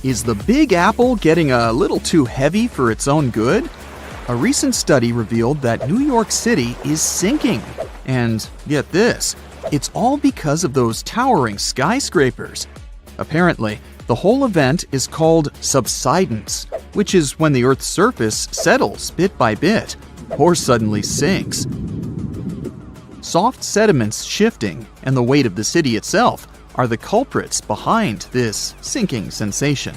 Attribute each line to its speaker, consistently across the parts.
Speaker 1: Is the Big Apple getting a little too heavy for its own good? A recent study revealed that New York City is sinking. And get this, it's all because of those towering skyscrapers. Apparently, the whole event is called subsidence, which is when the Earth's surface settles bit by bit, or suddenly sinks. Soft sediments shifting and the weight of the city itself are the culprits behind this sinking sensation.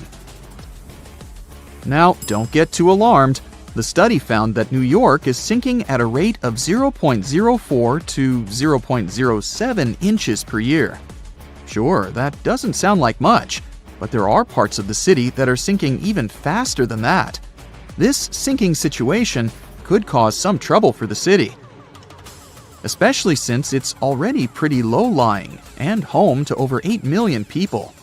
Speaker 1: Now, don't get too alarmed. The study found that New York is sinking at a rate of 0.04 to 0.07 inches per year. Sure, that doesn't sound like much, but there are parts of the city that are sinking even faster than that. This sinking situation could cause some trouble for the city, especially since it's already pretty low-lying and home to over 8 million people.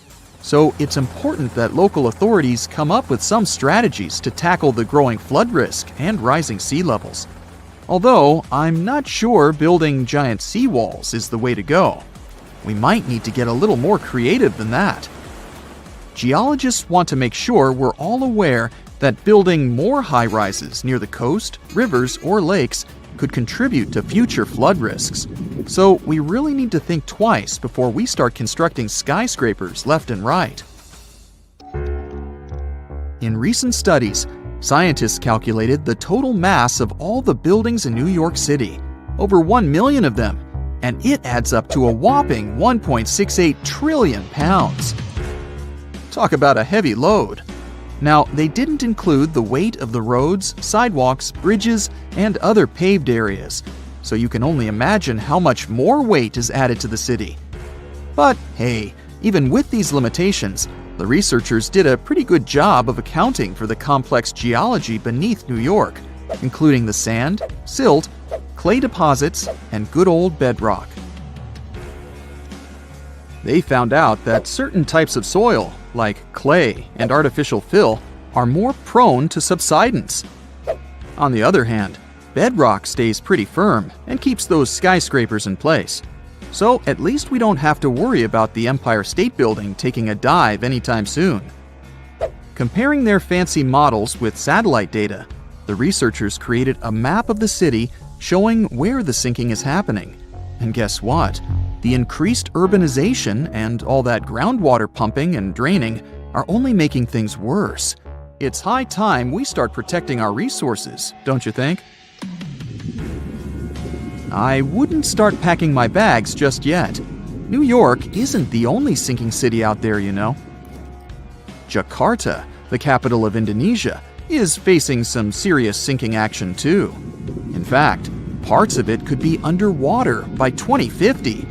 Speaker 1: So it's important that local authorities come up with some strategies to tackle the growing flood risk and rising sea levels. Although, I'm not sure building giant seawalls is the way to go. We might need to get a little more creative than that. Geologists want to make sure we're all aware that building more high-rises near the coast, rivers, or lakes could contribute to future flood risks. So we really need to think twice before we start constructing skyscrapers left and right. In recent studies, scientists calculated the total mass of all the buildings in New York City, over 1 million of them, and it adds up to a whopping 1.68 trillion pounds. Talk about a heavy load. Now, they didn't include the weight of the roads, sidewalks, bridges, and other paved areas, so you can only imagine how much more weight is added to the city. But hey, even with these limitations, the researchers did a pretty good job of accounting for the complex geology beneath New York, including the sand, silt, clay deposits, and good old bedrock. They found out that certain types of soil, like clay and artificial fill, are more prone to subsidence. On the other hand, bedrock stays pretty firm and keeps those skyscrapers in place. So at least we don't have to worry about the Empire State Building taking a dive anytime soon. Comparing their fancy models with satellite data, the researchers created a map of the city showing where the sinking is happening. And guess what? The increased urbanization and all that groundwater pumping and draining are only making things worse. It's high time we start protecting our resources, don't you think? I wouldn't start packing my bags just yet. New York isn't the only sinking city out there, you know. Jakarta, the capital of Indonesia, is facing some serious sinking action too. In fact, parts of it could be underwater by 2050.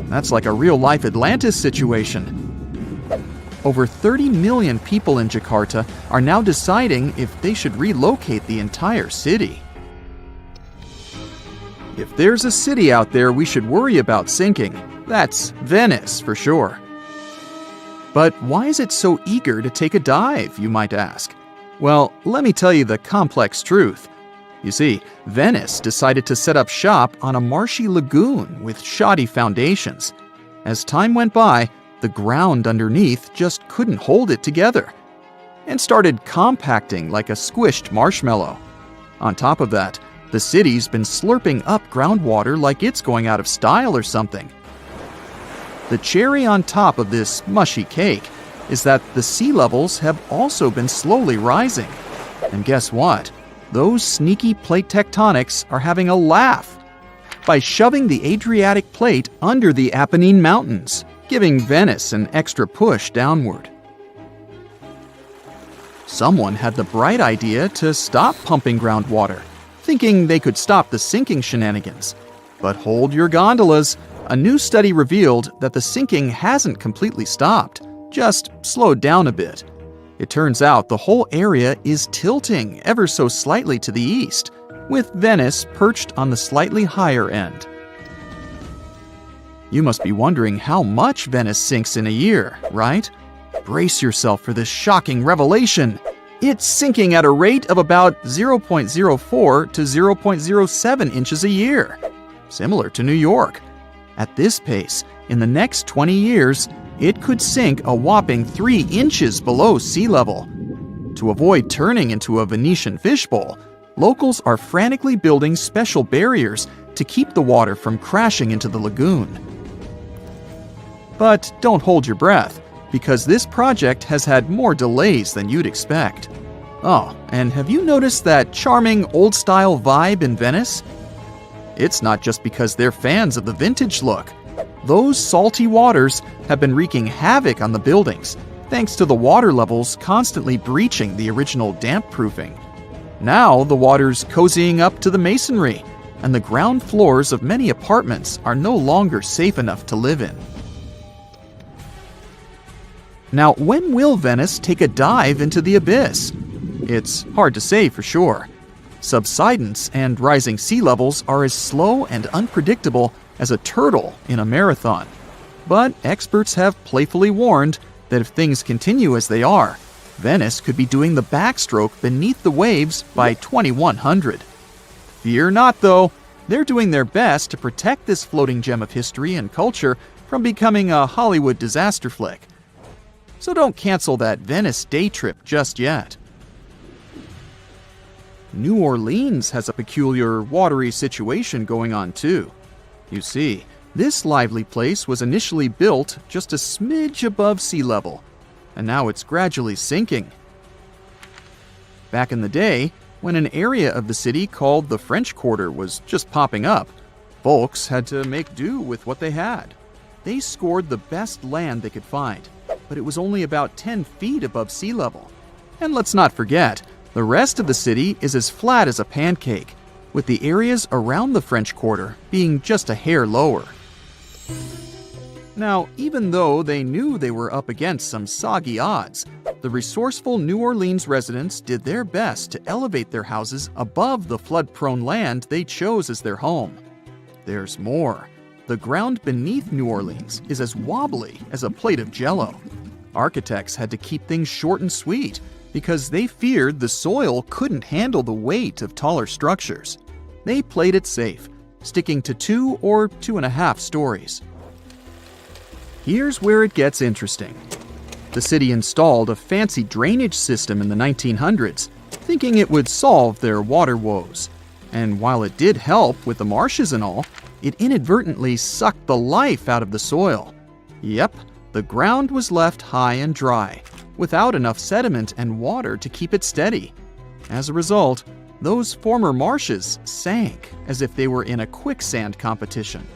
Speaker 1: That's like a real-life Atlantis situation. Over 30 million people in Jakarta are now deciding if they should relocate the entire city. If there's a city out there we should worry about sinking, that's Venice for sure. But why is it so eager to take a dive, you might ask? Well, let me tell you the complex truth. You see, Venice decided to set up shop on a marshy lagoon with shoddy foundations. As time went by, the ground underneath just couldn't hold it together and started compacting like a squished marshmallow. On top of that, the city's been slurping up groundwater like it's going out of style or something. The cherry on top of this mushy cake is that the sea levels have also been slowly rising. And guess what? Those sneaky plate tectonics are having a laugh by shoving the Adriatic plate under the Apennine Mountains, giving Venice an extra push downward. Someone had the bright idea to stop pumping groundwater, thinking they could stop the sinking shenanigans. But hold your gondolas. A new study revealed that the sinking hasn't completely stopped, just slowed down a bit. It turns out the whole area is tilting ever so slightly to the east, with Venice perched on the slightly higher end. You must be wondering how much Venice sinks in a year, right? Brace yourself for this shocking revelation. It's sinking at a rate of about 0.04 to 0.07 inches a year, similar to New York. At this pace, in the next 20 years, it could sink a whopping 3 inches below sea level. To avoid turning into a Venetian fishbowl, locals are frantically building special barriers to keep the water from crashing into the lagoon. But don't hold your breath, because this project has had more delays than you'd expect. Oh, and have you noticed that charming old-style vibe in Venice? It's not just because they're fans of the vintage look. Those salty waters have been wreaking havoc on the buildings, thanks to the water levels constantly breaching the original damp-proofing. Now the water's cozying up to the masonry, and the ground floors of many apartments are no longer safe enough to live in. Now, when will Venice take a dive into the abyss? It's hard to say for sure. Subsidence and rising sea levels are as slow and unpredictable as a turtle in a marathon. But experts have playfully warned that if things continue as they are, Venice could be doing the backstroke beneath the waves by 2100. Fear not, though. They're doing their best to protect this floating gem of history and culture from becoming a Hollywood disaster flick. So don't cancel that Venice day trip just yet. New Orleans has a peculiar watery situation going on too. You see, this lively place was initially built just a smidge above sea level, and now it's gradually sinking. Back in the day, when an area of the city called the French Quarter was just popping up, folks had to make do with what they had. They scored the best land they could find, but it was only about 10 feet above sea level. And let's not forget, the rest of the city is as flat as a pancake, with the areas around the French Quarter being just a hair lower. Now, even though they knew they were up against some soggy odds, the resourceful New Orleans residents did their best to elevate their houses above the flood-prone land they chose as their home. There's more. The ground beneath New Orleans is as wobbly as a plate of Jell-O. Architects had to keep things short and sweet because they feared the soil couldn't handle the weight of taller structures. They played it safe, sticking to 2 or 2.5 stories. Here's where it gets interesting. The city installed a fancy drainage system in the 1900s, thinking it would solve their water woes. And while it did help with the marshes and all, it inadvertently sucked the life out of the soil. Yep, the ground was left high and dry, without enough sediment and water to keep it steady. As a result, those former marshes sank as if they were in a quicksand competition.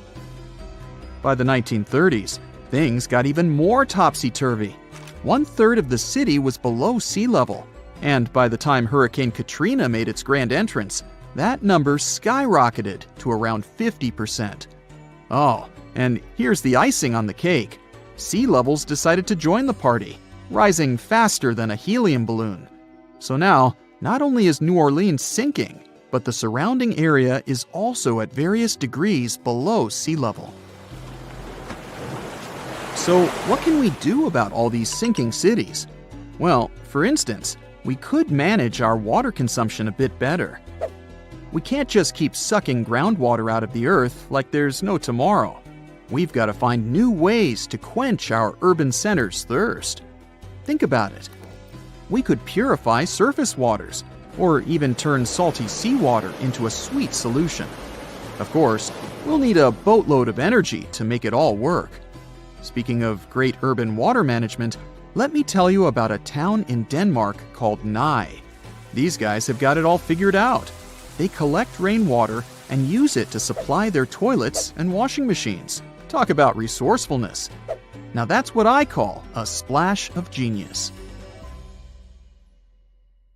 Speaker 1: By the 1930s, things got even more topsy-turvy. 1/3 of the city was below sea level, and by the time Hurricane Katrina made its grand entrance, that number skyrocketed to around 50%. Oh, and here's the icing on the cake. Sea levels decided to join the party, rising faster than a helium balloon. So now, not only is New Orleans sinking, but the surrounding area is also at various degrees below sea level. So, what can we do about all these sinking cities? Well, for instance, we could manage our water consumption a bit better. We can't just keep sucking groundwater out of the earth like there's no tomorrow. We've got to find new ways to quench our urban centers' thirst. Think about it. We could purify surface waters, or even turn salty seawater into a sweet solution. Of course, we'll need a boatload of energy to make it all work. Speaking of great urban water management, let me tell you about a town in Denmark called Nye. These guys have got it all figured out. They collect rainwater and use it to supply their toilets and washing machines. Talk about resourcefulness. Now that's what I call a splash of genius.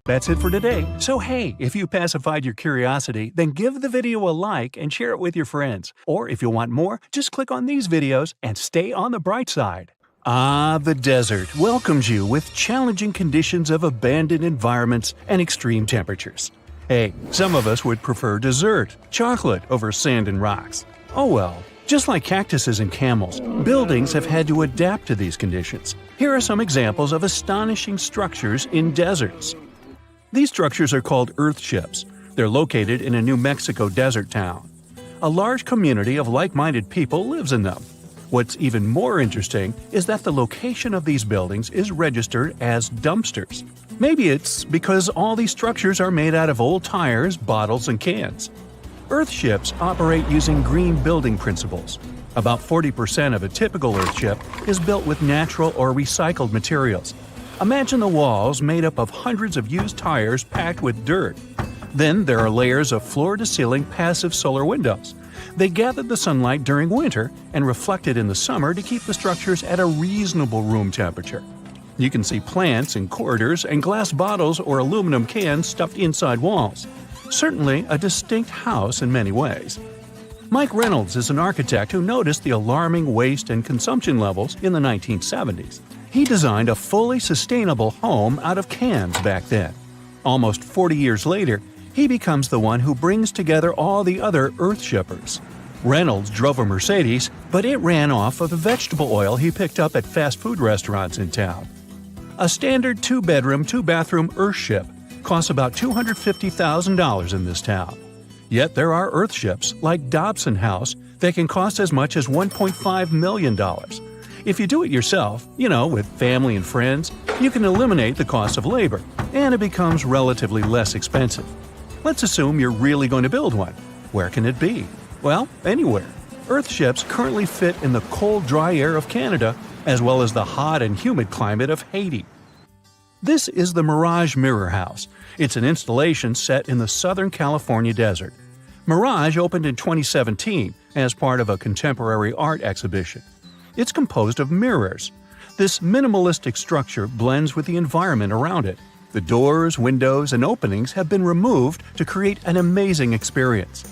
Speaker 2: That's it for today. So hey, if you pacified your curiosity, then give the video a like and share it with your friends. Or if you want more, just click on these videos and stay on the bright side. The desert welcomes you with challenging conditions of abandoned environments and extreme temperatures. Hey, some of us would prefer dessert, chocolate over sand and rocks. Oh well. Just like cactuses and camels, buildings have had to adapt to these conditions. Here are some examples of astonishing structures in deserts. These structures are called earthships. They're located in a New Mexico desert town. A large community of like-minded people lives in them. What's even more interesting is that the location of these buildings is registered as dumpsters. Maybe it's because all these structures are made out of old tires, bottles, and cans. Earthships operate using green building principles. About 40% of a typical Earthship is built with natural or recycled materials. Imagine the walls made up of hundreds of used tires packed with dirt. Then there are layers of floor-to-ceiling passive solar windows. They gather the sunlight during winter and reflect it in the summer to keep the structures at a reasonable room temperature. You can see plants in corridors and glass bottles or aluminum cans stuffed inside walls. Certainly a distinct house in many ways. Mike Reynolds is an architect who noticed the alarming waste and consumption levels in the 1970s. He designed a fully sustainable home out of cans back then. Almost 40 years later, he becomes the one who brings together all the other Earthshippers. Reynolds drove a Mercedes, but it ran off of the vegetable oil he picked up at fast food restaurants in town. A standard 2-bedroom, 2-bathroom Earthship costs about $250,000 in this town. Yet there are Earthships like Dobson House that can cost as much as $1.5 million. If you do it yourself, with family and friends, you can eliminate the cost of labor, and it becomes relatively less expensive. Let's assume you're really going to build one. Where can it be? Well, anywhere. Earthships currently fit in the cold, dry air of Canada, as well as the hot and humid climate of Haiti. This is the Mirage Mirror House. It's an installation set in the Southern California desert. Mirage opened in 2017 as part of a contemporary art exhibition. It's composed of mirrors. This minimalistic structure blends with the environment around it. The doors, windows, and openings have been removed to create an amazing experience.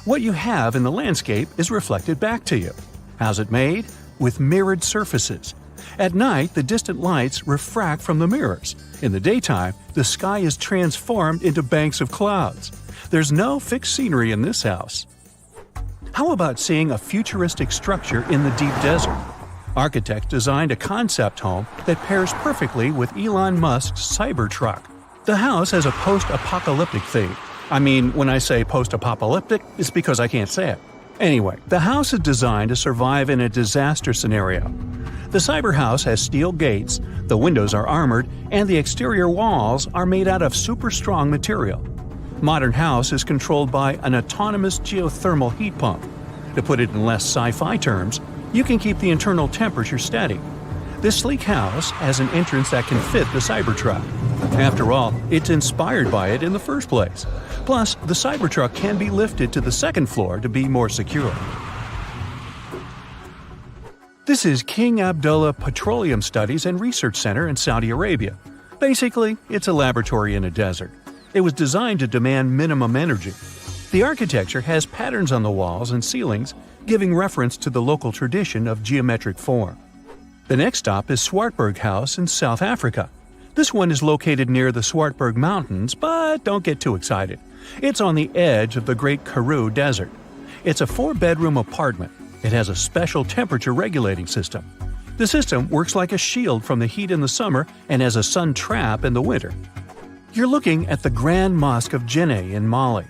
Speaker 2: What you have in the landscape is reflected back to you. How's it made? With mirrored surfaces. At night, the distant lights refract from the mirrors. In the daytime, the sky is transformed into banks of clouds. There's no fixed scenery in this house. How about seeing a futuristic structure in the deep desert? Architects designed a concept home that pairs perfectly with Elon Musk's Cybertruck. The house has a post-apocalyptic theme. I mean, when I say post-apocalyptic, it's because I can't say it. Anyway, the house is designed to survive in a disaster scenario. The cyber house has steel gates, the windows are armored, and the exterior walls are made out of super strong material. Modern house is controlled by an autonomous geothermal heat pump. To put it in less sci-fi terms, you can keep the internal temperature steady. This sleek house has an entrance that can fit the Cybertruck. After all, it's inspired by it in the first place. Plus, the Cybertruck can be lifted to the second floor to be more secure. This is King Abdullah Petroleum Studies and Research Center in Saudi Arabia. Basically, it's a laboratory in a desert. It was designed to demand minimum energy. The architecture has patterns on the walls and ceilings, giving reference to the local tradition of geometric form. The next stop is Swartberg House in South Africa. This one is located near the Swartberg Mountains, but don't get too excited. It's on the edge of the Great Karoo Desert. It's a 4-bedroom apartment. It has a special temperature regulating system. The system works like a shield from the heat in the summer and as a sun trap in the winter. You're looking at the Grand Mosque of Djenné in Mali.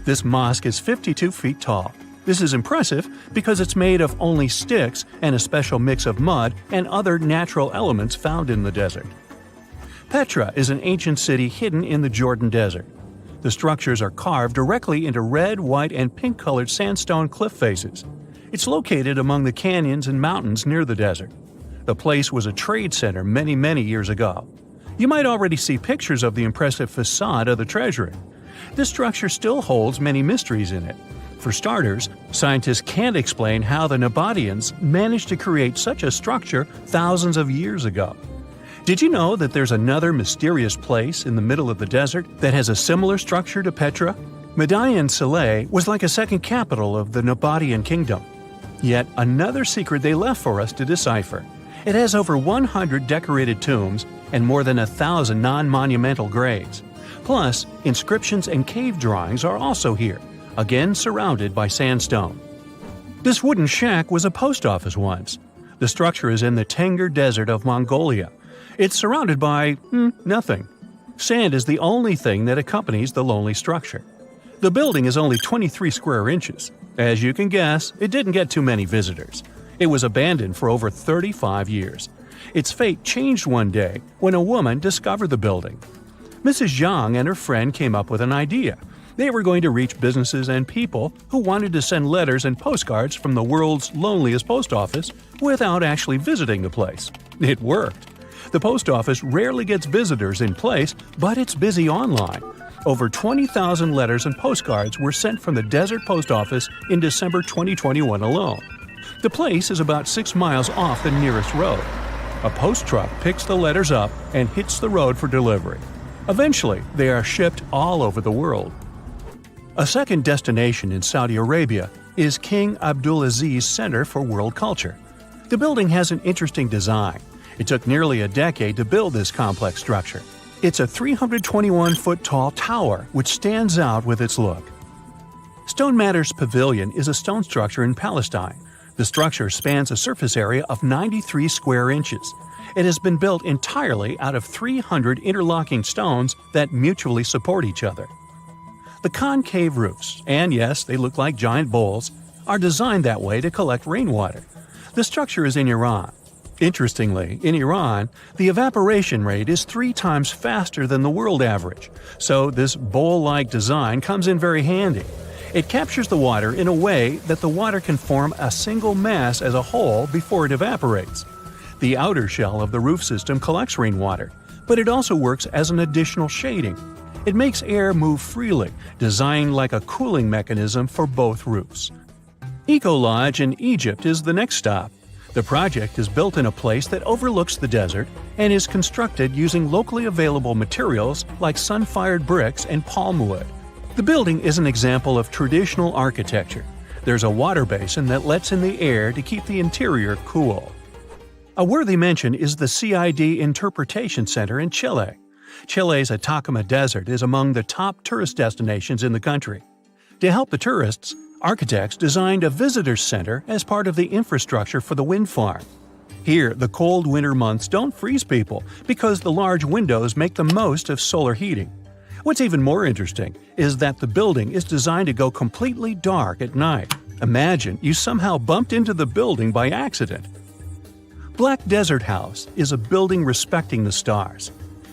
Speaker 2: This mosque is 52 feet tall. This is impressive because it's made of only sticks and a special mix of mud and other natural elements found in the desert. Petra is an ancient city hidden in the Jordan Desert. The structures are carved directly into red, white, and pink-colored sandstone cliff faces. It's located among the canyons and mountains near the desert. The place was a trade center many years ago. You might already see pictures of the impressive facade of the treasury. This structure still holds many mysteries in it. For starters, scientists can't explain how the Nabataeans managed to create such a structure thousands of years ago. Did you know that there's another mysterious place in the middle of the desert that has a similar structure to Petra? Madain Saleh was like a second capital of the Nabataean kingdom. Yet another secret they left for us to decipher. It has over 100 decorated tombs and more than 1,000 non-monumental graves. Plus, inscriptions and cave drawings are also here, again surrounded by sandstone. This wooden shack was a post office once. The structure is in the Tengger Desert of Mongolia. It's surrounded by nothing. Sand is the only thing that accompanies the lonely structure. The building is only 23 square inches. As you can guess, it didn't get too many visitors. It was abandoned for over 35 years. Its fate changed one day when a woman discovered the building. Mrs. Zhang and her friend came up with an idea. They were going to reach businesses and people who wanted to send letters and postcards from the world's loneliest post office without actually visiting the place. It worked. The post office rarely gets visitors in place, but it's busy online. Over 20,000 letters and postcards were sent from the Desert Post Office in December 2021 alone. The place is about 6 miles off the nearest road. A post truck picks the letters up and hits the road for delivery. Eventually, they are shipped all over the world. A second destination in Saudi Arabia is King Abdulaziz Center for World Culture. The building has an interesting design. It took nearly a decade to build this complex structure. It's a 321-foot-tall tower which stands out with its look. Stone Matters Pavilion is a stone structure in Palestine. The structure spans a surface area of 93 square inches. It has been built entirely out of 300 interlocking stones that mutually support each other. The concave roofs, and yes, they look like giant bowls, are designed that way to collect rainwater. The structure is in Iran. Interestingly, in Iran, the evaporation rate is 3 times faster than the world average, so this bowl-like design comes in very handy. It captures the water in a way that the water can form a single mass as a whole before it evaporates. The outer shell of the roof system collects rainwater, but it also works as an additional shading. It makes air move freely, designed like a cooling mechanism for both roofs. Eco Lodge in Egypt is the next stop. The project is built in a place that overlooks the desert and is constructed using locally available materials like sun-fired bricks and palm wood. The building is an example of traditional architecture. There's a water basin that lets in the air to keep the interior cool. A worthy mention is the CID Interpretation Center in Chile. Chile's Atacama Desert is among the top tourist destinations in the country. To help the tourists, architects designed a visitor center as part of the infrastructure for the wind farm. Here, the cold winter months don't freeze people because the large windows make the most of solar heating. What's even more interesting is that the building is designed to go completely dark at night. Imagine you somehow bumped into the building by accident. Black Desert House is a building respecting the stars.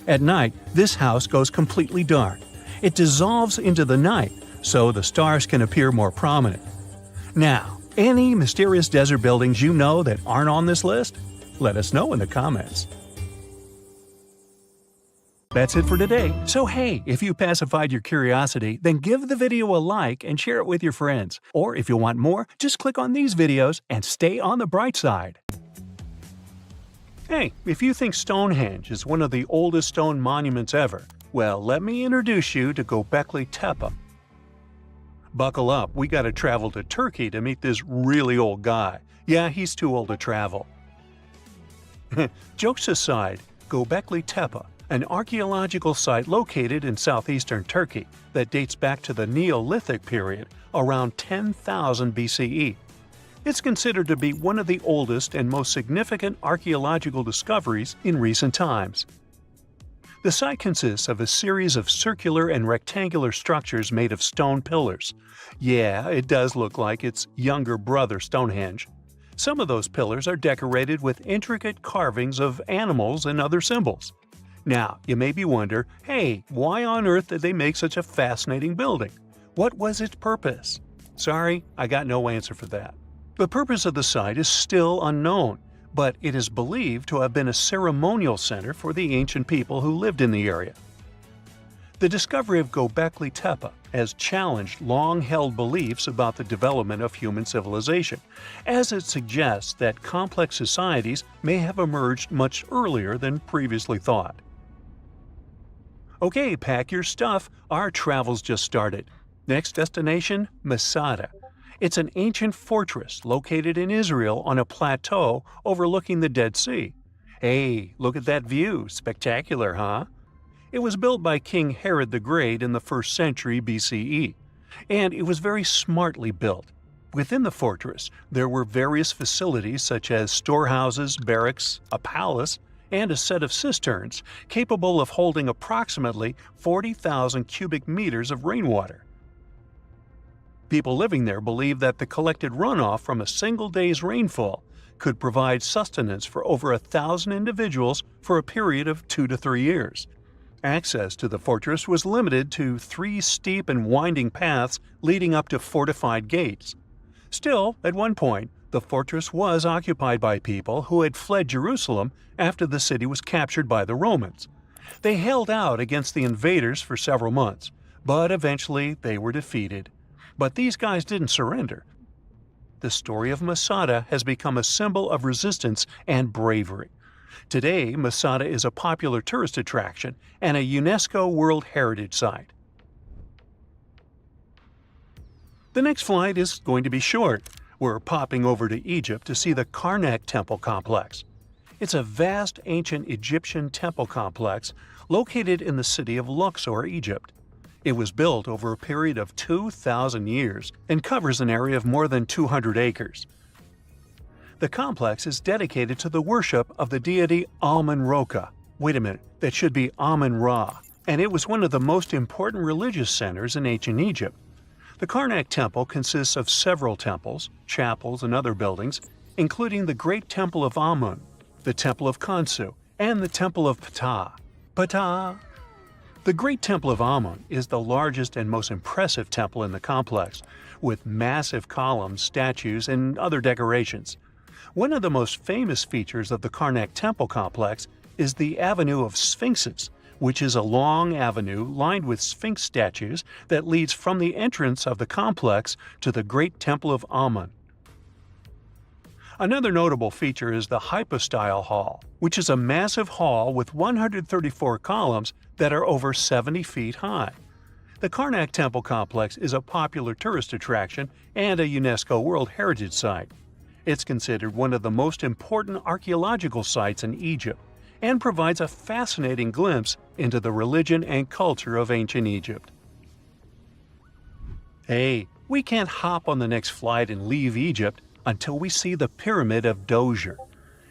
Speaker 2: At night, this house goes completely dark. It dissolves into the night, so the stars can appear more prominent. Now, any mysterious desert buildings you know that aren't on this list? Let us know in the comments. That's it for today. So hey, if you pacified your curiosity, then give the video a like and share it with your friends. Or if you want more, just click on these videos and stay on the bright side. Hey, if you think Stonehenge is one of the oldest stone monuments ever, well, let me introduce you to Göbekli Tepe. Buckle up, we gotta travel to Turkey to meet this really old guy. Yeah, he's too old to travel. Jokes aside, Göbekli Tepe, an archaeological site located in southeastern Turkey that dates back to the Neolithic period around 10,000 BCE. It's considered to be one of the oldest and most significant archaeological discoveries in recent times. The site consists of a series of circular and rectangular structures made of stone pillars. Yeah, it does look like its younger brother Stonehenge. Some of those pillars are decorated with intricate carvings of animals and other symbols. Now, you maybe wonder, hey, why on earth did they make such a fascinating building? What was its purpose? Sorry, I got no answer for that. The purpose of the site is still unknown, but it is believed to have been a ceremonial center for the ancient people who lived in the area. The discovery of Göbekli Tepe has challenged long-held beliefs about the development of human civilization, as it suggests that complex societies may have emerged much earlier than previously thought. Okay, pack your stuff, our travel's just started. Next destination, Masada. It's an ancient fortress located in Israel on a plateau overlooking the Dead Sea. Hey, look at that view, spectacular, huh? It was built by King Herod the Great in the 1st century BCE, and it was very smartly built. Within the fortress, there were various facilities such as storehouses, barracks, a palace, and a set of cisterns capable of holding approximately 40,000 cubic meters of rainwater. People living there believe that the collected runoff from a single day's rainfall could provide sustenance for over 1,000 individuals for a period of 2 to 3 years. Access to the fortress was limited to 3 steep and winding paths leading up to fortified gates. Still, at one point, the fortress was occupied by people who had fled Jerusalem after the city was captured by the Romans. They held out against the invaders for several months, but eventually they were defeated. But these guys didn't surrender. The story of Masada has become a symbol of resistance and bravery. Today, Masada is a popular tourist attraction and a UNESCO World Heritage Site. The next flight is going to be short. We're popping over to Egypt to see the Karnak Temple Complex. It's a vast ancient Egyptian temple complex located in the city of Luxor, Egypt. It was built over a period of 2,000 years and covers an area of more than 200 acres. The complex is dedicated to the worship of the deity Amun-Ra. Wait a minute, that should be Amun-Ra, and it was one of the most important religious centers in ancient Egypt. The Karnak Temple consists of several temples, chapels, and other buildings, including the Great Temple of Amun, the Temple of Khonsu, and the Temple of Ptah. Ptah! The Great Temple of Amun is the largest and most impressive temple in the complex, with massive columns, statues, and other decorations. One of the most famous features of the Karnak Temple complex is the Avenue of Sphinxes, which is a long avenue lined with Sphinx statues that leads from the entrance of the complex to the Great Temple of Amun. Another notable feature is the Hypostyle Hall, which is a massive hall with 134 columns that are over 70 feet high. The Karnak Temple Complex is a popular tourist attraction and a UNESCO World Heritage Site. It's considered one of the most important archaeological sites in Egypt and provides a fascinating glimpse into the religion and culture of ancient Egypt. Hey, we can't hop on the next flight and leave Egypt until we see the Pyramid of Djoser.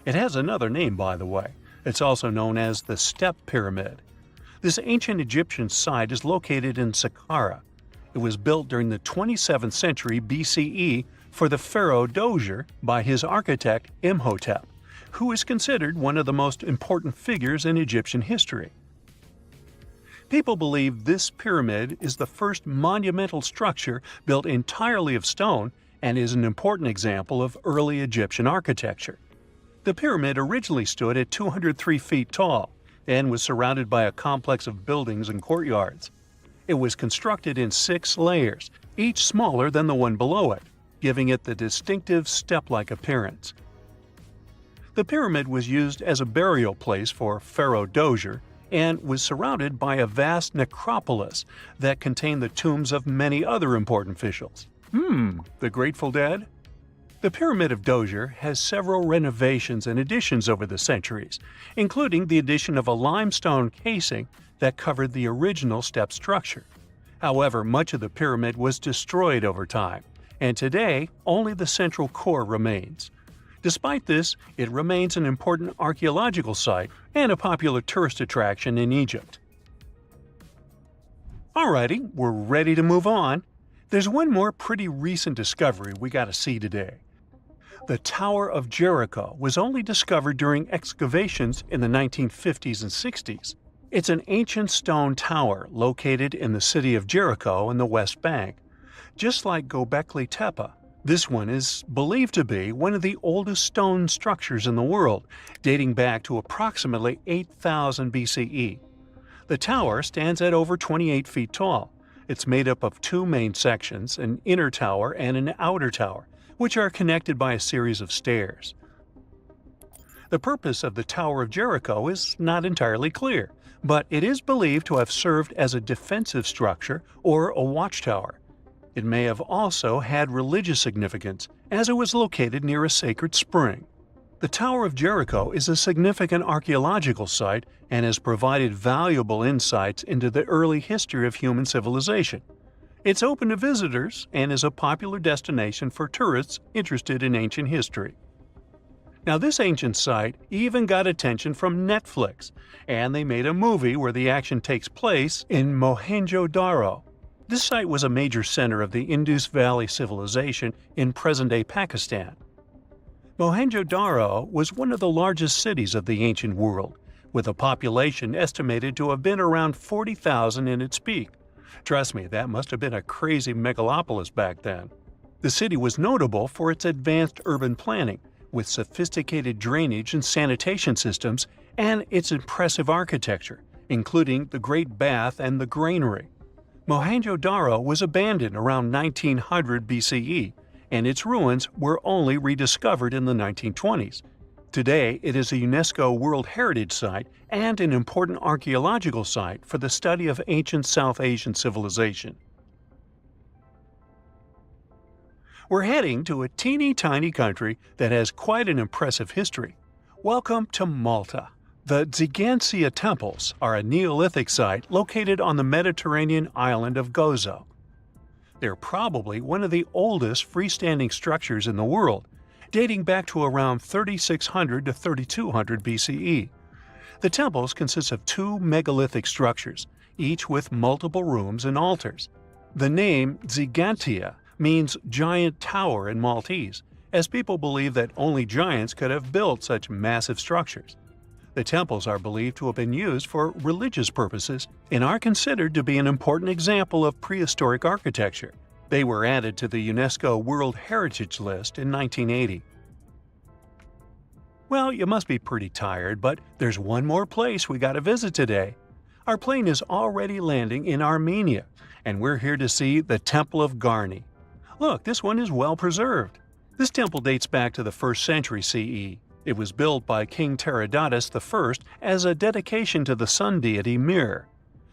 Speaker 2: It has another name, by the way. It's also known as the Step Pyramid. This ancient Egyptian site is located in Saqqara. It was built during the 27th century BCE for the pharaoh Djoser by his architect Imhotep, who is considered one of the most important figures in Egyptian history. People believe this pyramid is the first monumental structure built entirely of stone and is an important example of early Egyptian architecture. The pyramid originally stood at 203 feet tall and was surrounded by a complex of buildings and courtyards. It was constructed in 6 layers, each smaller than the one below it, giving it the distinctive step-like appearance. The pyramid was used as a burial place for Pharaoh Djoser and was surrounded by a vast necropolis that contained the tombs of many other important officials. The Grateful Dead? The Pyramid of Djoser has several renovations and additions over the centuries, including the addition of a limestone casing that covered the original step structure. However, much of the pyramid was destroyed over time, and today only the central core remains. Despite this, it remains an important archaeological site and a popular tourist attraction in Egypt. Alrighty, we're ready to move on. There's one more pretty recent discovery we gotta see today. The Tower of Jericho was only discovered during excavations in the 1950s and 60s. It's an ancient stone tower located in the city of Jericho in the West Bank. Just like Göbekli Tepe, this one is believed to be one of the oldest stone structures in the world, dating back to approximately 8000 BCE. The tower stands at over 28 feet tall. It's made up of 2 main sections, an inner tower and an outer tower, which are connected by a series of stairs. The purpose of the Tower of Jericho is not entirely clear, but it is believed to have served as a defensive structure or a watchtower. It may have also had religious significance, as it was located near a sacred spring. The Tower of Jericho is a significant archaeological site and has provided valuable insights into the early history of human civilization. It's open to visitors and is a popular destination for tourists interested in ancient history. Now, this ancient site even got attention from Netflix, and they made a movie where the action takes place in Mohenjo-Daro. This site was a major center of the Indus Valley civilization in present-day Pakistan. Mohenjo-Daro was one of the largest cities of the ancient world, with a population estimated to have been around 40,000 in its peak. Trust me, that must have been a crazy megalopolis back then. The city was notable for its advanced urban planning, with sophisticated drainage and sanitation systems, and its impressive architecture, including the Great Bath and the Granary. Mohenjo-Daro was abandoned around 1900 BCE, and its ruins were only rediscovered in the 1920s. Today, it is a UNESCO World Heritage Site and an important archaeological site for the study of ancient South Asian civilization. We're heading to a teeny-tiny country that has quite an impressive history. Welcome to Malta. The Tsigantia Temples are a Neolithic site located on the Mediterranean island of Gozo. They're probably one of the oldest freestanding structures in the world, dating back to around 3600 to 3200 BCE. The temples consist of two megalithic structures, each with multiple rooms and altars. The name Tsigantia means giant tower in Maltese, as people believe that only giants could have built such massive structures. The temples are believed to have been used for religious purposes and are considered to be an important example of prehistoric architecture. They were added to the UNESCO World Heritage List in 1980. Well, you must be pretty tired, but there's one more place we gotta visit today. Our plane is already landing in Armenia, and we're here to see the Temple of Garni. Look, this one is well preserved. This temple dates back to the 1st century CE. It was built by King Tiridates I as a dedication to the sun deity Mir.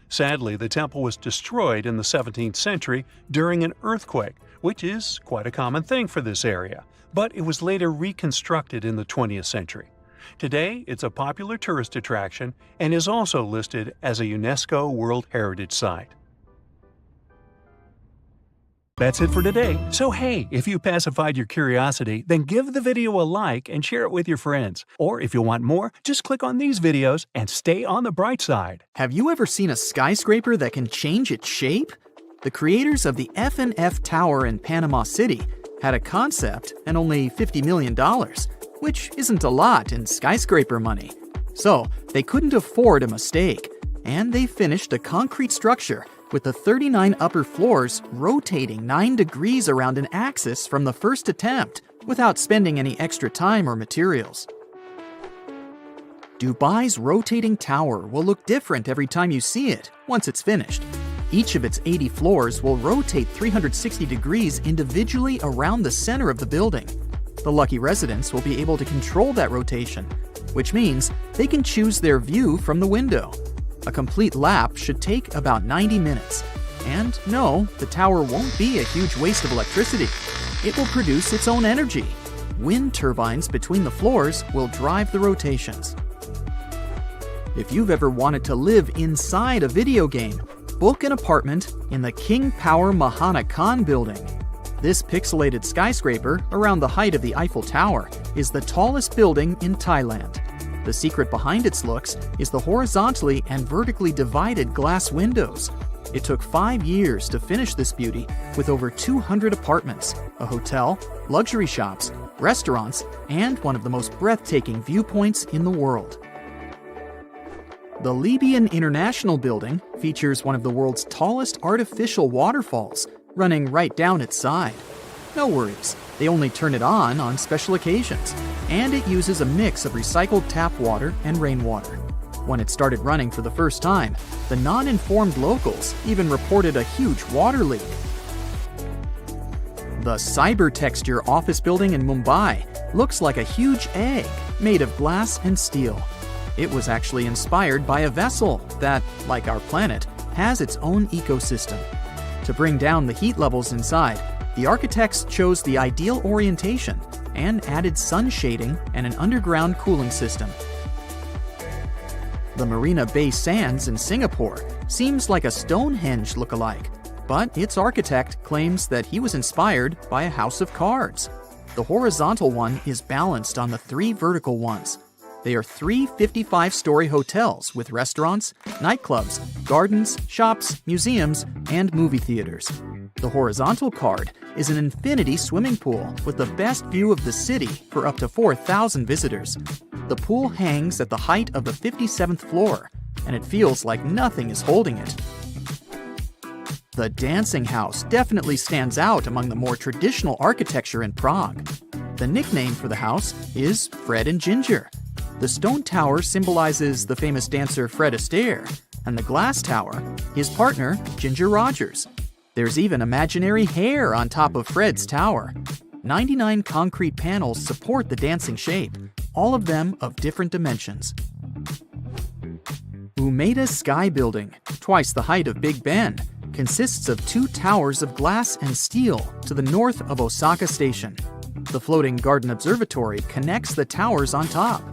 Speaker 2: Sadly, the temple was destroyed in the 17th century during an earthquake, which is quite a common thing for this area, but it was later reconstructed in the 20th century. Today, it's a popular tourist attraction and is also listed as a UNESCO World Heritage Site. That's it for today. So hey, if you pacified your curiosity, then give the video a like and share it with your friends. Or if you want more, just click on these videos and stay on the bright side.
Speaker 1: Have you ever seen a skyscraper that can change its shape? The creators of the F&F Tower in Panama City had a concept and only $50 million, which isn't a lot in skyscraper money. So they couldn't afford a mistake, and they finished a concrete structure with the 39 upper floors rotating 9 degrees around an axis from the first attempt without spending any extra time or materials. Dubai's rotating tower will look different every time you see it once it's finished. Each of its 80 floors will rotate 360 degrees individually around the center of the building. The lucky residents will be able to control that rotation, which means they can choose their view from the window. A complete lap should take about 90 minutes. And no, the tower won't be a huge waste of electricity. It will produce its own energy. Wind turbines between the floors will drive the rotations. If you've ever wanted to live inside a video game, book an apartment in the King Power Mahana Khan building. This pixelated skyscraper, around the height of the Eiffel Tower, is the tallest building in Thailand. The secret behind its looks is the horizontally and vertically divided glass windows. It took 5 years to finish this beauty with over 200 apartments, a hotel, luxury shops, restaurants, and one of the most breathtaking viewpoints in the world. The Libyan International Building features one of the world's tallest artificial waterfalls, running right down its side. No worries, they only turn it on special occasions, and it uses a mix of recycled tap water and rainwater. When it started running for the first time, the non-informed locals even reported a huge water leak. The Cybertexture office building in Mumbai looks like a huge egg made of glass and steel. It was actually inspired by a vessel that, like our planet, has its own ecosystem. To bring down the heat levels inside, the architects chose the ideal orientation and added sun shading and an underground cooling system. The Marina Bay Sands in Singapore seems like a Stonehenge look-alike, but its architect claims that he was inspired by a house of cards. The horizontal one is balanced on the 3 vertical ones. They are 3 55-story hotels with restaurants, nightclubs, gardens, shops, museums, and movie theaters. The horizontal card is an infinity swimming pool with the best view of the city for up to 4,000 visitors. The pool hangs at the height of the 57th floor, and it feels like nothing is holding it. The dancing house definitely stands out among the more traditional architecture in Prague. The nickname for the house is Fred and Ginger. The stone tower symbolizes the famous dancer Fred Astaire, and the glass tower, his partner, Ginger Rogers. There's even imaginary hair on top of Fred's tower. 99 concrete panels support the dancing shape, all of them of different dimensions. Umeda Sky Building, twice the height of Big Ben, consists of 2 towers of glass and steel to the north of Osaka Station. The floating garden observatory connects the towers on top.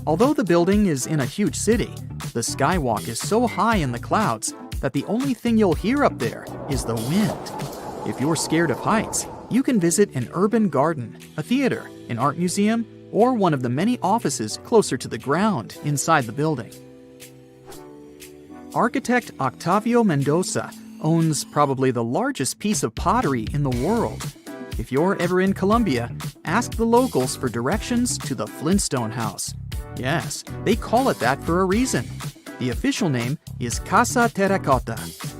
Speaker 1: Although the building is in a huge city, the skywalk is so high in the clouds that the only thing you'll hear up there is the wind. If you're scared of heights, you can visit an urban garden, a theater, an art museum, or one of the many offices closer to the ground inside the building. Architect Octavio Mendoza owns probably the largest piece of pottery in the world. If you're ever in Colombia, ask the locals for directions to the Flintstone House. Yes, they call it that for a reason. The official name is Casa Terracotta,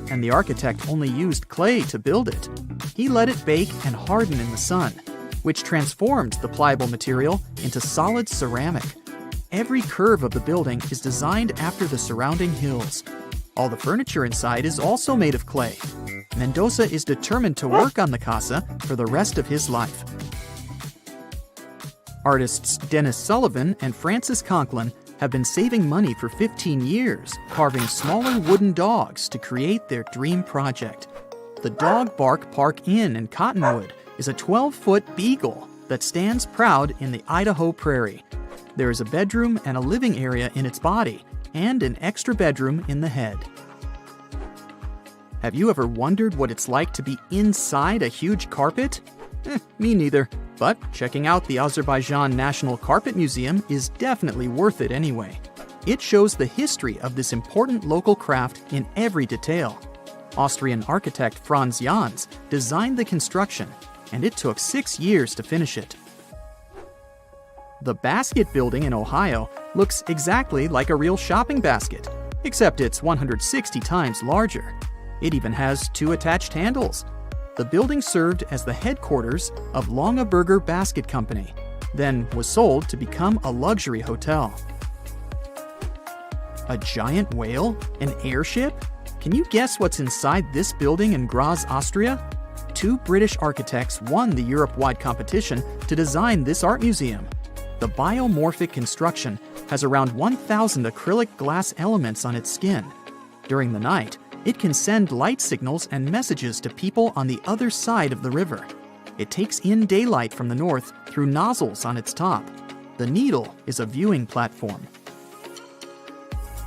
Speaker 1: and the architect only used clay to build it. He let it bake and harden in the sun, which transformed the pliable material into solid ceramic. Every curve of the building is designed after the surrounding hills. All the furniture inside is also made of clay. Mendoza is determined to work on the casa for the rest of his life. Artists Dennis Sullivan and Francis Conklin have been saving money for 15 years, carving smaller wooden dogs to create their dream project. The Dog Bark Park Inn in Cottonwood is a 12-foot beagle that stands proud in the Idaho prairie. There is a bedroom and a living area in its body, and an extra bedroom in the head. Have you ever wondered what it's like to be inside a huge carpet? Me neither, but checking out the Azerbaijan National Carpet Museum is definitely worth it anyway. It shows the history of this important local craft in every detail. Austrian architect Franz Jans designed the construction, and it took 6 years to finish it. The Basket Building in Ohio looks exactly like a real shopping basket, except it's 160 times larger. It even has 2 attached handles. The building served as the headquarters of Longaberger Basket Company, then was sold to become a luxury hotel. A giant whale? An airship? Can you guess what's inside this building in Graz, Austria? 2 British architects won the Europe-wide competition to design this art museum. The biomorphic construction has around 1,000 acrylic glass elements on its skin. During the night, it can send light signals and messages to people on the other side of the river. It takes in daylight from the north through nozzles on its top. The needle is a viewing platform.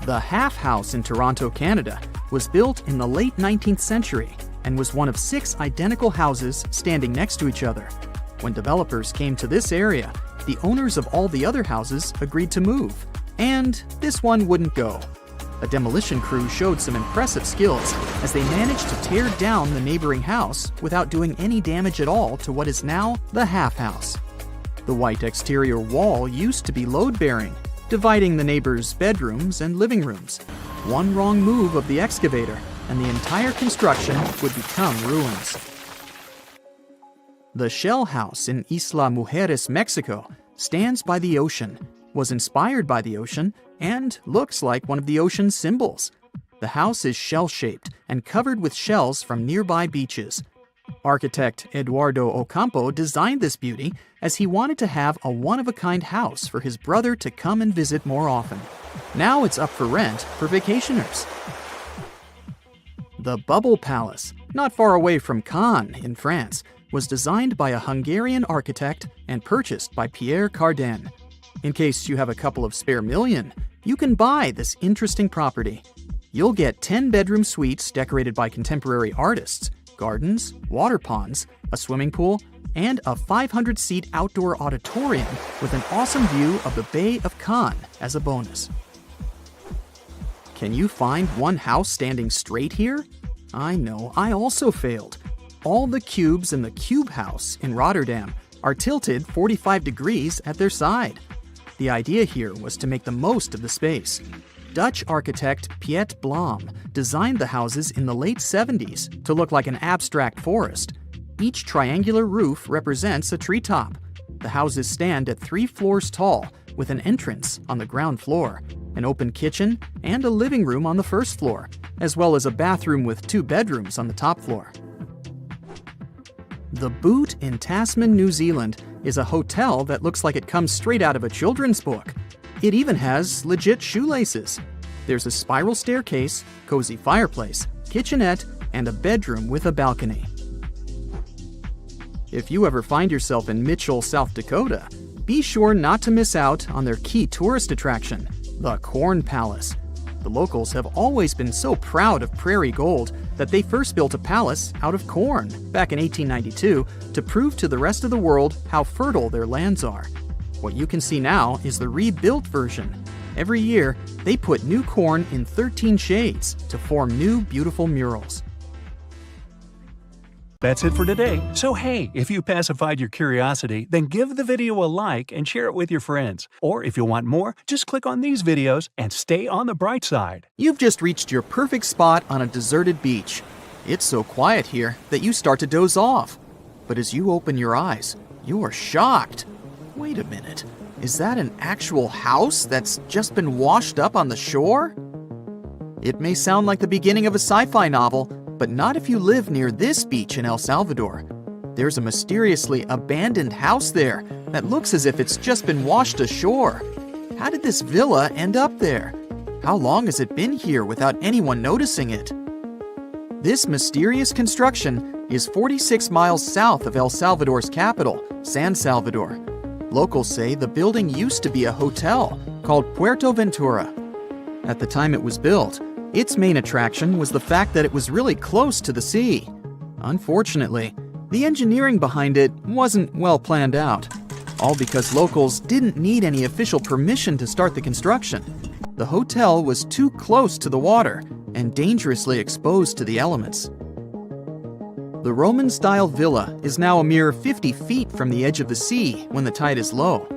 Speaker 1: The Half House in Toronto, Canada, was built in the late 19th century and was one of 6 identical houses standing next to each other. When developers came to this area, the owners of all the other houses agreed to move, and this one wouldn't go. A demolition crew showed some impressive skills as they managed to tear down the neighboring house without doing any damage at all to what is now the Half House. The white exterior wall used to be load-bearing, dividing the neighbors' bedrooms and living rooms. One wrong move of the excavator, and the entire construction would become ruins. The Shell House in Isla Mujeres, Mexico, stands by the ocean, was inspired by the ocean, and looks like one of the ocean's symbols. The house is shell-shaped and covered with shells from nearby beaches. Architect Eduardo Ocampo designed this beauty as he wanted to have a one-of-a-kind house for his brother to come and visit more often. Now it's up for rent for vacationers. The Bubble Palace, not far away from Cannes in France, was designed by a Hungarian architect and purchased by Pierre Cardin. In case you have a couple of spare million, you can buy this interesting property. You'll get 10 bedroom suites decorated by contemporary artists, gardens, water ponds, a swimming pool, and a 500-seat outdoor auditorium with an awesome view of the Bay of Cannes as a bonus. Can you find one house standing straight here? I know, I also failed. all the cubes in the Cube House in Rotterdam are tilted 45 degrees at their side. The idea here was to make the most of the space. Dutch architect Piet Blom designed the houses in the late 70s to look like an abstract forest. Each triangular roof represents a treetop. The houses stand at 3 floors tall, with an entrance on the ground floor, an open kitchen, and a living room on the first floor, as well as a bathroom with 2 bedrooms on the top floor. The Boot in Tasman, New Zealand is a hotel that looks like it comes straight out of a children's book. It even has legit shoelaces. There's a spiral staircase, cozy fireplace, kitchenette, and a bedroom with a balcony. If you ever find yourself in Mitchell, South Dakota, be sure not to miss out on their key tourist attraction, the Corn Palace. The locals have always been so proud of prairie gold that they first built a palace out of corn back in 1892 to prove to the rest of the world how fertile their lands are. What you can see now is the rebuilt version. Every year, they put new corn in 13 shades to form new beautiful murals.
Speaker 2: That's it for today. So hey, if you pacified your curiosity, then give the video a like and share it with your friends. Or if you want more, just click on these videos and stay on the bright side.
Speaker 1: You've just reached your perfect spot on a deserted beach. It's so quiet here that you start to doze off. But as you open your eyes, you are shocked. Wait a minute, is that an actual house that's just been washed up on the shore? It may sound like the beginning of a sci-fi novel, but not if you live near this beach in El Salvador. There's a mysteriously abandoned house there that looks as if it's just been washed ashore. How did this villa end up there? How long has it been here without anyone noticing it? This mysterious construction is 46 miles south of El Salvador's capital, San Salvador. Locals say the building used to be a hotel called Puerto Ventura. At the time it was built, its main attraction was the fact that it was really close to the sea. Unfortunately, the engineering behind it wasn't well planned out, all because locals didn't need any official permission to start the construction. The hotel was too close to the water and dangerously exposed to the elements. The Roman-style villa is now a mere 50 feet from the edge of the sea when the tide is low.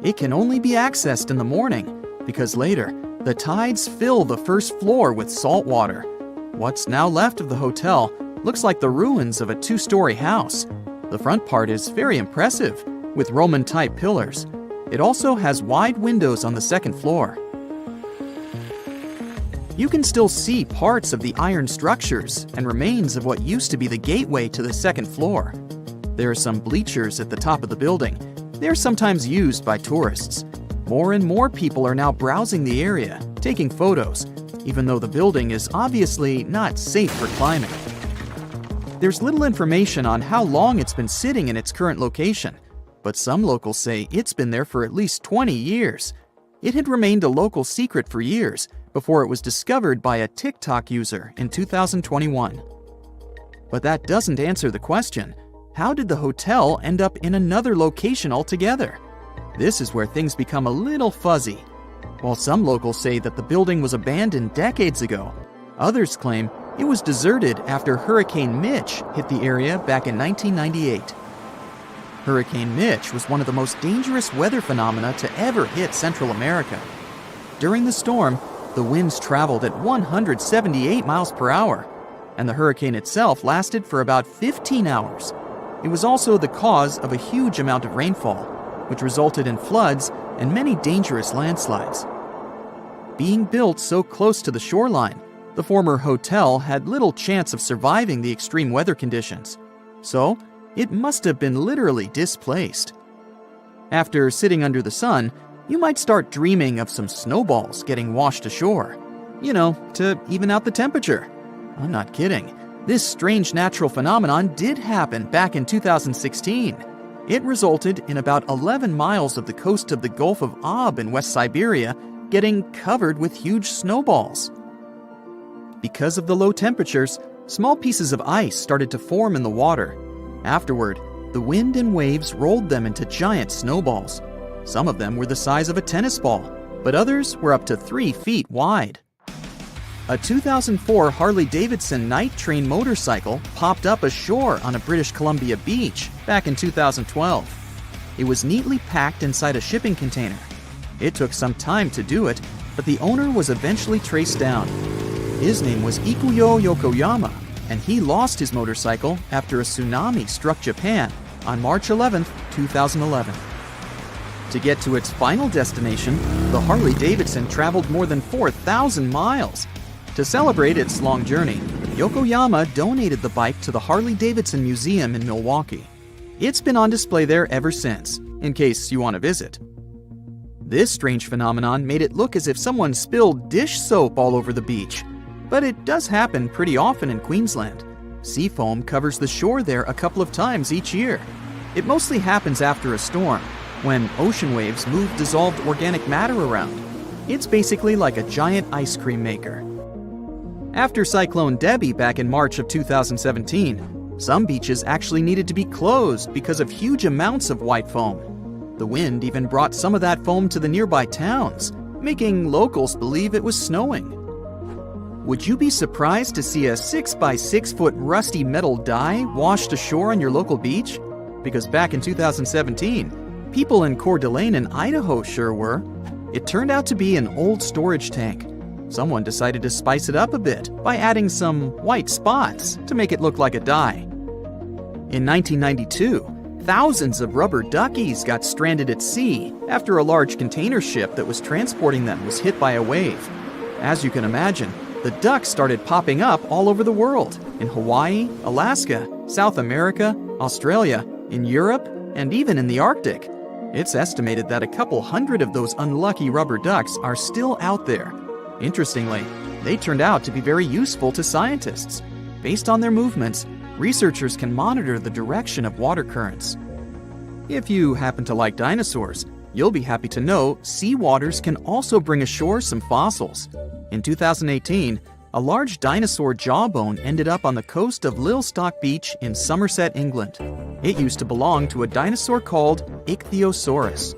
Speaker 1: It can only be accessed in the morning because later, the tides fill the first floor with salt water. What's now left of the hotel looks like the ruins of a 2-story house. The front part is very impressive, with Roman-type pillars. It also has wide windows on the second floor. You can still see parts of the iron structures and remains of what used to be the gateway to the second floor. There are some bleachers at the top of the building. They're sometimes used by tourists. More and more people are now browsing the area, taking photos, even though the building is obviously not safe for climbing. There's little information on how long it's been sitting in its current location, but some locals say it's been there for at least 20 years. It had remained a local secret for years before it was discovered by a TikTok user in 2021. But that doesn't answer the question. How did the hotel end up in another location altogether? This is where things become a little fuzzy. While some locals say that the building was abandoned decades ago, others claim it was deserted after Hurricane Mitch hit the area back in 1998. Hurricane Mitch was one of the most dangerous weather phenomena to ever hit Central America. During the storm, the winds traveled at 178 miles per hour, and the hurricane itself lasted for about 15 hours. It was also the cause of a huge amount of rainfall, which resulted in floods and many dangerous landslides. Being built so close to the shoreline, the former hotel had little chance of surviving the extreme weather conditions. So, it must have been literally displaced. After sitting under the sun, you might start dreaming of some snowballs getting washed ashore. To even out the temperature. I'm not kidding. This strange natural phenomenon did happen back in 2016. It resulted in about 11 miles of the coast of the Gulf of Aab in West Siberia getting covered with huge snowballs. Because of the low temperatures, small pieces of ice started to form in the water. Afterward, the wind and waves rolled them into giant snowballs. Some of them were the size of a tennis ball, but others were up to 3 feet wide. A 2004 Harley-Davidson night train motorcycle popped up ashore on a British Columbia beach back in 2012. It was neatly packed inside a shipping container. It took some time to do it, but the owner was eventually traced down. His name was Ikuyo Yokoyama, and he lost his motorcycle after a tsunami struck Japan on March 11, 2011. To get to its final destination, the Harley-Davidson traveled more than 4,000 miles. To celebrate its long journey, Yokoyama donated the bike to the Harley-Davidson Museum in Milwaukee. It's been on display there ever since, in case you want to visit. This strange phenomenon made it look as if someone spilled dish soap all over the beach. But it does happen pretty often in Queensland. Sea foam covers the shore there a couple of times each year. It mostly happens after a storm, when ocean waves move dissolved organic matter around. It's basically like a giant ice cream maker. After Cyclone Debbie back in March of 2017, some beaches actually needed to be closed because of huge amounts of white foam. The wind even brought some of that foam to the nearby towns, making locals believe it was snowing. Would you be surprised to see a 6 by 6 foot rusty metal die washed ashore on your local beach? Because back in 2017, people in Coeur d'Alene in Idaho sure were. It turned out to be an old storage tank. Someone decided to spice it up a bit by adding some white spots to make it look like a die. In 1992, thousands of rubber duckies got stranded at sea after a large container ship that was transporting them was hit by a wave. As you can imagine, the ducks started popping up all over the world, in Hawaii, Alaska, South America, Australia, in Europe, and even in the Arctic. It's estimated that a couple hundred of those unlucky rubber ducks are still out there. Interestingly, they turned out to be very useful to scientists. Based on their movements, researchers can monitor the direction of water currents. If you happen to like dinosaurs, you'll be happy to know sea waters can also bring ashore some fossils. In 2018, a large dinosaur jawbone ended up on the coast of Lilstock Beach in Somerset, England. It used to belong to a dinosaur called Ichthyosaurus.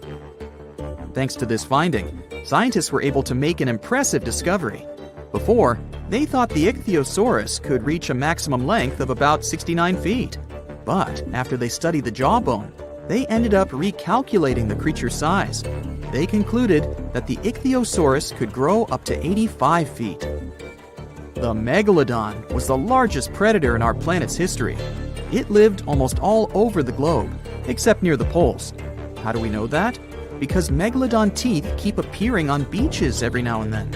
Speaker 1: Thanks to this finding, scientists were able to make an impressive discovery. Before, they thought the Ichthyosaurus could reach a maximum length of about 69 feet. But after they studied the jawbone, they ended up recalculating the creature's size. They concluded that the Ichthyosaurus could grow up to 85 feet. The megalodon was the largest predator in our planet's history. It lived almost all over the globe, except near the poles. How do we know that? Because megalodon teeth keep appearing on beaches every now and then.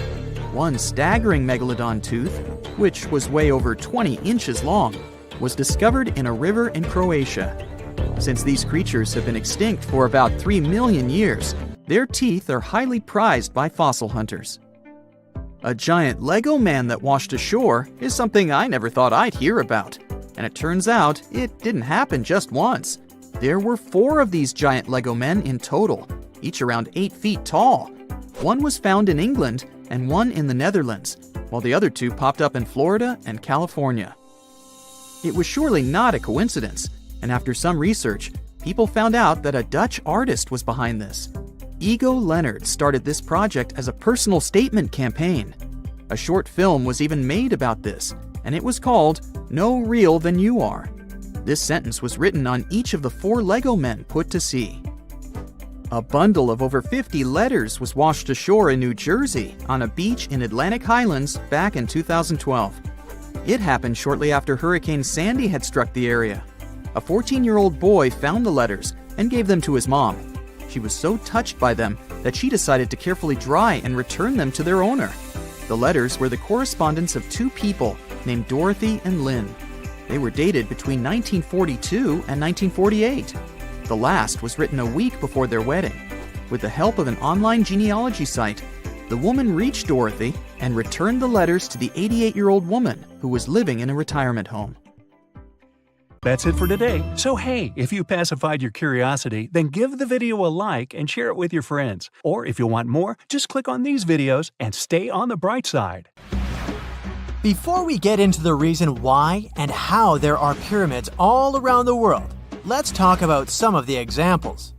Speaker 1: One staggering megalodon tooth, which was way over 20 inches long, was discovered in a river in Croatia. Since these creatures have been extinct for about 3 million years, their teeth are highly prized by fossil hunters. A giant Lego man that washed ashore is something I never thought I'd hear about. And it turns out it didn't happen just once. There were 4 of these giant Lego men in total, each around 8 feet tall. One was found in England and one in the Netherlands, while the other 2 popped up in Florida and California. It was surely not a coincidence, and after some research, people found out that a Dutch artist was behind this. Ego Leonard started this project as a personal statement campaign. A short film was even made about this, and it was called No Real Than You Are. This sentence was written on each of the 4 Lego men put to sea. A bundle of over 50 letters was washed ashore in New Jersey on a beach in Atlantic Highlands back in 2012. It happened shortly after Hurricane Sandy had struck the area. A 14-year-old boy found the letters and gave them to his mom. She was so touched by them that she decided to carefully dry and return them to their owner. The letters were the correspondence of 2 people named Dorothy and Lynn. They were dated between 1942 and 1948. The last was written a week before their wedding. With the help of an online genealogy site, the woman reached Dorothy and returned the letters to the 88-year-old woman who was living in a retirement home.
Speaker 2: That's it for today. So hey, if you pacified your curiosity, then give the video a like and share it with your friends. Or if you want more, just click on these videos and stay on the bright side.
Speaker 3: Before we get into the reason why and how there are pyramids all around the world, let's talk about some of the examples.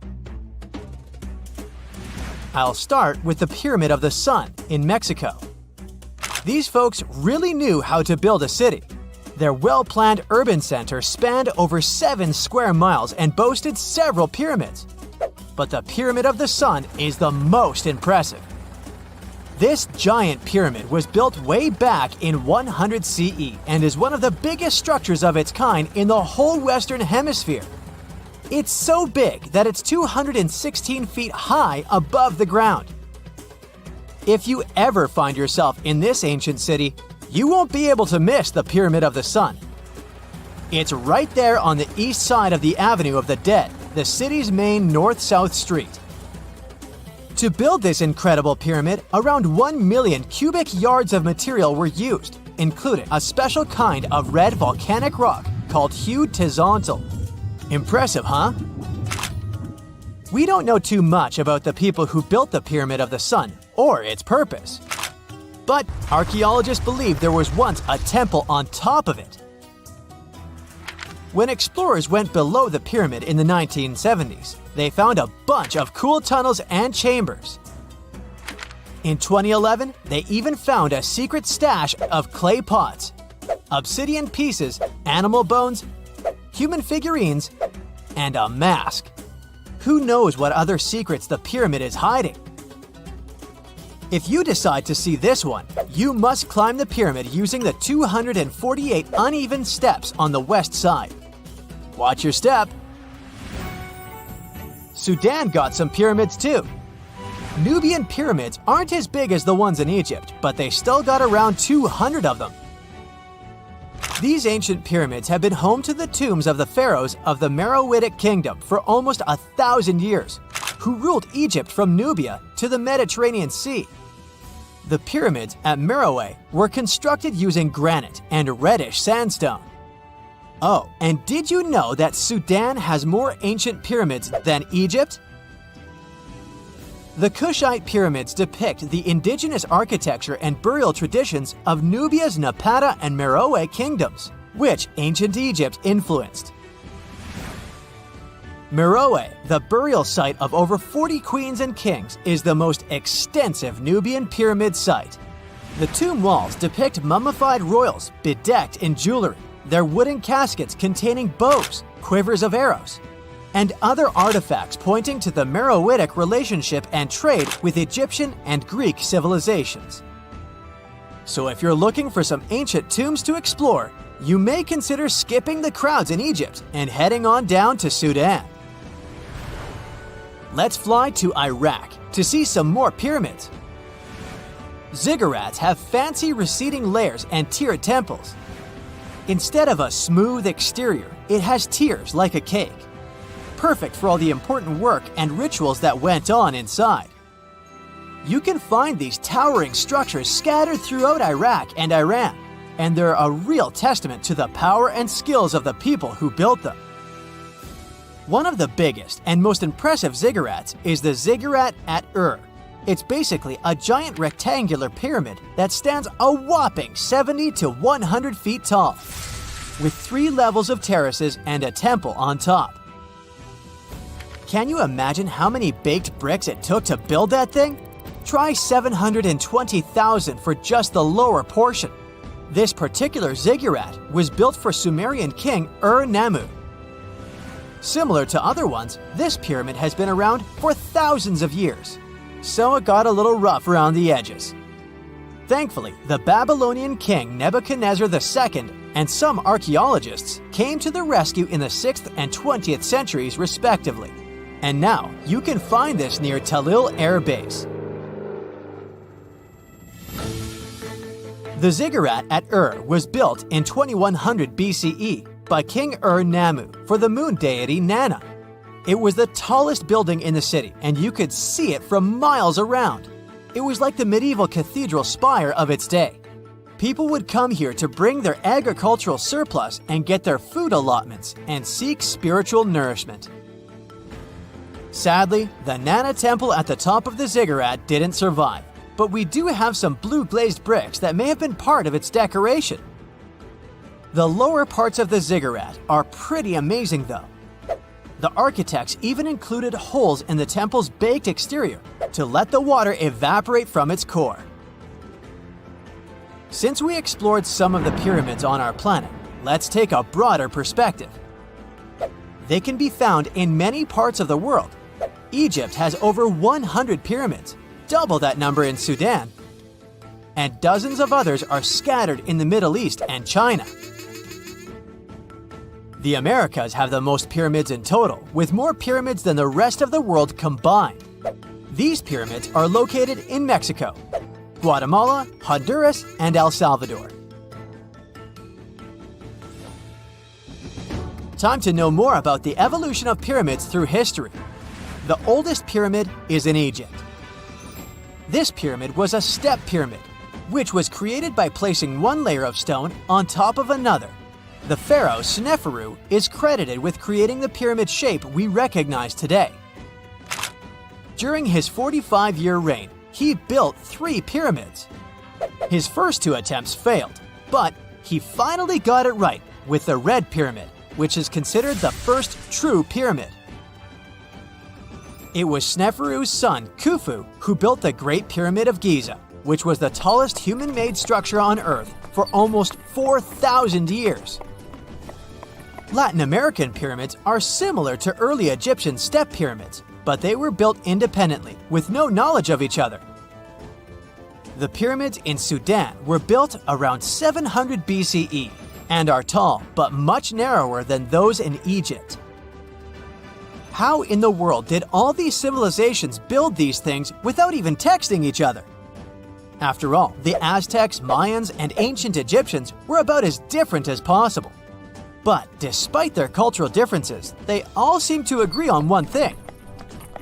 Speaker 3: I'll start with the Pyramid of the Sun in Mexico. These folks really knew how to build a city. Their well-planned urban center spanned over 7 square miles and boasted several pyramids. But the Pyramid of the Sun is the most impressive. This giant pyramid was built way back in 100 CE and is one of the biggest structures of its kind in the whole Western Hemisphere. It's so big that it's 216 feet high above the ground. If you ever find yourself in this ancient city, you won't be able to miss the Pyramid of the Sun. It's right there on the east side of the Avenue of the Dead, the city's main north-south street. To build this incredible pyramid, around 1 million cubic yards of material were used, including a special kind of red volcanic rock called hued tezontle. Impressive, huh? We don't know too much about the people who built the Pyramid of the Sun or its purpose. But archaeologists believe there was once a temple on top of it. When explorers went below the pyramid in the 1970s, they found a bunch of cool tunnels and chambers. In 2011, they even found a secret stash of clay pots, obsidian pieces, animal bones, human figurines, and a mask. Who knows what other secrets the pyramid is hiding? If you decide to see this one, you must climb the pyramid using the 248 uneven steps on the west side. Watch your step. Sudan got some pyramids too. Nubian pyramids aren't as big as the ones in Egypt, but they still got around 200 of them. These ancient pyramids have been home to the tombs of the pharaohs of the Meroitic Kingdom for almost 1,000 years, who ruled Egypt from Nubia to the Mediterranean Sea. The pyramids at Meroe were constructed using granite and reddish sandstone. Oh, and did you know that Sudan has more ancient pyramids than Egypt? The Kushite pyramids depict the indigenous architecture and burial traditions of Nubia's Napata and Meroe kingdoms, which ancient Egypt influenced. Meroe, the burial site of over 40 queens and kings, is the most extensive Nubian pyramid site. The tomb walls depict mummified royals bedecked in jewelry, their wooden caskets containing bows, quivers of arrows, and other artifacts pointing to the Meroitic relationship and trade with Egyptian and Greek civilizations. So if you're looking for some ancient tombs to explore, you may consider skipping the crowds in Egypt and heading on down to Sudan. Let's fly to Iraq to see some more pyramids. Ziggurats have fancy receding layers and tiered temples. Instead of a smooth exterior, it has tiers like a cake. Perfect for all the important work and rituals that went on inside. You can find these towering structures scattered throughout Iraq and Iran, and they're a real testament to the power and skills of the people who built them. One of the biggest and most impressive ziggurats is the ziggurat at Ur. It's basically a giant rectangular pyramid that stands a whopping 70 to 100 feet tall, with 3 levels of terraces and a temple on top. Can you imagine how many baked bricks it took to build that thing? Try 720,000 for just the lower portion. This particular ziggurat was built for Sumerian king Ur-Nammu. Similar to other ones, this pyramid has been around for thousands of years, so it got a little rough around the edges. Thankfully, the Babylonian king Nebuchadnezzar II and some archaeologists came to the rescue in the 6th and 20th centuries respectively, and now you can find this near Talil Air Base. The ziggurat at Ur was built in 2100 BCE by King Ur-Nammu for the moon deity Nana. It was the tallest building in the city, and you could see it from miles around. It was like the medieval cathedral spire of its day. People would come here to bring their agricultural surplus and get their food allotments and seek spiritual nourishment. Sadly, the Nana temple at the top of the ziggurat didn't survive, but we do have some blue glazed bricks that may have been part of its decoration. The lower parts of the ziggurat are pretty amazing though. The architects even included holes in the temple's baked exterior to let the water evaporate from its core. Since we explored some of the pyramids on our planet, let's take a broader perspective. They can be found in many parts of the world. Egypt has over 100 pyramids, double that number in Sudan, and dozens of others are scattered in the Middle East and China. The Americas have the most pyramids in total, with more pyramids than the rest of the world combined. These pyramids are located in Mexico, Guatemala, Honduras, and El Salvador. Time to know more about the evolution of pyramids through history. The oldest pyramid is in Egypt. This pyramid was a step pyramid, which was created by placing one layer of stone on top of another. The pharaoh Sneferu is credited with creating the pyramid shape we recognize today. During his 45-year reign, he built 3 pyramids. His first 2 attempts failed, but he finally got it right with the Red Pyramid, which is considered the first true pyramid. It was Sneferu's son, Khufu, who built the Great Pyramid of Giza, which was the tallest human-made structure on Earth for almost 4,000 years. Latin American pyramids are similar to early Egyptian step pyramids, but they were built independently with no knowledge of each other. The pyramids in Sudan were built around 700 BCE and are tall but much narrower than those in Egypt. How in the world did all these civilizations build these things without even texting each other? After all, the Aztecs, Mayans, and ancient Egyptians were about as different as possible. But despite their cultural differences, they all seem to agree on one thing.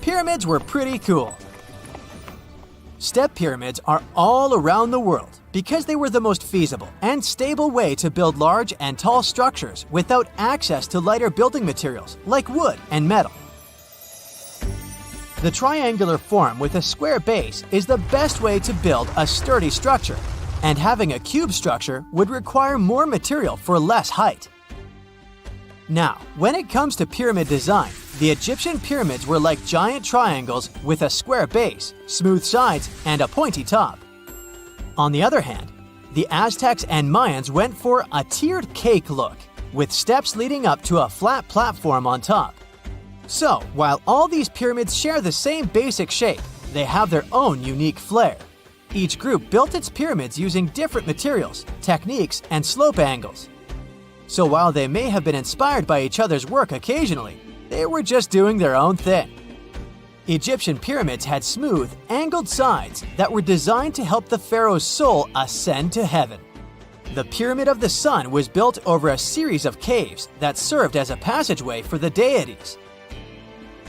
Speaker 3: Pyramids were pretty cool. Step pyramids are all around the world because they were the most feasible and stable way to build large and tall structures without access to lighter building materials like wood and metal. The triangular form with a square base is the best way to build a sturdy structure, and having a cube structure would require more material for less height. Now, when it comes to pyramid design, the Egyptian pyramids were like giant triangles with a square base, smooth sides, and a pointy top. On the other hand, the Aztecs and Mayans went for a tiered cake look, with steps leading up to a flat platform on top. So, while all these pyramids share the same basic shape, they have their own unique flair. Each group built its pyramids using different materials, techniques, and slope angles. So while they may have been inspired by each other's work occasionally, they were just doing their own thing. Egyptian pyramids had smooth, angled sides that were designed to help the pharaoh's soul ascend to heaven. The Pyramid of the Sun was built over a series of caves that served as a passageway for the deities.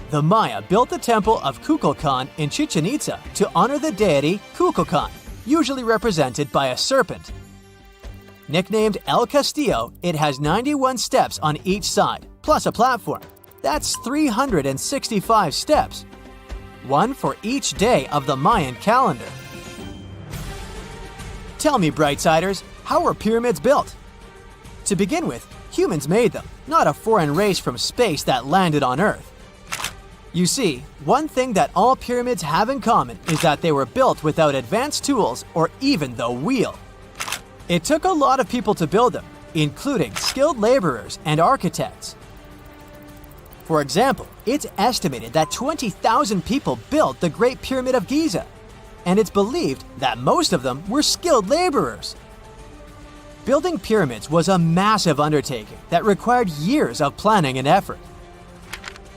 Speaker 3: The Maya built the temple of Kukulkan in Chichen Itza to honor the deity Kukulkan, usually represented by a serpent. Nicknamed El Castillo, it has 91 steps on each side, plus a platform. That's 365 steps, one for each day of the Mayan calendar. Tell me, Brightsiders, how were pyramids built? To begin with, humans made them, not a foreign race from space that landed on Earth. You see, one thing that all pyramids have in common is that they were built without advanced tools or even the wheel. It took a lot of people to build them, including skilled laborers and architects. For example, it's estimated that 20,000 people built the Great Pyramid of Giza, and it's believed that most of them were skilled laborers. Building pyramids was a massive undertaking that required years of planning and effort.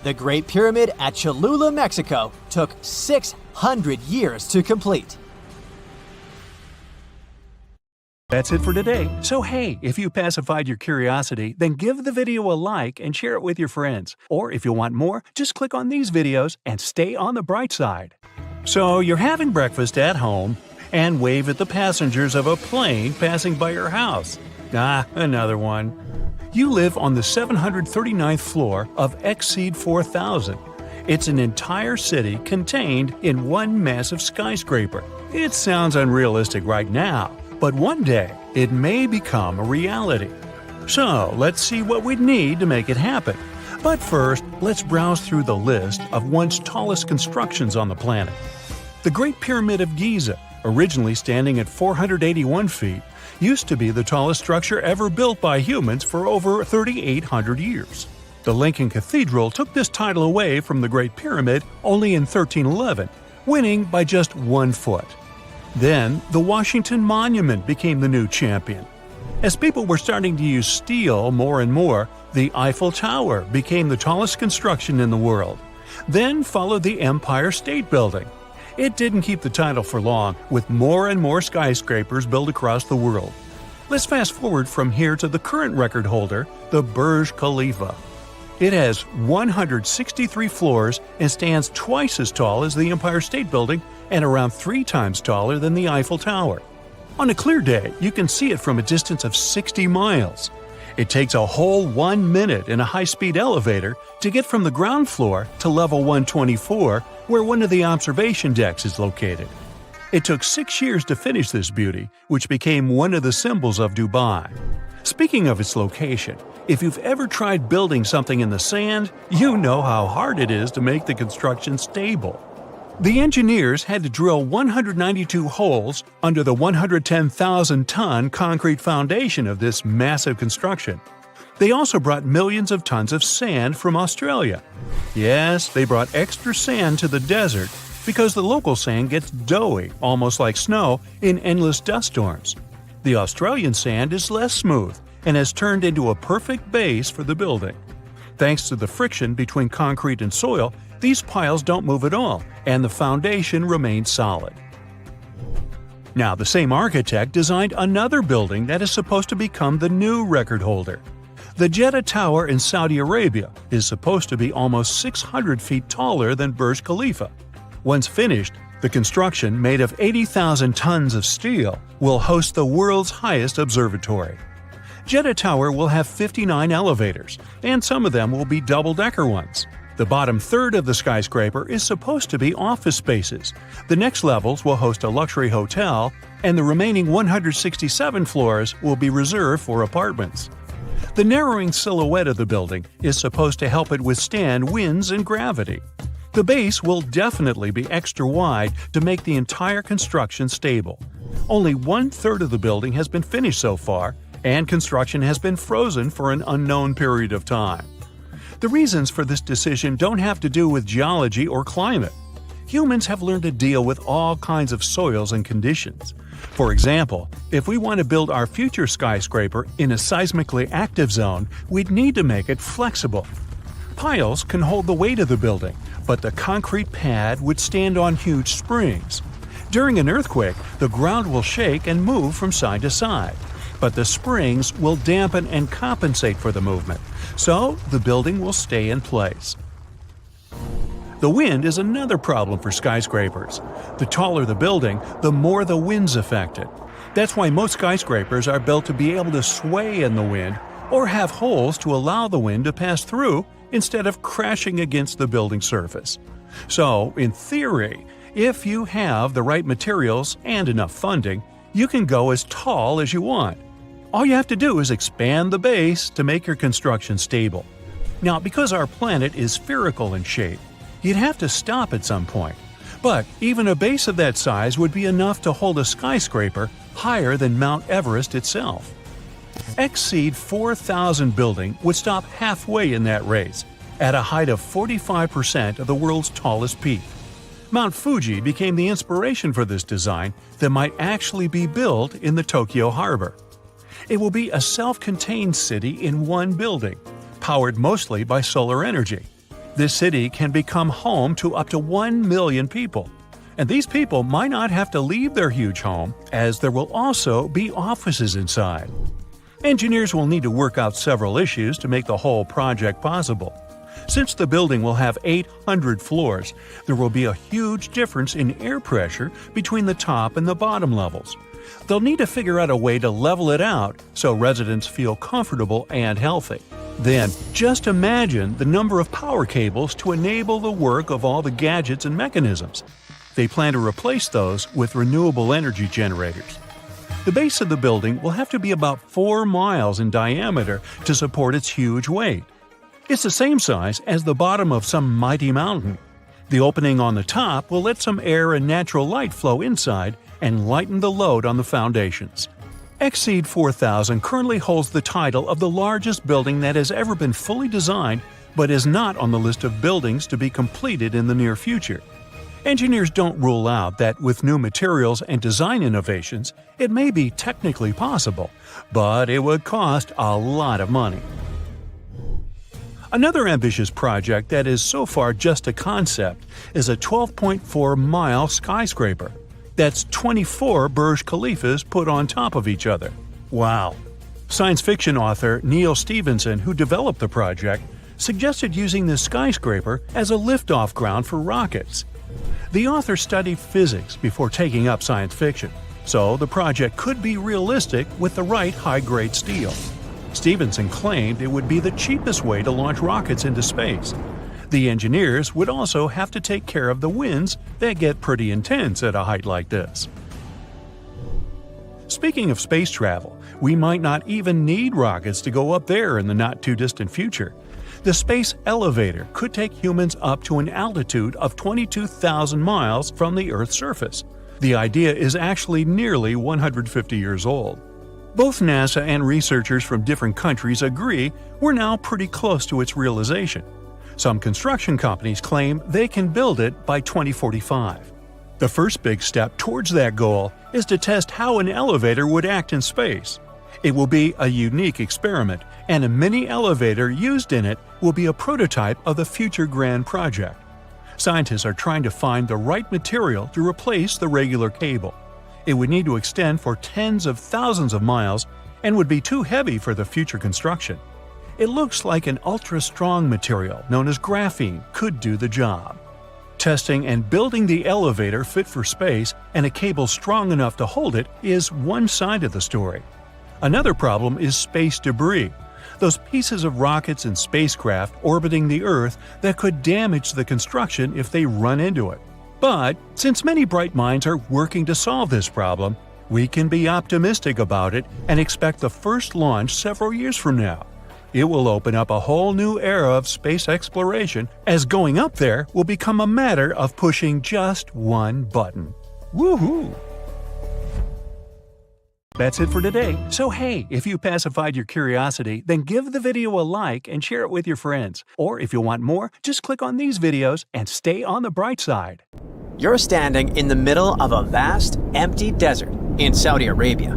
Speaker 3: The Great Pyramid at Cholula, Mexico, took 600 years to complete.
Speaker 2: That's it for today. So hey, if you pacified your curiosity, then give the video a like and share it with your friends. Or if you want more, just click on these videos and stay on the bright side. So you're having breakfast at home and wave at the passengers of a plane passing by your house. Another one. You live on the 739th floor of Exceed 4000. It's an entire city contained in one massive skyscraper. It sounds unrealistic right now, but one day it may become a reality. So let's see what we'd need to make it happen. But first, let's browse through the list of once tallest constructions on the planet. The Great Pyramid of Giza, originally standing at 481 feet, used to be the tallest structure ever built by humans for over 3,800 years. The Lincoln Cathedral took this title away from the Great Pyramid only in 1311, winning by just 1 foot. Then, the Washington Monument became the new champion. As people were starting to use steel more and more, the Eiffel Tower became the tallest construction in the world. Then followed the Empire State Building. It didn't keep the title for long, with more and more skyscrapers built across the world. Let's fast forward from here to the current record holder, the Burj Khalifa. It has 163 floors and stands twice as tall as the Empire State Building and around 3 times taller than the Eiffel Tower. On a clear day, you can see it from a distance of 60 miles. It takes a whole 1 minute in a high-speed elevator to get from the ground floor to level 124, where one of the observation decks is located. It took 6 years to finish this beauty, which became one of the symbols of Dubai. Speaking of its location, if you've ever tried building something in the sand, you know how hard it is to make the construction stable. The engineers had to drill 192 holes under the 110,000-ton concrete foundation of this massive construction. They also brought millions of tons of sand from Australia. Yes, they brought extra sand to the desert because the local sand gets doughy, almost like snow, in endless dust storms. The Australian sand is less smooth and has turned into a perfect base for the building. Thanks to the friction between concrete and soil, these piles don't move at all, and the foundation remains solid. Now, the same architect designed another building that is supposed to become the new record holder. The Jeddah Tower in Saudi Arabia is supposed to be almost 600 feet taller than Burj Khalifa. Once finished, the construction, made of 80,000 tons of steel, will host the world's highest observatory. Jeddah Tower will have 59 elevators, and some of them will be double-decker ones. The bottom third of the skyscraper is supposed to be office spaces. The next levels will host a luxury hotel, and the remaining 167 floors will be reserved for apartments. The narrowing silhouette of the building is supposed to help it withstand winds and gravity. The base will definitely be extra wide to make the entire construction stable. Only 1/3 of the building has been finished so far, and construction has been frozen for an unknown period of time. The reasons for this decision don't have to do with geology or climate. Humans have learned to deal with all kinds of soils and conditions. For example, if we want to build our future skyscraper in a seismically active zone, we'd need to make it flexible. Piles can hold the weight of the building, but the concrete pad would stand on huge springs. During an earthquake, the ground will shake and move from side to side, but the springs will dampen and compensate for the movement, so the building will stay in place. The wind is another problem for skyscrapers. The taller the building, the more the wind's affected. That's why most skyscrapers are built to be able to sway in the wind or have holes to allow the wind to pass through instead of crashing against the building surface. So, in theory, if you have the right materials and enough funding, you can go as tall as you want. All you have to do is expand the base to make your construction stable. Now, because our planet is spherical in shape, you'd have to stop at some point. But even a base of that size would be enough to hold a skyscraper higher than Mount Everest itself. Exceed 4,000 building would stop halfway in that race, at a height of 45% of the world's tallest peak. Mount Fuji became the inspiration for this design that might actually be built in the Tokyo harbor. It will be a self-contained city in one building, powered mostly by solar energy. This city can become home to up to 1 million people. And these people might not have to leave their huge home, as there will also be offices inside. Engineers will need to work out several issues to make the whole project possible. Since the building will have 800 floors, there will be a huge difference in air pressure between the top and the bottom levels. They'll need to figure out a way to level it out so residents feel comfortable and healthy. Then, just imagine the number of power cables to enable the work of all the gadgets and mechanisms. They plan to replace those with renewable energy generators. The base of the building will have to be about 4 miles in diameter to support its huge weight. It's the same size as the bottom of some mighty mountain. The opening on the top will let some air and natural light flow inside, and lighten the load on the foundations. Exceed 4000 currently holds the title of the largest building that has ever been fully designed but is not on the list of buildings to be completed in the near future. Engineers don't rule out that with new materials and design innovations, it may be technically possible, but it would cost a lot of money. Another ambitious project that is so far just a concept is a 12.4-mile skyscraper. That's 24 Burj Khalifas put on top of each other. Wow! Science fiction author Neil Stephenson, who developed the project, suggested using this skyscraper as a liftoff ground for rockets. The author studied physics before taking up science fiction, so the project could be realistic with the right high-grade steel. Stephenson claimed it would be the cheapest way to launch rockets into space. The engineers would also have to take care of the winds that get pretty intense at a height like this. Speaking of space travel, we might not even need rockets to go up there in the not-too-distant future. The space elevator could take humans up to an altitude of 22,000 miles from the Earth's surface. The idea is actually nearly 150 years old. Both NASA and researchers from different countries agree we're now pretty close to its realization. Some construction companies claim they can build it by 2045. The first big step towards that goal is to test how an elevator would act in space. It will be a unique experiment, and a mini elevator used in it will be a prototype of the future grand project. Scientists are trying to find the right material to replace the regular cable. It would need to extend for tens of thousands of miles and would be too heavy for the future construction. It looks like an ultra-strong material known as graphene could do the job. Testing and building the elevator fit for space and a cable strong enough to hold it is one side of the story. Another problem is space debris, those pieces of rockets and spacecraft orbiting the Earth that could damage the construction if they run into it. But since many bright minds are working to solve this problem, we can be optimistic about it and expect the first launch several years from now. It will open up a whole new era of space exploration, as going up there will become a matter of pushing just one button. Woohoo! That's it for today. So hey, if you pacified your curiosity, then give the video a like and share it with your friends. Or if you want more, just click on these videos and stay on the bright side.
Speaker 3: You're standing in the middle of a vast, empty desert in Saudi Arabia.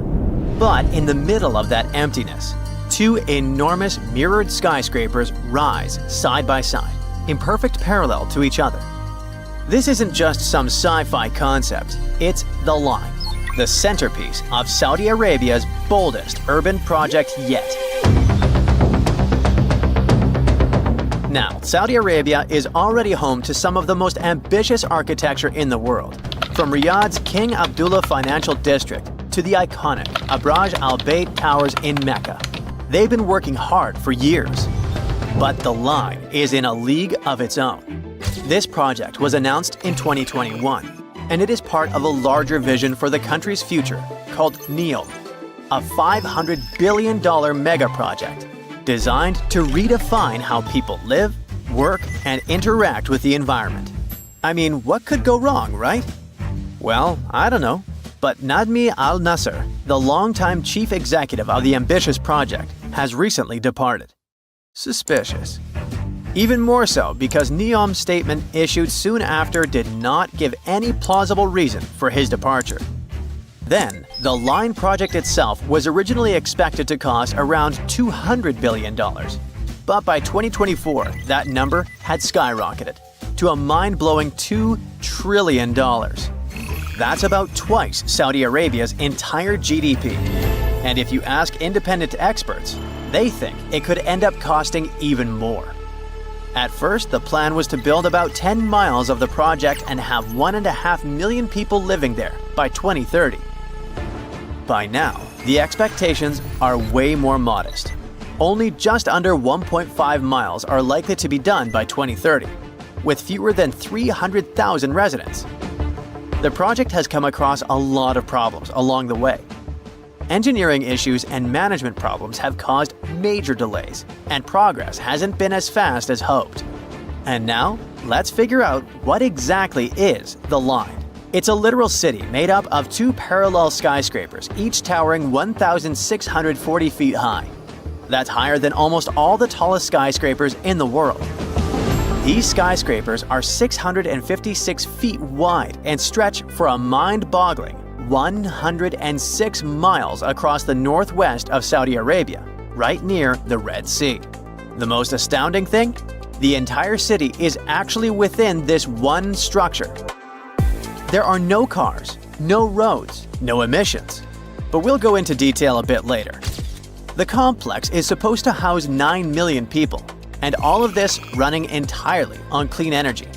Speaker 3: But in the middle of that emptiness, two enormous mirrored skyscrapers rise side by side, in perfect parallel to each other. This isn't just some sci-fi concept, it's the line, the centerpiece of Saudi Arabia's boldest urban project yet. Now, Saudi Arabia is already home to some of the most ambitious architecture in the world, from Riyadh's King Abdullah Financial District to the iconic Abraj Al Bayt Towers in Mecca. They've been working hard for years. But the line is in a league of its own. This project was announced in 2021, and it is part of a larger vision for the country's future called NEOM, a $500 billion mega project designed to redefine how people live, work, and interact with the environment. I mean, what could go wrong, right? Well, I don't know. But Nadmi Al Nasser, the longtime chief executive of the ambitious project, has recently departed. Suspicious. Even more so because NEOM's statement issued soon after did not give any plausible reason for his departure. Then, the line project itself was originally expected to cost around $200 billion. But by 2024, that number had skyrocketed to a mind-blowing $2 trillion. That's about twice Saudi Arabia's entire GDP. And if you ask independent experts, they think it could end up costing even more. At first, the plan was to build about 10 miles of the project and have 1.5 million people living there by 2030. By now, the expectations are way more modest. Only just under 1.5 miles are likely to be done by 2030, with fewer than 300,000 residents. The project has come across a lot of problems along the way. Engineering issues and management problems have caused major delays, and progress hasn't been as fast as hoped. And now, let's figure out what exactly is the line. It's a literal city made up of two parallel skyscrapers, each towering 1,640 feet high. That's higher than almost all the tallest skyscrapers in the world. These skyscrapers are 656 feet wide and stretch for a mind-boggling 106 miles across the northwest of Saudi Arabia, right near the Red Sea. The most astounding thing? The entire city is actually within this one structure. There are no cars, no roads, no emissions. But we'll go into detail a bit later. The complex is supposed to house 9 million people, and all of this running entirely on clean energy.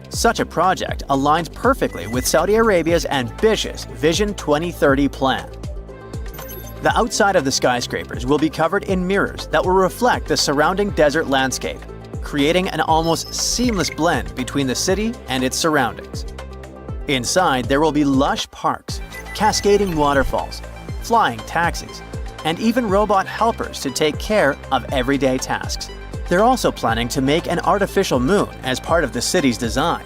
Speaker 3: Such a project aligns perfectly with Saudi Arabia's ambitious Vision 2030 plan. The outside of the skyscrapers will be covered in mirrors that will reflect the surrounding desert landscape, creating an almost seamless blend between the city and its surroundings. Inside, there will be lush parks, cascading waterfalls, flying taxis, and even robot helpers to take care of everyday tasks. They're also planning to make an artificial moon as part of the city's design.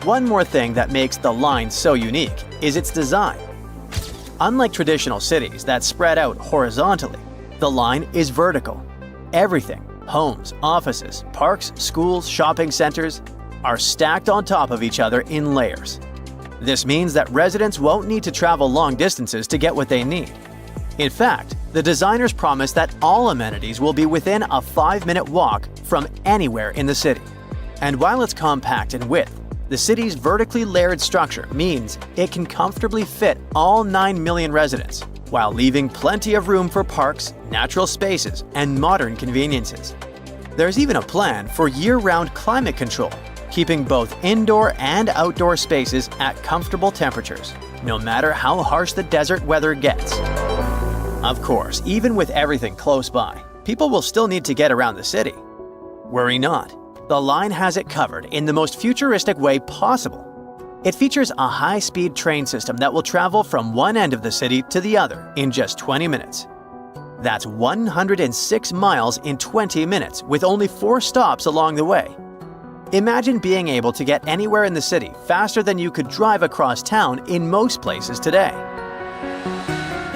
Speaker 3: One more thing that makes the line so unique is its design. Unlike traditional cities that spread out horizontally, the line is vertical. Everything, homes, offices, parks, schools, shopping centers, are stacked on top of each other in layers. This means that residents won't need to travel long distances to get what they need. In fact, the designers promise that all amenities will be within a 5-minute walk from anywhere in the city. And while it's compact in width, the city's vertically layered structure means it can comfortably fit all 9 million residents, while leaving plenty of room for parks, natural spaces, and modern conveniences. There's even a plan for year-round climate control, keeping both indoor and outdoor spaces at comfortable temperatures, no matter how harsh the desert weather gets. Of course, even with everything close by, people will still need to get around the city. Worry not. The line has it covered in the most futuristic way possible. It features a high-speed train system that will travel from one end of the city to the other in just 20 minutes. That's 106 miles in 20 minutes with only 4 stops along the way. Imagine being able to get anywhere in the city faster than you could drive across town in most places today.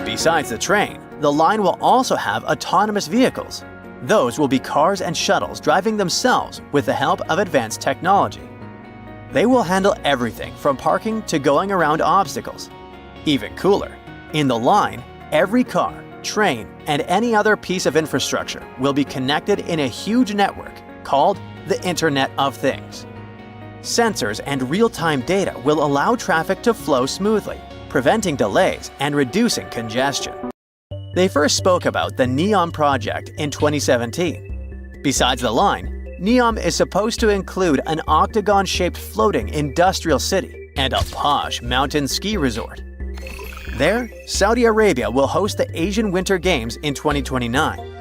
Speaker 3: Besides the train, the line will also have autonomous vehicles. Those will be cars and shuttles driving themselves with the help of advanced technology. They will handle everything from parking to going around obstacles. Even cooler, in the line, every car, train, and any other piece of infrastructure will be connected in a huge network called the Internet of Things. Sensors and real-time data will allow traffic to flow smoothly, preventing delays and reducing congestion. They first spoke about the NEOM project in 2017. Besides the line, NEOM is supposed to include an octagon-shaped floating industrial city and a posh mountain ski resort. There, Saudi Arabia will host the Asian Winter Games in 2029.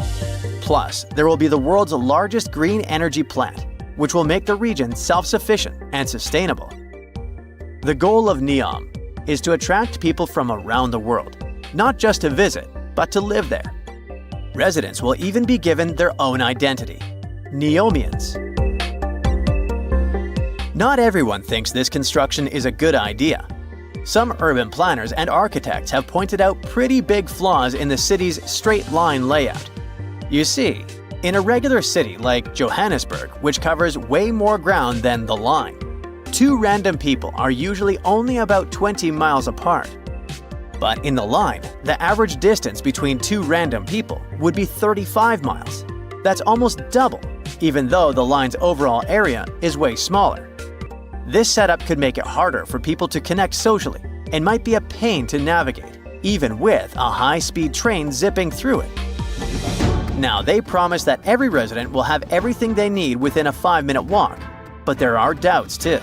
Speaker 3: Plus, there will be the world's largest green energy plant, which will make the region self-sufficient and sustainable. The goal of NEOM is to attract people from around the world, not just to visit, but to live there. Residents will even be given their own identity, Neomians. Not everyone thinks this construction is a good idea. Some urban planners and architects have pointed out pretty big flaws in the city's straight-line layout. You see, in a regular city like Johannesburg, which covers way more ground than the line, 2 random people are usually only about 20 miles apart. But in the line, the average distance between 2 random people would be 35 miles. That's almost double, even though the line's overall area is way smaller. This setup could make it harder for people to connect socially and might be a pain to navigate, even with a high-speed train zipping through it. Now, they promise that every resident will have everything they need within a 5-minute walk, but there are doubts too.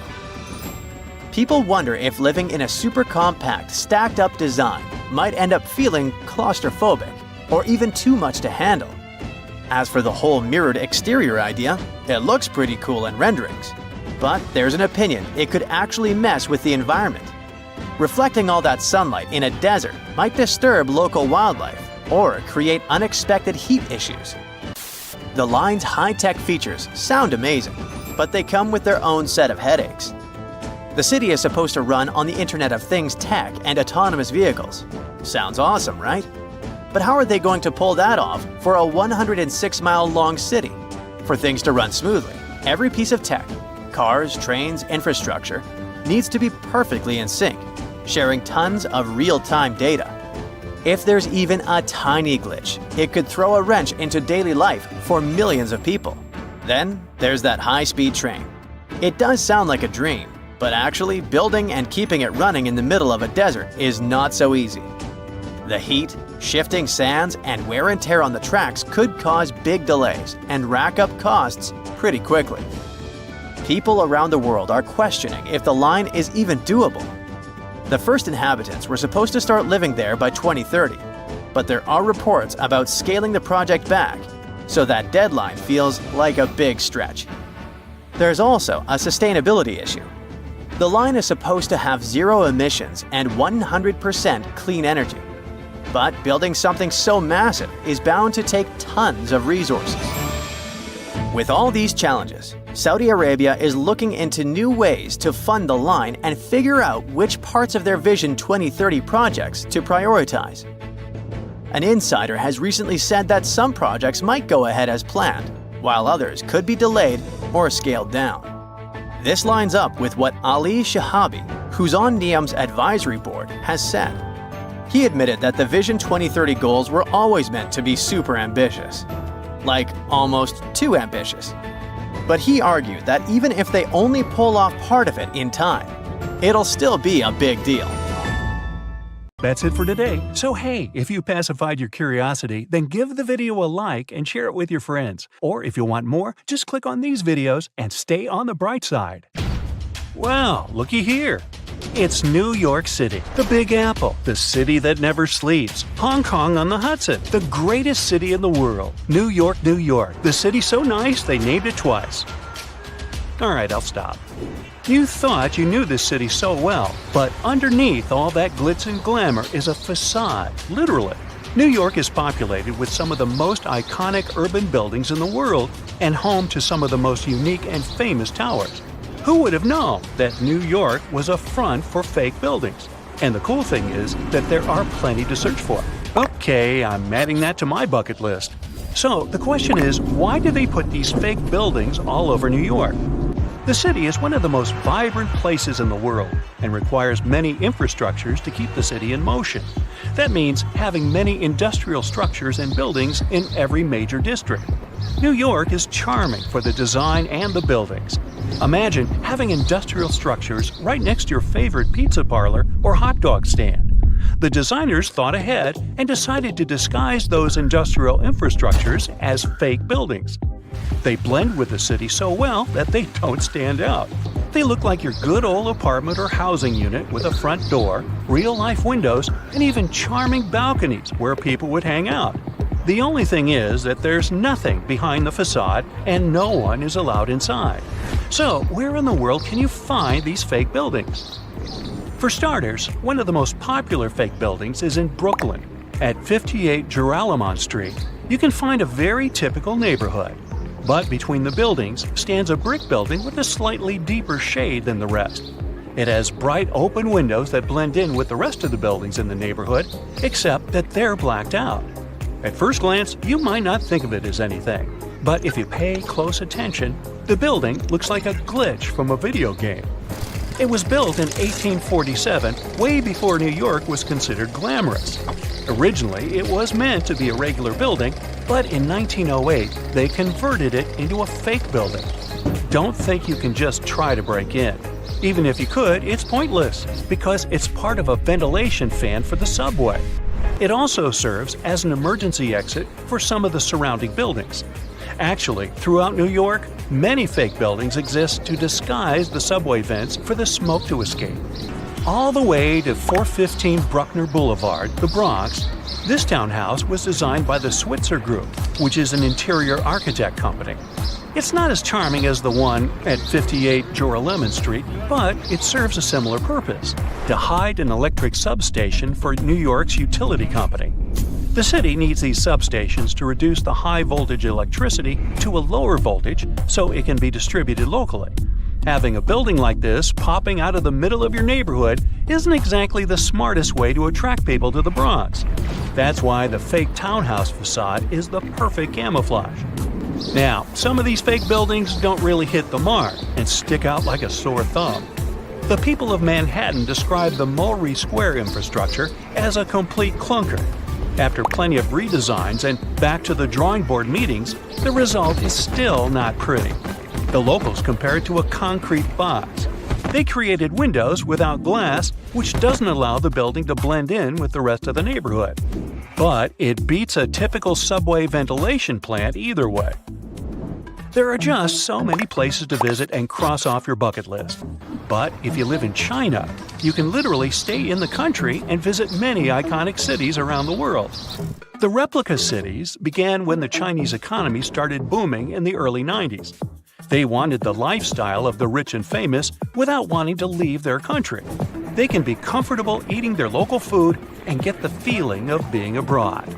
Speaker 3: People wonder if living in a super compact, stacked-up design might end up feeling claustrophobic or even too much to handle. As for the whole mirrored exterior idea, it looks pretty cool in renderings. But there's an opinion it could actually mess with the environment. Reflecting all that sunlight in a desert might disturb local wildlife or create unexpected heat issues. The line's high-tech features sound amazing, but they come with their own set of headaches. The city is supposed to run on the Internet of Things tech and autonomous vehicles. Sounds awesome, right? But how are they going to pull that off for a 106-mile-long city? For things to run smoothly, every piece of tech, cars, trains, infrastructure, needs to be perfectly in sync, sharing tons of real-time data. If there's even a tiny glitch, it could throw a wrench into daily life for millions of people. Then there's that high-speed train. It does sound like a dream, but actually building and keeping it running in the middle of a desert is not so easy. The heat, shifting sands, and wear and tear on the tracks could cause big delays and rack up costs pretty quickly. People around the world are questioning if the line is even doable. The first inhabitants were supposed to start living there by 2030, but there are reports about scaling the project back, so that deadline feels like a big stretch. There's also a sustainability issue. The line is supposed to have zero emissions and 100% clean energy. But building something so massive is bound to take tons of resources. With all these challenges, Saudi Arabia is looking into new ways to fund the line and figure out which parts of their Vision 2030 projects to prioritize. An insider has recently said that some projects might go ahead as planned, while others could be delayed or scaled down. This lines up with what Ali Shahabi, who's on NEOM's advisory board, has said. He admitted that the Vision 2030 goals were always meant to be super ambitious. Like, almost too ambitious. But he argued that even if they only pull off part of it in time, it'll still be a big deal.
Speaker 2: That's it for today. So hey, if you pacified your curiosity, then give the video a like and share it with your friends. Or if you want more, just click on these videos and stay on the bright side. Wow, looky here. It's New York City, the Big Apple, the city that never sleeps. Hong Kong on the Hudson, the greatest city in the world. New York, New York, the city so nice they named it twice. Alright, I'll stop. You thought you knew this city so well, but underneath all that glitz and glamour is a facade, literally. New York is populated with some of the most iconic urban buildings in the world and home to some of the most unique and famous towers. Who would have known that New York was a front for fake buildings? And the cool thing is that there are plenty to search for. Okay, I'm adding that to my bucket list. So the question is, why do they put these fake buildings all over New York? The city is one of the most vibrant places in the world and requires many infrastructures to keep the city in motion. That means having many industrial structures and buildings in every major district. New York is charming for the design and the buildings. Imagine having industrial structures right next to your favorite pizza parlor or hot dog stand. The designers thought ahead and decided to disguise those industrial infrastructures as fake buildings. They blend with the city so well that they don't stand out. They look like your good old apartment or housing unit with a front door, real-life windows, and even charming balconies where people would hang out. The only thing is that there's nothing behind the facade and no one is allowed inside. So, where in the world can you find these fake buildings? For starters, one of the most popular fake buildings is in Brooklyn. At 58 Joralemon Street, you can find a very typical neighborhood. But between the buildings stands a brick building with a slightly deeper shade than the rest. It has bright open windows that blend in with the rest of the buildings in the neighborhood, except that they're blacked out. At first glance, you might not think of it as anything, but if you pay close attention, the building looks like a glitch from a video game. It was built in 1847, way before New York was considered glamorous. Originally, it was meant to be a regular building, but in 1908, they converted it into a fake building. Don't think you can just try to break in. Even if you could, it's pointless, because it's part of a ventilation fan for the subway. It also serves as an emergency exit for some of the surrounding buildings. Actually, throughout New York, many fake buildings exist to disguise the subway vents for the smoke to escape. All the way to 415 Bruckner Boulevard, the Bronx, this townhouse was designed by the Switzer Group, which is an interior architect company. It's not as charming as the one at 58 Joralemon Street, but it serves a similar purpose, to hide an electric substation for New York's utility company. The city needs these substations to reduce the high-voltage electricity to a lower voltage so it can be distributed locally. Having a building like this popping out of the middle of your neighborhood isn't exactly the smartest way to attract people to the Bronx. That's why the fake townhouse facade is the perfect camouflage. Now, some of these fake buildings don't really hit the mark and stick out like a sore thumb. The people of Manhattan describe the Mulberry Square infrastructure as a complete clunker. After plenty of redesigns and back to the drawing board meetings, the result is still not pretty. The locals compare it to a concrete box. They created windows without glass, which doesn't allow the building to blend in with the rest of the neighborhood. But it beats a typical subway ventilation plant either way. There are just so many places to visit and cross off your bucket list. But if you live in China, you can literally stay in the country and visit many iconic cities around the world. The replica cities began when the Chinese economy started booming in the early 90s. They wanted the lifestyle of the rich and famous without wanting to leave their country. They can be comfortable eating their local food and get the feeling of being abroad.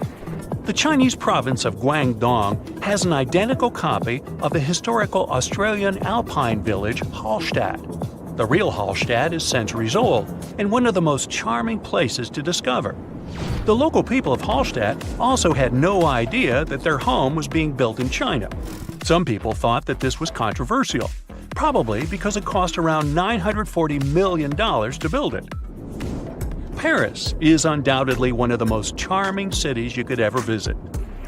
Speaker 2: The Chinese province of Guangdong has an identical copy of the historical Australian alpine village Hallstatt. The real Hallstatt is centuries old and one of the most charming places to discover. The local people of Hallstatt also had no idea that their home was being built in China. Some people thought that this was controversial, probably because it cost around $940 million to build it. Paris is undoubtedly one of the most charming cities you could ever visit.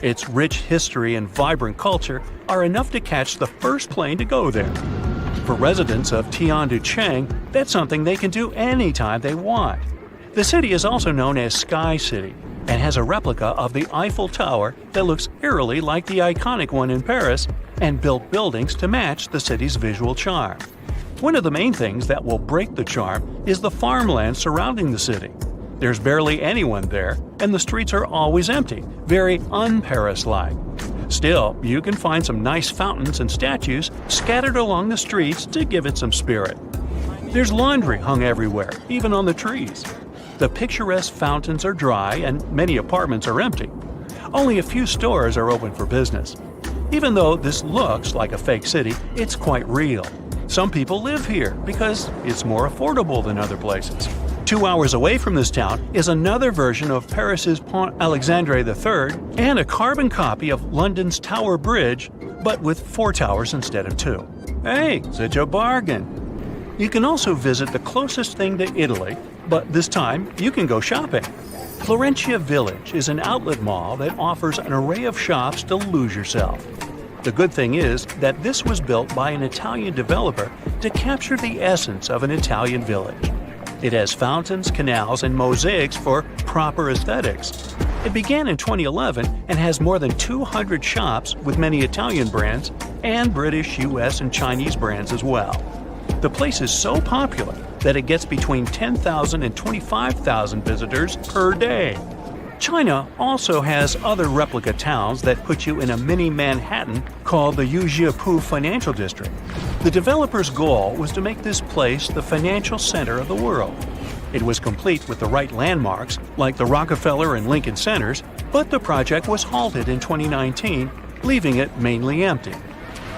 Speaker 2: Its rich history and vibrant culture are enough to catch the first plane to go there. For residents of Tianducheng, that's something they can do anytime they want. The city is also known as Sky City and has a replica of the Eiffel Tower that looks eerily like the iconic one in Paris and built buildings to match the city's visual charm. One of the main things that will break the charm is the farmland surrounding the city. There's barely anyone there, and the streets are always empty, very un-Paris-like. Still, you can find some nice fountains and statues scattered along the streets to give it some spirit. There's laundry hung everywhere, even on the trees. The picturesque fountains are dry and many apartments are empty. Only a few stores are open for business. Even though this looks like a fake city, it's quite real. Some people live here because it's more affordable than other places. 2 hours away from this town is another version of Paris's Pont Alexandre III and a carbon copy of London's Tower Bridge, but with 4 towers instead of 2. Hey, such a bargain! You can also visit the closest thing to Italy, but this time you can go shopping. Florentia Village is an outlet mall that offers an array of shops to lose yourself. The good thing is that this was built by an Italian developer to capture the essence of an Italian village. It has fountains, canals, and mosaics for proper aesthetics. It began in 2011 and has more than 200 shops with many Italian brands and British, US, and Chinese brands as well. The place is so popular that it gets between 10,000 and 25,000 visitors per day. China also has other replica towns that put you in a mini Manhattan called the Yujiapu Financial District. The developer's goal was to make this place the financial center of the world. It was complete with the right landmarks, like the Rockefeller and Lincoln Centers, but the project was halted in 2019, leaving it mainly empty.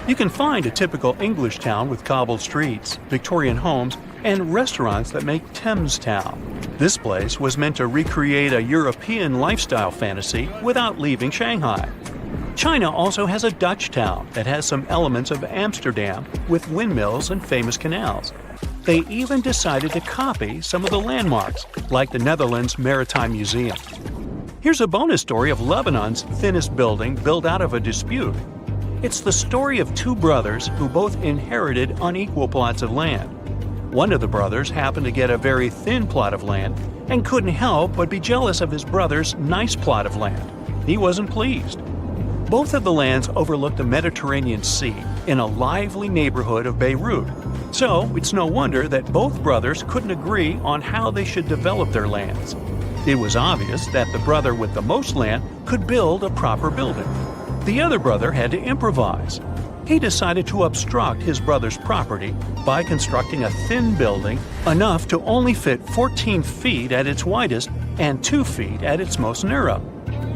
Speaker 2: You can find a typical English town with cobbled streets, Victorian homes, and restaurants that make Thames Town. This place was meant to recreate a European lifestyle fantasy without leaving Shanghai. China also has a Dutch town that has some elements of Amsterdam with windmills and famous canals. They even decided to copy some of the landmarks, like the Netherlands Maritime Museum. Here's a bonus story of Lebanon's thinnest building built out of a dispute. It's the story of 2 brothers who both inherited unequal plots of land. One of the brothers happened to get a very thin plot of land and couldn't help but be jealous of his brother's nice plot of land. He wasn't pleased. Both of the lands overlooked the Mediterranean Sea in a lively neighborhood of Beirut. So it's no wonder that both brothers couldn't agree on how they should develop their lands. It was obvious that the brother with the most land could build a proper building. The other brother had to improvise. He decided to obstruct his brother's property by constructing a thin building enough to only fit 14 feet at its widest and 2 feet at its most narrow.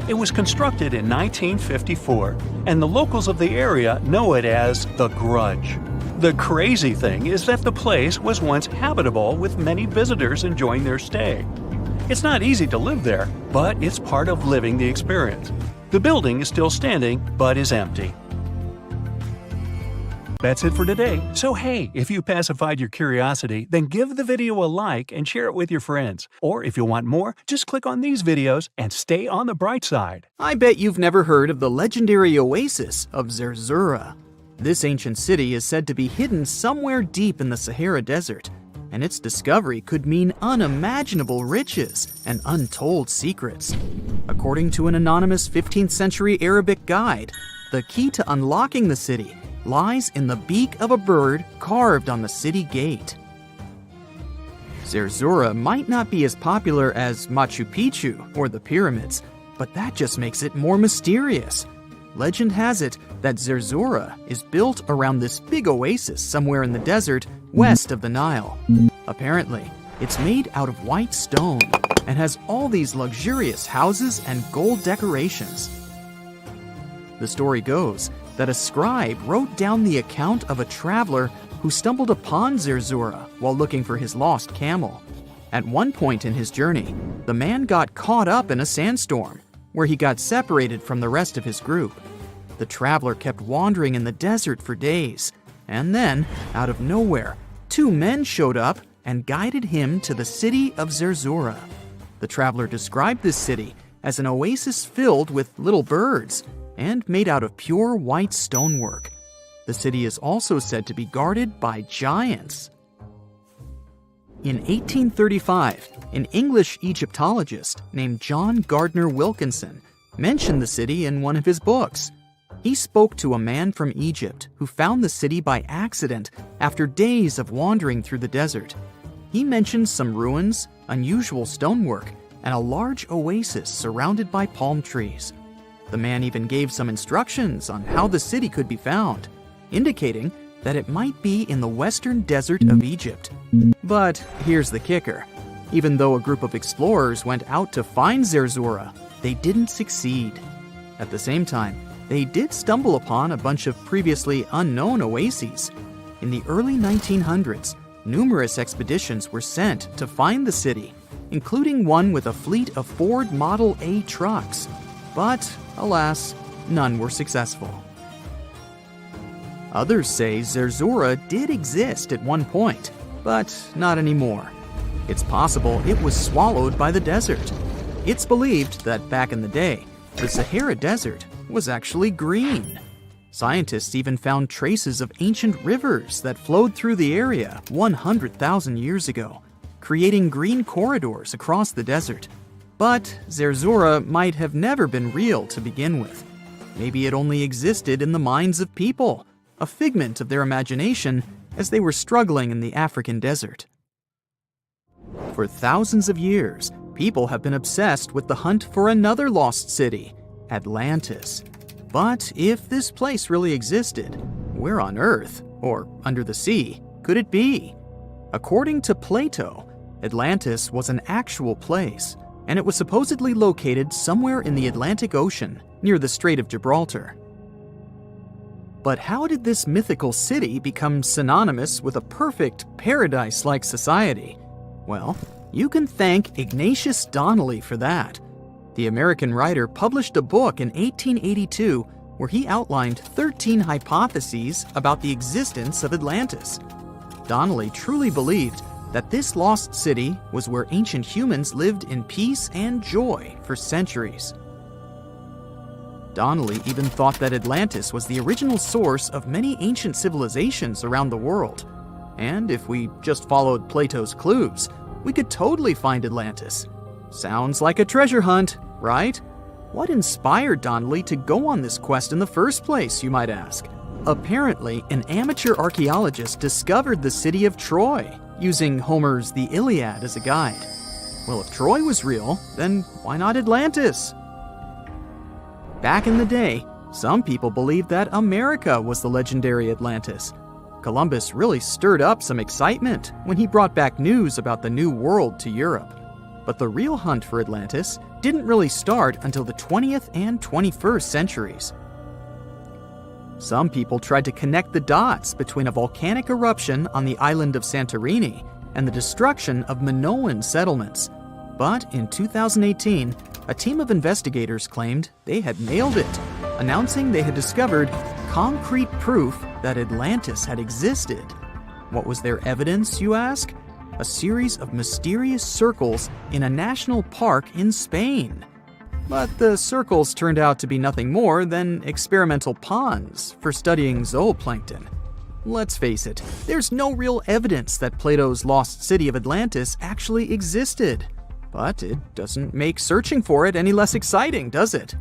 Speaker 2: It was constructed in 1954, and the locals of the area know it as the Grudge. The crazy thing is that the place was once habitable with many visitors enjoying their stay. It's not easy to live there, but it's part of living the experience. The building is still standing, but is empty. That's it for today. So hey, if you pacified your curiosity, then give the video a like and share it with your friends. Or if you want more, just click on these videos and stay on the bright side.
Speaker 1: I bet you've never heard of the legendary oasis of Zerzura. This ancient city is said to be hidden somewhere deep in the Sahara Desert, and its discovery could mean unimaginable riches and untold secrets. According to an anonymous 15th century Arabic guide, the key to unlocking the city lies in the beak of a bird carved on the city gate. Zerzura might not be as popular as Machu Picchu or the pyramids, but that just makes it more mysterious. Legend has it that Zerzura is built around this big oasis somewhere in the desert west of the Nile. Apparently, it's made out of white stone and has all these luxurious houses and gold decorations. The story goes that a scribe wrote down the account of a traveler who stumbled upon Zerzura while looking for his lost camel. At one point in his journey, the man got caught up in a sandstorm, where he got separated from the rest of his group. The traveler kept wandering in the desert for days, and then, out of nowhere, two men showed up and guided him to the city of Zerzura. The traveler described this city as an oasis filled with little birds and made out of pure white stonework. The city is also said to be guarded by giants. In 1835, an English Egyptologist named John Gardner Wilkinson mentioned the city in one of his books. He spoke to a man from Egypt who found the city by accident after days of wandering through the desert. He mentioned some ruins, unusual stonework, and a large oasis surrounded by palm trees. The man even gave some instructions on how the city could be found, indicating that it might be in the western desert of Egypt. But here's the kicker. Even though a group of explorers went out to find Zerzura, they didn't succeed. At the same time, they did stumble upon a bunch of previously unknown oases. In the early 1900s, numerous expeditions were sent to find the city, including one with a fleet of Ford Model A trucks. But, alas, none were successful. Others say Zerzura did exist at one point, but not anymore. It's possible it was swallowed by the desert. It's believed that back in the day, the Sahara Desert was actually green. Scientists even found traces of ancient rivers that flowed through the area 100,000 years ago, creating green corridors across the desert. But Zerzura might have never been real to begin with. Maybe it only existed in the minds of people, a figment of their imagination as they were struggling in the African desert. For thousands of years, people have been obsessed with the hunt for another lost city, Atlantis. But if this place really existed, where on Earth, or under the sea, could it be? According to Plato, Atlantis was an actual place, and it was supposedly located somewhere in the Atlantic Ocean, near the Strait of Gibraltar. But how did this mythical city become synonymous with a perfect, paradise-like society? Well, you can thank Ignatius Donnelly for that. The American writer published a book in 1882 where he outlined 13 hypotheses about the existence of Atlantis. Donnelly truly believed that this lost city was where ancient humans lived in peace and joy for centuries. Donnelly even thought that Atlantis was the original source of many ancient civilizations around the world. And if we just followed Plato's clues, we could totally find Atlantis. Sounds like a treasure hunt, right? What inspired Donnelly to go on this quest in the first place, you might ask? Apparently, an amateur archaeologist discovered the city of Troy, using Homer's The Iliad as a guide. Well, if Troy was real, then why not Atlantis? Back in the day, some people believed that America was the legendary Atlantis. Columbus really stirred up some excitement when he brought back news about the New World to Europe. But the real hunt for Atlantis didn't really start until the 20th and 21st centuries. Some people tried to connect the dots between a volcanic eruption on the island of Santorini and the destruction of Minoan settlements. But in 2018, a team of investigators claimed they had nailed it, announcing they had discovered concrete proof that Atlantis had existed. What was their evidence, you ask? A series of mysterious circles in a national park in Spain. But the circles turned out to be nothing more than experimental ponds for studying zooplankton. Let's face it, there's no real evidence that Plato's lost city of Atlantis actually existed. But it doesn't make searching for it any less exciting, does it?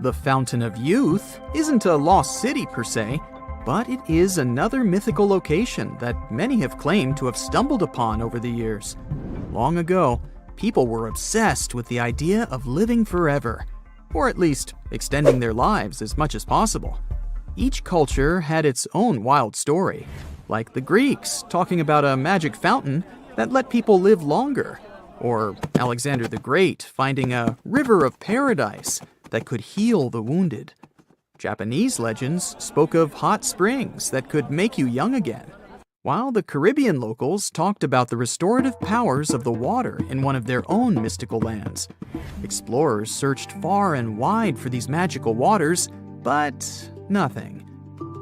Speaker 1: The Fountain of Youth isn't a lost city per se, but it is another mythical location that many have claimed to have stumbled upon over the years. Long ago, people were obsessed with the idea of living forever, or at least extending their lives as much as possible. Each culture had its own wild story, like the Greeks talking about a magic fountain that let people live longer, or Alexander the Great finding a river of paradise that could heal the wounded. Japanese legends spoke of hot springs that could make you young again, while the Caribbean locals talked about the restorative powers of the water in one of their own mystical lands. Explorers searched far and wide for these magical waters, but nothing.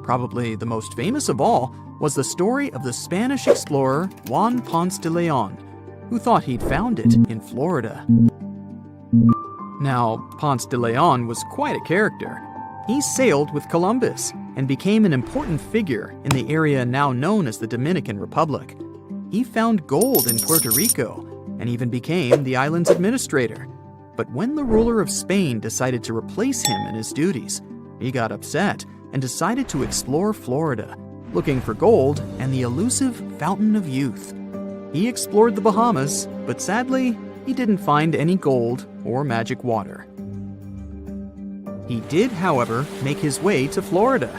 Speaker 1: Probably the most famous of all was the story of the Spanish explorer Juan Ponce de Leon, who thought he'd found it in Florida. Now, Ponce de Leon was quite a character. He sailed with Columbus and became an important figure in the area now known as the Dominican Republic. He found gold in Puerto Rico and even became the island's administrator. But when the ruler of Spain decided to replace him in his duties, he got upset and decided to explore Florida, looking for gold and the elusive Fountain of Youth. He explored the Bahamas, but sadly, he didn't find any gold or magic water. He did, however, make his way to Florida.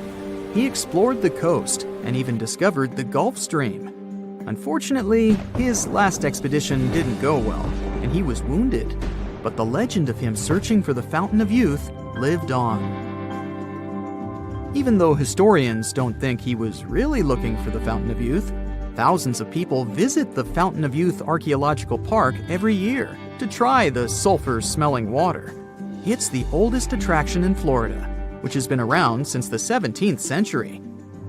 Speaker 1: He explored the coast and even discovered the Gulf Stream. Unfortunately, his last expedition didn't go well, and he was wounded. But the legend of him searching for the Fountain of Youth lived on. Even though historians don't think he was really looking for the Fountain of Youth, thousands of people visit the Fountain of Youth Archaeological Park every year to try the sulfur-smelling water. It's the oldest attraction in Florida, which has been around since the 17th century.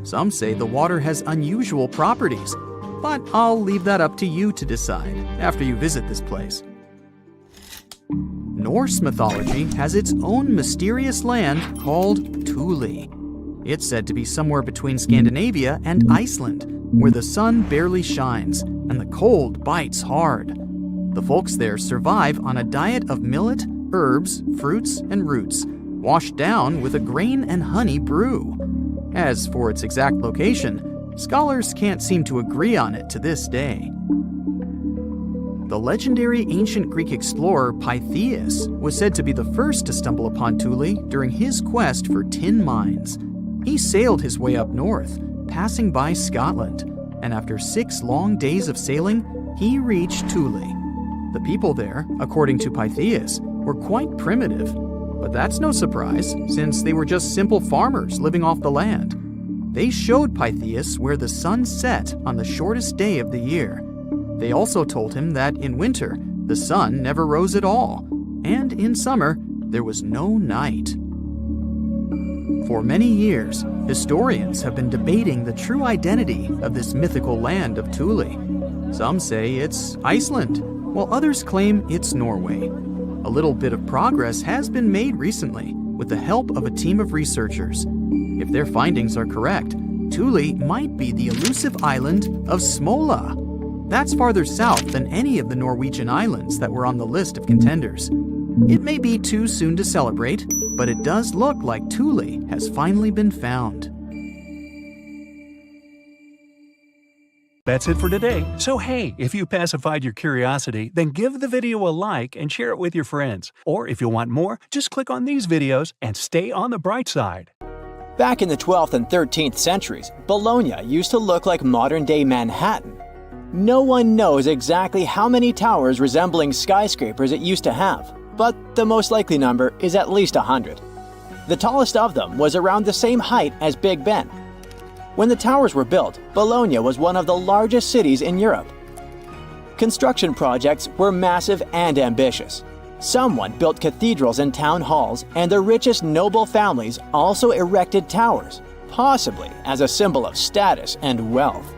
Speaker 1: Some say the water has unusual properties, but I'll leave that up to you to decide after you visit this place. Norse mythology has its own mysterious land called Thule. It's said to be somewhere between Scandinavia and Iceland, where the sun barely shines and the cold bites hard. The folks there survive on a diet of millet, herbs, fruits, and roots, washed down with a grain and honey brew. As for its exact location, scholars can't seem to agree on it to this day. The legendary ancient Greek explorer Pytheas was said to be the first to stumble upon Thule during his quest for tin mines. He sailed his way up north, passing by Scotland, and after 6 long days of sailing, he reached Thule. The people there, according to Pytheas, were quite primitive, but that's no surprise since they were just simple farmers living off the land. They showed Pytheas where the sun set on the shortest day of the year. They also told him that in winter, the sun never rose at all, and in summer, there was no night. For many years, historians have been debating the true identity of this mythical land of Thule. Some say it's Iceland, while others claim it's Norway. A little bit of progress has been made recently with the help of a team of researchers. If their findings are correct, Thule might be the elusive island of Smola. That's farther south than any of the Norwegian islands that were on the list of contenders. It may be too soon to celebrate, but it does look like Thule has finally been found.
Speaker 2: That's it for today. So hey, if you pacified your curiosity, then give the video a like and share it with your friends. Or if you want more, just click on these videos and stay on the bright side.
Speaker 3: Back in the 12th and 13th centuries, Bologna used to look like modern-day Manhattan. No one knows exactly how many towers resembling skyscrapers it used to have, but the most likely number is at least 100. The tallest of them was around the same height as Big Ben. When the towers were built, Bologna was one of the largest cities in Europe. Construction projects were massive and ambitious. Someone built cathedrals and town halls, and the richest noble families also erected towers, possibly as a symbol of status and wealth.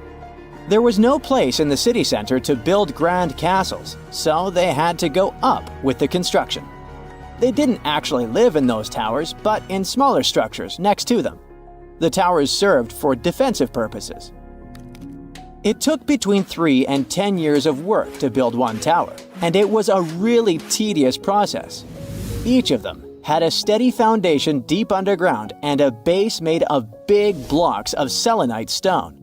Speaker 3: There was no place in the city center to build grand castles, so they had to go up with the construction. They didn't actually live in those towers, but in smaller structures next to them. The towers served for defensive purposes. It took between 3 and 10 years of work to build one tower, and it was a really tedious process. Each of them had a steady foundation deep underground and a base made of big blocks of selenite stone.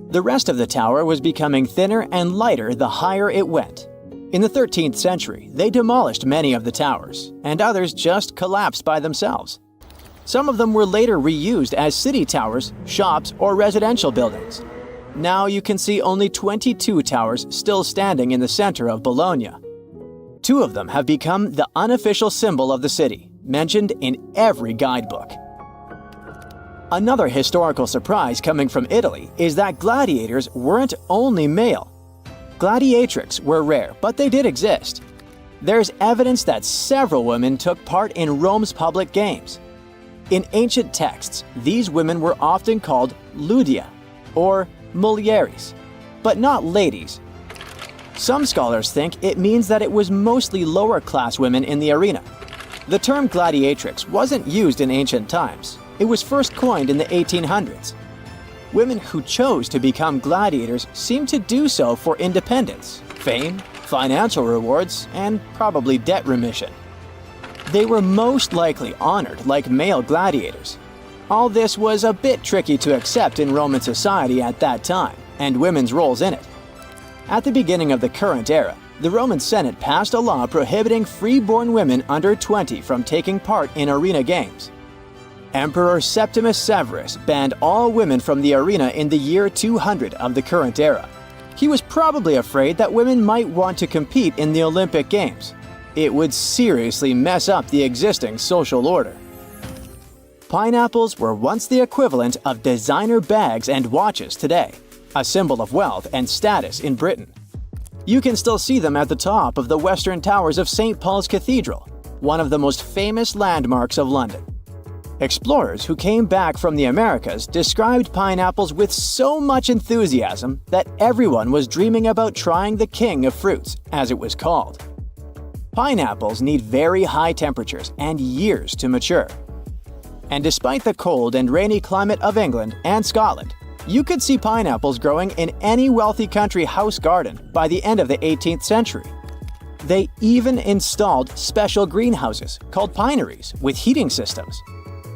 Speaker 3: The rest of the tower was becoming thinner and lighter the higher it went. In the 13th century, they demolished many of the towers, and others just collapsed by themselves. Some of them were later reused as city towers, shops, or residential buildings. Now you can see only 22 towers still standing in the center of Bologna. 2 of them have become the unofficial symbol of the city, mentioned in every guidebook. Another historical surprise coming from Italy is that gladiators weren't only male. Gladiatrix were rare, but they did exist. There's evidence that several women took part in Rome's public games. In ancient texts, these women were often called ludia, or mulieres, but not ladies. Some scholars think it means that it was mostly lower-class women in the arena. The term gladiatrix wasn't used in ancient times. It was first coined in the 1800s. Women who chose to become gladiators seemed to do so for independence, fame, financial rewards, and probably debt remission. They were most likely honored like male gladiators. All this was a bit tricky to accept in Roman society at that time, and women's roles in it. At the beginning of the current era, the Roman Senate passed a law prohibiting free-born women under 20 from taking part in arena games. Emperor Septimus Severus banned all women from the arena in the year 200 of the current era. He was probably afraid that women might want to compete in the Olympic Games. It would seriously mess up the existing social order. Pineapples were once the equivalent of designer bags and watches today, a symbol of wealth and status in Britain. You can still see them at the top of the western towers of St. Paul's Cathedral, one of the most famous landmarks of London. Explorers who came back from the Americas described pineapples with so much enthusiasm that everyone was dreaming about trying the king of fruits, as it was called. Pineapples need very high temperatures and years to mature. And despite the cold and rainy climate of England and Scotland, you could see pineapples growing in any wealthy country house garden by the end of the 18th century. They even installed special greenhouses called pineries with heating systems.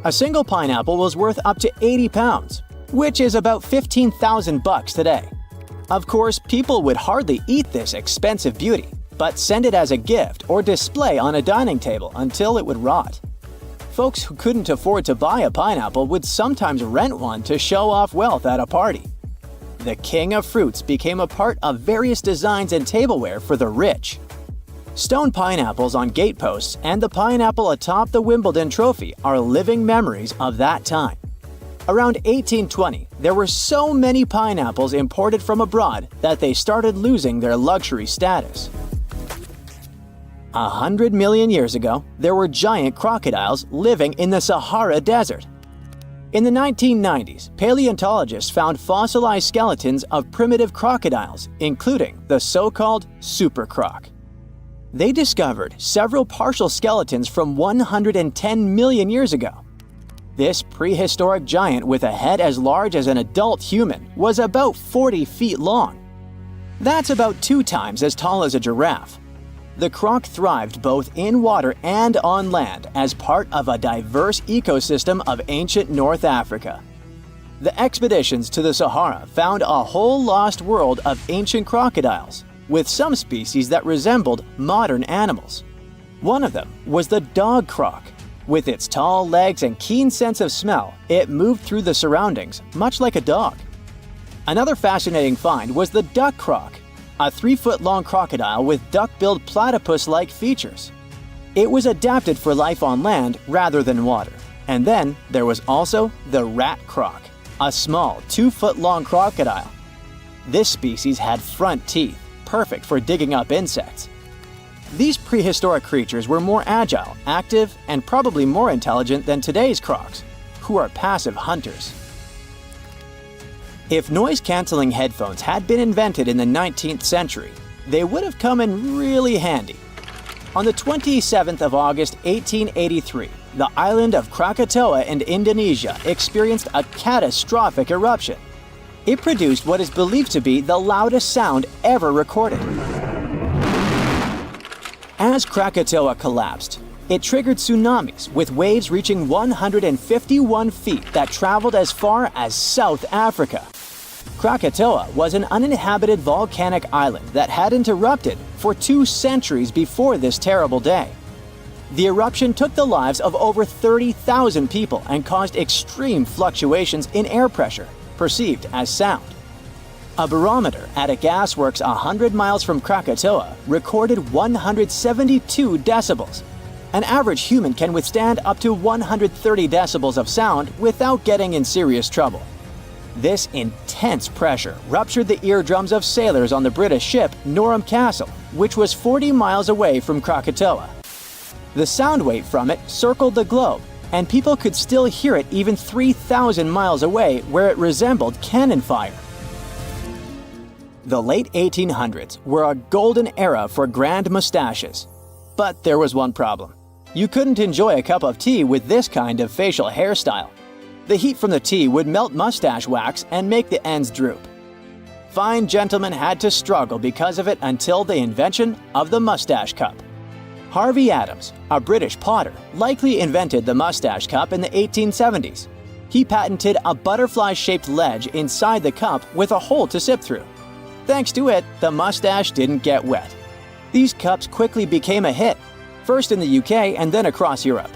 Speaker 3: A single pineapple was worth up to 80 pounds, which is about $15,000 today. Of course, people would hardly eat this expensive beauty, but send it as a gift or display on a dining table until it would rot. Folks who couldn't afford to buy a pineapple would sometimes rent one to show off wealth at a party. The king of fruits became a part of various designs and tableware for the rich. Stone pineapples on gateposts and the pineapple atop the Wimbledon trophy are living memories of that time. Around 1820, there were so many pineapples imported from abroad that they started losing their luxury status. 100 million years ago, there were giant crocodiles living in the Sahara Desert. In the 1990s, paleontologists found fossilized skeletons of primitive crocodiles, including the so-called supercroc. They discovered several partial skeletons from 110 million years ago. This prehistoric giant with a head as large as an adult human was about 40 feet long. That's about 2 times as tall as a giraffe. The croc thrived both in water and on land as part of a diverse ecosystem of ancient North Africa. The expeditions to the Sahara found a whole lost world of ancient crocodiles, with some species that resembled modern animals. One of them was the dog croc. With its tall legs and keen sense of smell, it moved through the surroundings, much like a dog. Another fascinating find was the duck croc, a 3-foot-long crocodile with duck-billed platypus-like features. It was adapted for life on land rather than water. And then there was also the rat croc, a small 2-foot-long crocodile. This species had front teeth, perfect for digging up insects. These prehistoric creatures were more agile, active, and probably more intelligent than today's crocs, who are passive hunters. If noise-canceling headphones had been invented in the 19th century, they would have come in really handy. On the 27th of August 1883, the island of Krakatoa in Indonesia experienced a catastrophic eruption. It produced what is believed to be the loudest sound ever recorded. As Krakatoa collapsed, it triggered tsunamis with waves reaching 151 feet that traveled as far as South Africa. Krakatoa was an uninhabited volcanic island that hadn't erupted for 2 centuries before this terrible day. The eruption took the lives of over 30,000 people and caused extreme fluctuations in air pressure, perceived as sound. A barometer at a gasworks 100 miles from Krakatoa recorded 172 decibels. An average human can withstand up to 130 decibels of sound without getting in serious trouble. This intense pressure ruptured the eardrums of sailors on the British ship Norham Castle, which was 40 miles away from Krakatoa. The sound wave from it circled the globe, and people could still hear it even 3,000 miles away, where it resembled cannon fire. The late 1800s were a golden era for grand mustaches. But there was one problem. You couldn't enjoy a cup of tea with this kind of facial hairstyle. The heat from the tea would melt mustache wax and make the ends droop. Fine gentlemen had to struggle because of it until the invention of the mustache cup. Harvey Adams, a British potter, likely invented the mustache cup in the 1870s. He patented a butterfly-shaped ledge inside the cup with a hole to sip through. Thanks to it, the mustache didn't get wet. These cups quickly became a hit, first in the UK and then across Europe.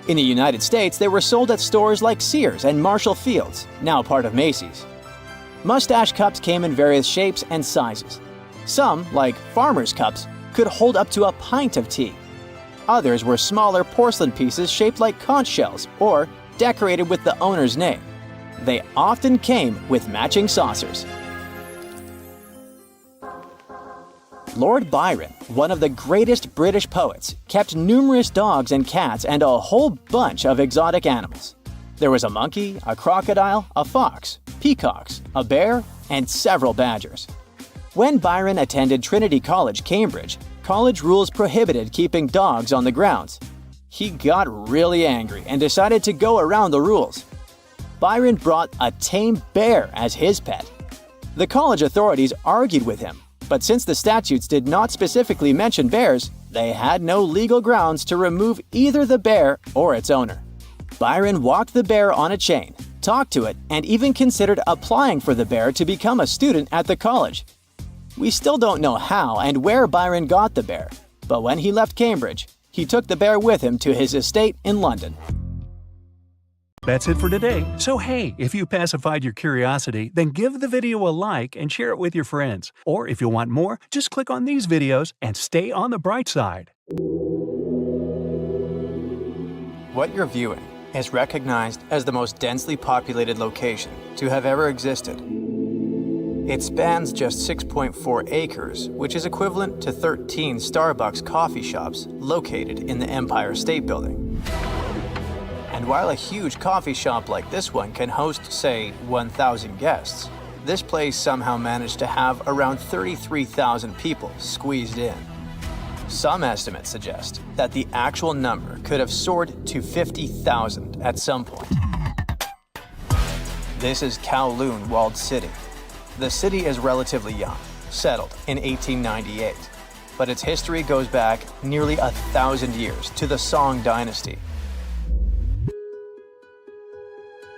Speaker 3: In the United States, they were sold at stores like Sears and Marshall Field's, now part of Macy's. Mustache cups came in various shapes and sizes. Some, like farmers' cups, could hold up to a pint of tea. Others were smaller porcelain pieces shaped like conch shells or decorated with the owner's name. They often came with matching saucers. Lord Byron, one of the greatest British poets, kept numerous dogs and cats and a whole bunch of exotic animals. There was a monkey, a crocodile, a fox, peacocks, a bear, and several badgers. When Byron attended Trinity College, Cambridge, college rules prohibited keeping dogs on the grounds. He got really angry and decided to go around the rules. Byron brought a tame bear as his pet. The college authorities argued with him, but since the statutes did not specifically mention bears, they had no legal grounds to remove either the bear or its owner. Byron walked the bear on a chain, talked to it, and even considered applying for the bear to become a student at the college. We still don't know how and where Byron got the bear, but when he left Cambridge, he took the bear with him to his estate in London.
Speaker 2: That's it for today. So hey, if you pacified your curiosity, then give the video a like and share it with your friends. Or if you want more, just click on these videos and stay on the bright side.
Speaker 3: What you're viewing is recognized as the most densely populated location to have ever existed. It spans just 6.4 acres, which is equivalent to 13 Starbucks coffee shops located in the Empire State Building. And while a huge coffee shop like this one can host, say, 1,000 guests, this place somehow managed to have around 33,000 people squeezed in. Some estimates suggest that the actual number could have soared to 50,000 at some point. This is Kowloon Walled City. The city is relatively young, settled in 1898, but its history goes back nearly 1,000 years to the Song Dynasty.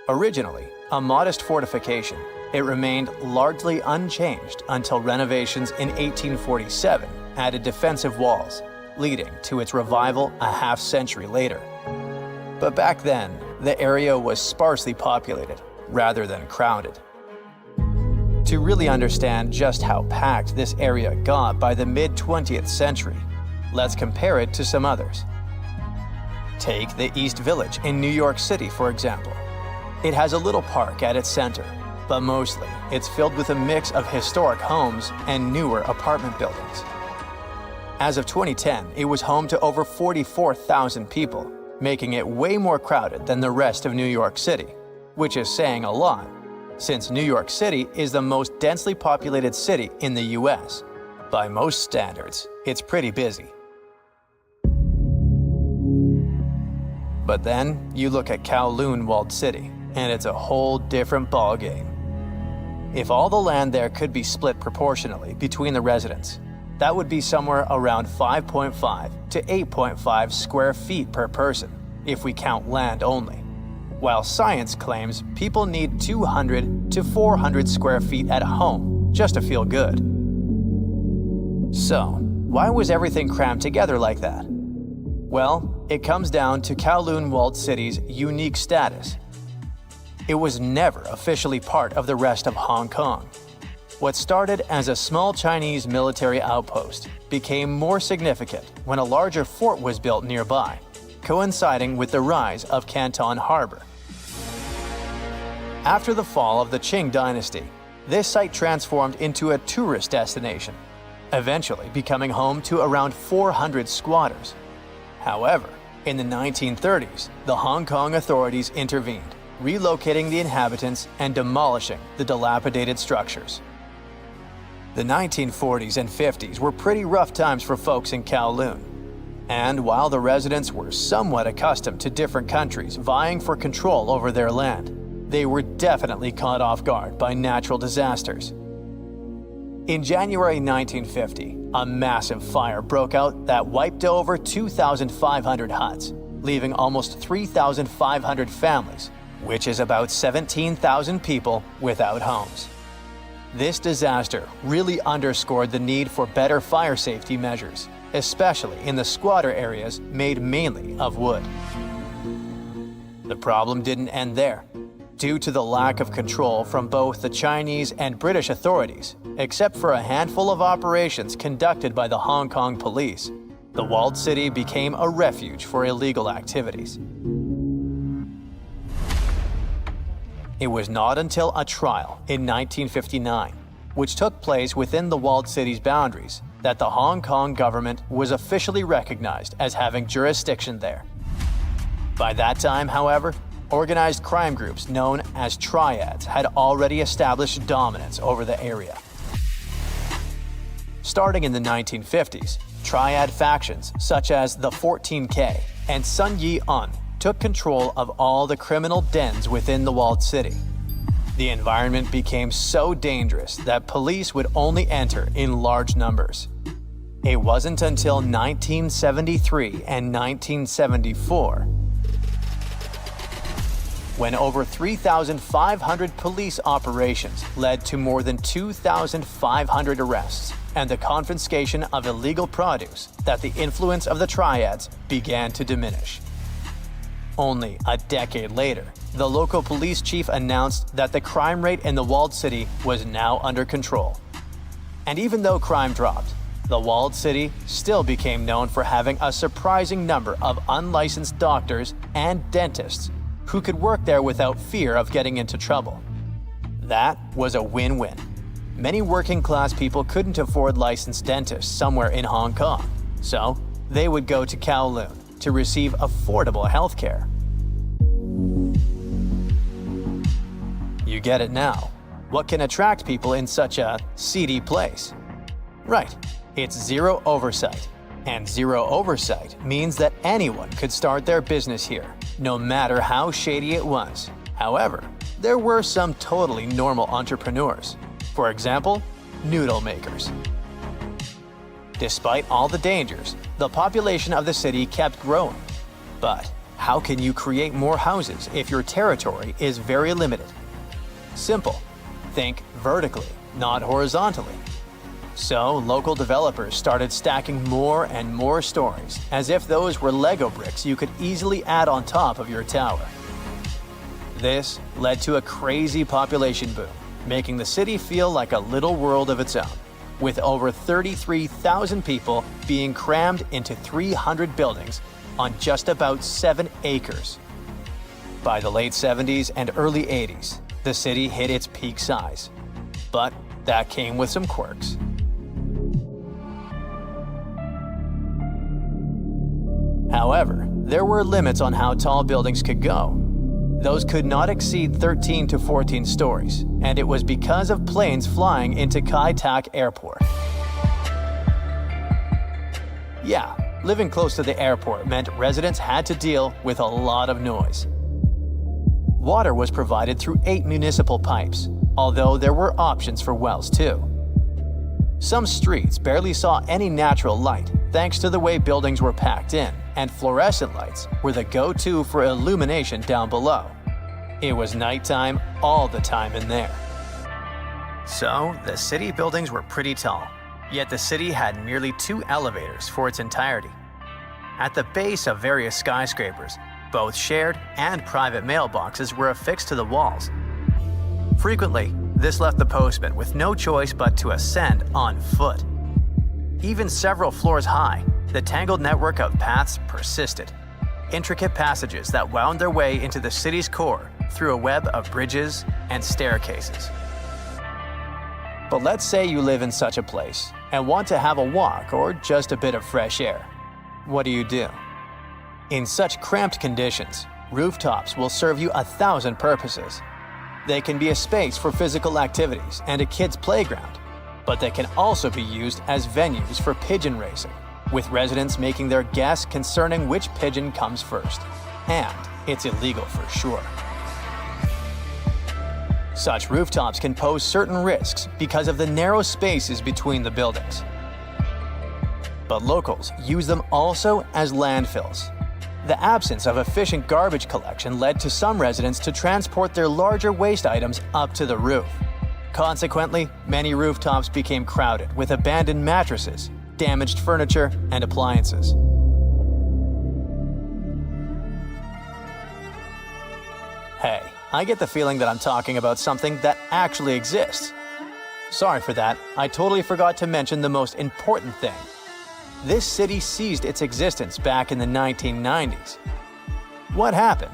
Speaker 3: Originally a modest fortification, it remained largely unchanged until renovations in 1847 added defensive walls, leading to its revival a half-century later. But back then, the area was sparsely populated rather than crowded. To really understand just how packed this area got by the mid-20th century, let's compare it to some others. Take the East Village in New York City, for example. It has a little park at its center, but mostly it's filled with a mix of historic homes and newer apartment buildings. As of 2010, it was home to over 44,000 people, making it way more crowded than the rest of New York City, which is saying a lot, since New York City is the most densely populated city in the US. By most standards, it's pretty busy. But then you look at Kowloon Walled City, and it's a whole different ballgame. If all the land there could be split proportionally between the residents, that would be somewhere around 5.5 to 8.5 square feet per person, if we count land only, while science claims people need 200 to 400 square feet at home just to feel good. So, why was everything crammed together like that? Well, it comes down to Kowloon Walled City's unique status. It was never officially part of the rest of Hong Kong. What started as a small Chinese military outpost became more significant when a larger fort was built nearby, coinciding with the rise of Canton Harbor. After the fall of the Qing dynasty, this site transformed into a tourist destination, eventually becoming home to around 400 squatters. However, in the 1930s, the Hong Kong authorities intervened, relocating the inhabitants and demolishing the dilapidated structures. The 1940s and 50s were pretty rough times for folks in Kowloon. And while the residents were somewhat accustomed to different countries vying for control over their land, they were definitely caught off guard by natural disasters. In January 1950, a massive fire broke out that wiped over 2,500 huts, leaving almost 3,500 families, which is about 17,000 people without homes. This disaster really underscored the need for better fire safety measures, especially in the squatter areas made mainly of wood. The problem didn't end there. Due to the lack of control from both the Chinese and British authorities, except for a handful of operations conducted by the Hong Kong police, the walled city became a refuge for illegal activities. It was not until a trial in 1959, which took place within the walled city's boundaries, that the Hong Kong government was officially recognized as having jurisdiction there. By that time, however, organized crime groups known as triads had already established dominance over the area. Starting in the 1950s, triad factions such as the 14K and Sun Yee-un took control of all the criminal dens within the walled city. The environment became so dangerous that police would only enter in large numbers. It wasn't until 1973 and 1974 when over 3,500 police operations led to more than 2,500 arrests and the confiscation of illegal produce that the influence of the triads began to diminish. Only a decade later, the local police chief announced that the crime rate in the walled city was now under control. And even though crime dropped, the walled city still became known for having a surprising number of unlicensed doctors and dentists who could work there without fear of getting into trouble. That was a win-win. Many working-class people couldn't afford licensed dentists somewhere in Hong Kong, so they would go to Kowloon to receive affordable health care. You get it now. What can attract people in such a seedy place? Right, it's zero oversight. And zero oversight means that anyone could start their business here, no matter how shady it was. However, there were some totally normal entrepreneurs. For example, noodle makers. Despite all the dangers, the population of the city kept growing. But how can you create more houses if your territory is very limited? Simple. Think vertically, not horizontally. So, local developers started stacking more and more stories, as if those were Lego bricks you could easily add on top of your tower. This led to a crazy population boom, making the city feel like a little world of its own, with over 33,000 people being crammed into 300 buildings on just about 7 acres. By the late 70s and early 80s, the city hit its peak size. But that came with some quirks. However, there were limits on how tall buildings could go. Those could not exceed 13 to 14 stories, and it was because of planes flying into Kai Tak Airport. Yeah, living close to the airport meant residents had to deal with a lot of noise. Water was provided through 8 municipal pipes, although there were options for wells too. Some streets barely saw any natural light thanks to the way buildings were packed in, and fluorescent lights were the go-to for illumination down below. It was nighttime all the time in there. So, the city buildings were pretty tall, yet the city had merely 2 elevators for its entirety. At the base of various skyscrapers, both shared and private mailboxes were affixed to the walls. Frequently, this left the postman with no choice but to ascend on foot. Even several floors high, the tangled network of paths persisted. Intricate passages that wound their way into the city's core through a web of bridges and staircases. But let's say you live in such a place and want to have a walk or just a bit of fresh air. What do? In such cramped conditions, rooftops will serve you 1,000 purposes. They can be a space for physical activities and a kid's playground, but they can also be used as venues for pigeon racing, with residents making their guess concerning which pigeon comes first. And it's illegal for sure. Such rooftops can pose certain risks because of the narrow spaces between the buildings. But locals use them also as landfills. The absence of efficient garbage collection led to some residents to transport their larger waste items up to the roof. Consequently, many rooftops became crowded with abandoned mattresses, damaged furniture, and appliances. Hey, I get the feeling that I'm talking about something that actually exists. Sorry for that, I totally forgot to mention the most important thing. This city ceased its existence back in the 1990s. What happened?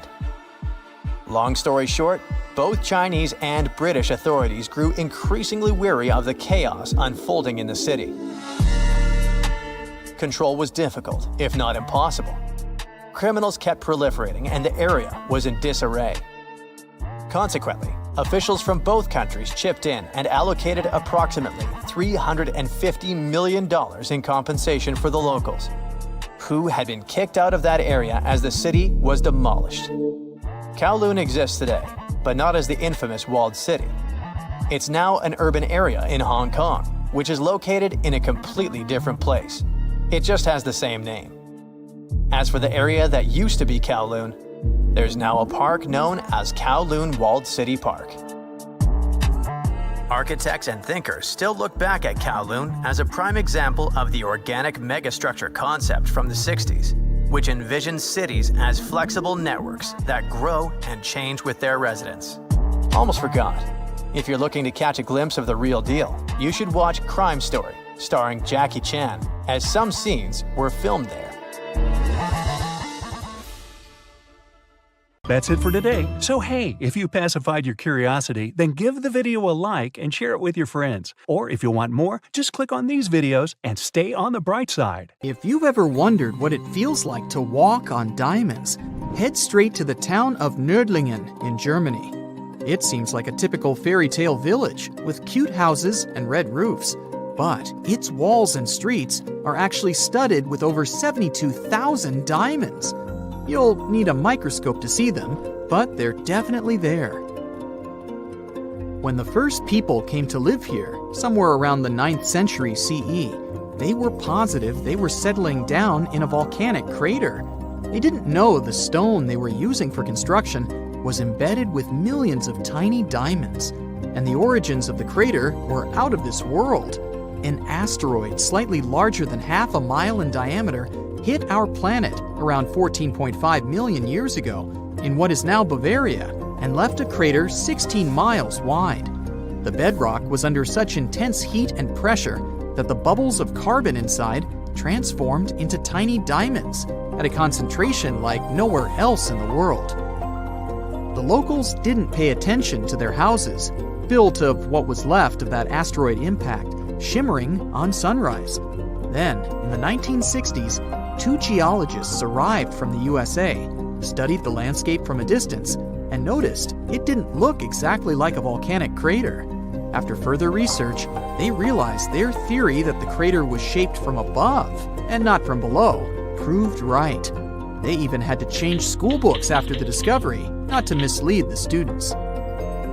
Speaker 3: Long story short, both Chinese and British authorities grew increasingly weary of the chaos unfolding in the city. Control was difficult, if not impossible. Criminals kept proliferating and the area was in disarray. Consequently, officials from both countries chipped in and allocated approximately $350 million in compensation for the locals, who had been kicked out of that area as the city was demolished. Kowloon exists today, but not as the infamous walled city. It's now an urban area in Hong Kong, which is located in a completely different place. It just has the same name. As for the area that used to be Kowloon, there's now a park known as Kowloon Walled City Park. Architects and thinkers still look back at Kowloon as a prime example of the organic megastructure concept from the 60s, which envisions cities as flexible networks that grow and change with their residents. Almost forgot. If you're looking to catch a glimpse of the real deal, you should watch Crime Story, starring Jackie Chan, as some scenes were filmed there.
Speaker 2: That's it for today. So hey, if you pacified your curiosity, then give the video a like and share it with your friends. Or if you want more, just click on these videos and stay on the bright side.
Speaker 1: If you've ever wondered what it feels like to walk on diamonds, head straight to the town of Nördlingen in Germany. It seems like a typical fairy tale village with cute houses and red roofs. But its walls and streets are actually studded with over 72,000 diamonds. You'll need a microscope to see them, but they're definitely there. When the first people came to live here, somewhere around the 9th century CE, they were positive they were settling down in a volcanic crater. They didn't know the stone they were using for construction was embedded with millions of tiny diamonds, and the origins of the crater were out of this world. An asteroid slightly larger than half a mile in diameter hit our planet around 14.5 million years ago in what is now Bavaria and left a crater 16 miles wide. The bedrock was under such intense heat and pressure that the bubbles of carbon inside transformed into tiny diamonds at a concentration like nowhere else in the world. The locals didn't pay attention to their houses, built of what was left of that asteroid impact, shimmering on sunrise. Then, in the 1960s, 2 geologists arrived from the USA, studied the landscape from a distance, and noticed it didn't look exactly like a volcanic crater. After further research, they realized their theory that the crater was shaped from above and not from below proved right. They even had to change school books after the discovery, not to mislead the students.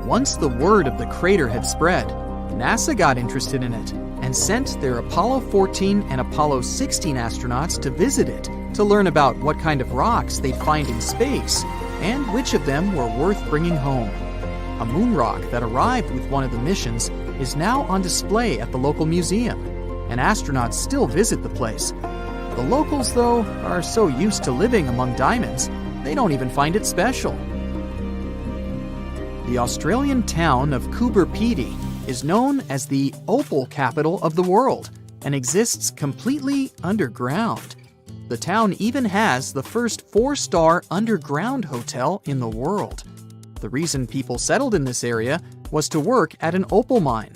Speaker 1: Once the word of the crater had spread, NASA got interested in it and sent their Apollo 14 and Apollo 16 astronauts to visit it to learn about what kind of rocks they'd find in space and which of them were worth bringing home. A moon rock that arrived with one of the missions is now on display at the local museum, and astronauts still visit the place. The locals, though, are so used to living among diamonds, they don't even find it special. The Australian town of Coober Pedy is known as the opal capital of the world and exists completely underground. The town even has the first 4-star underground hotel in the world. The reason people settled in this area was to work at an opal mine.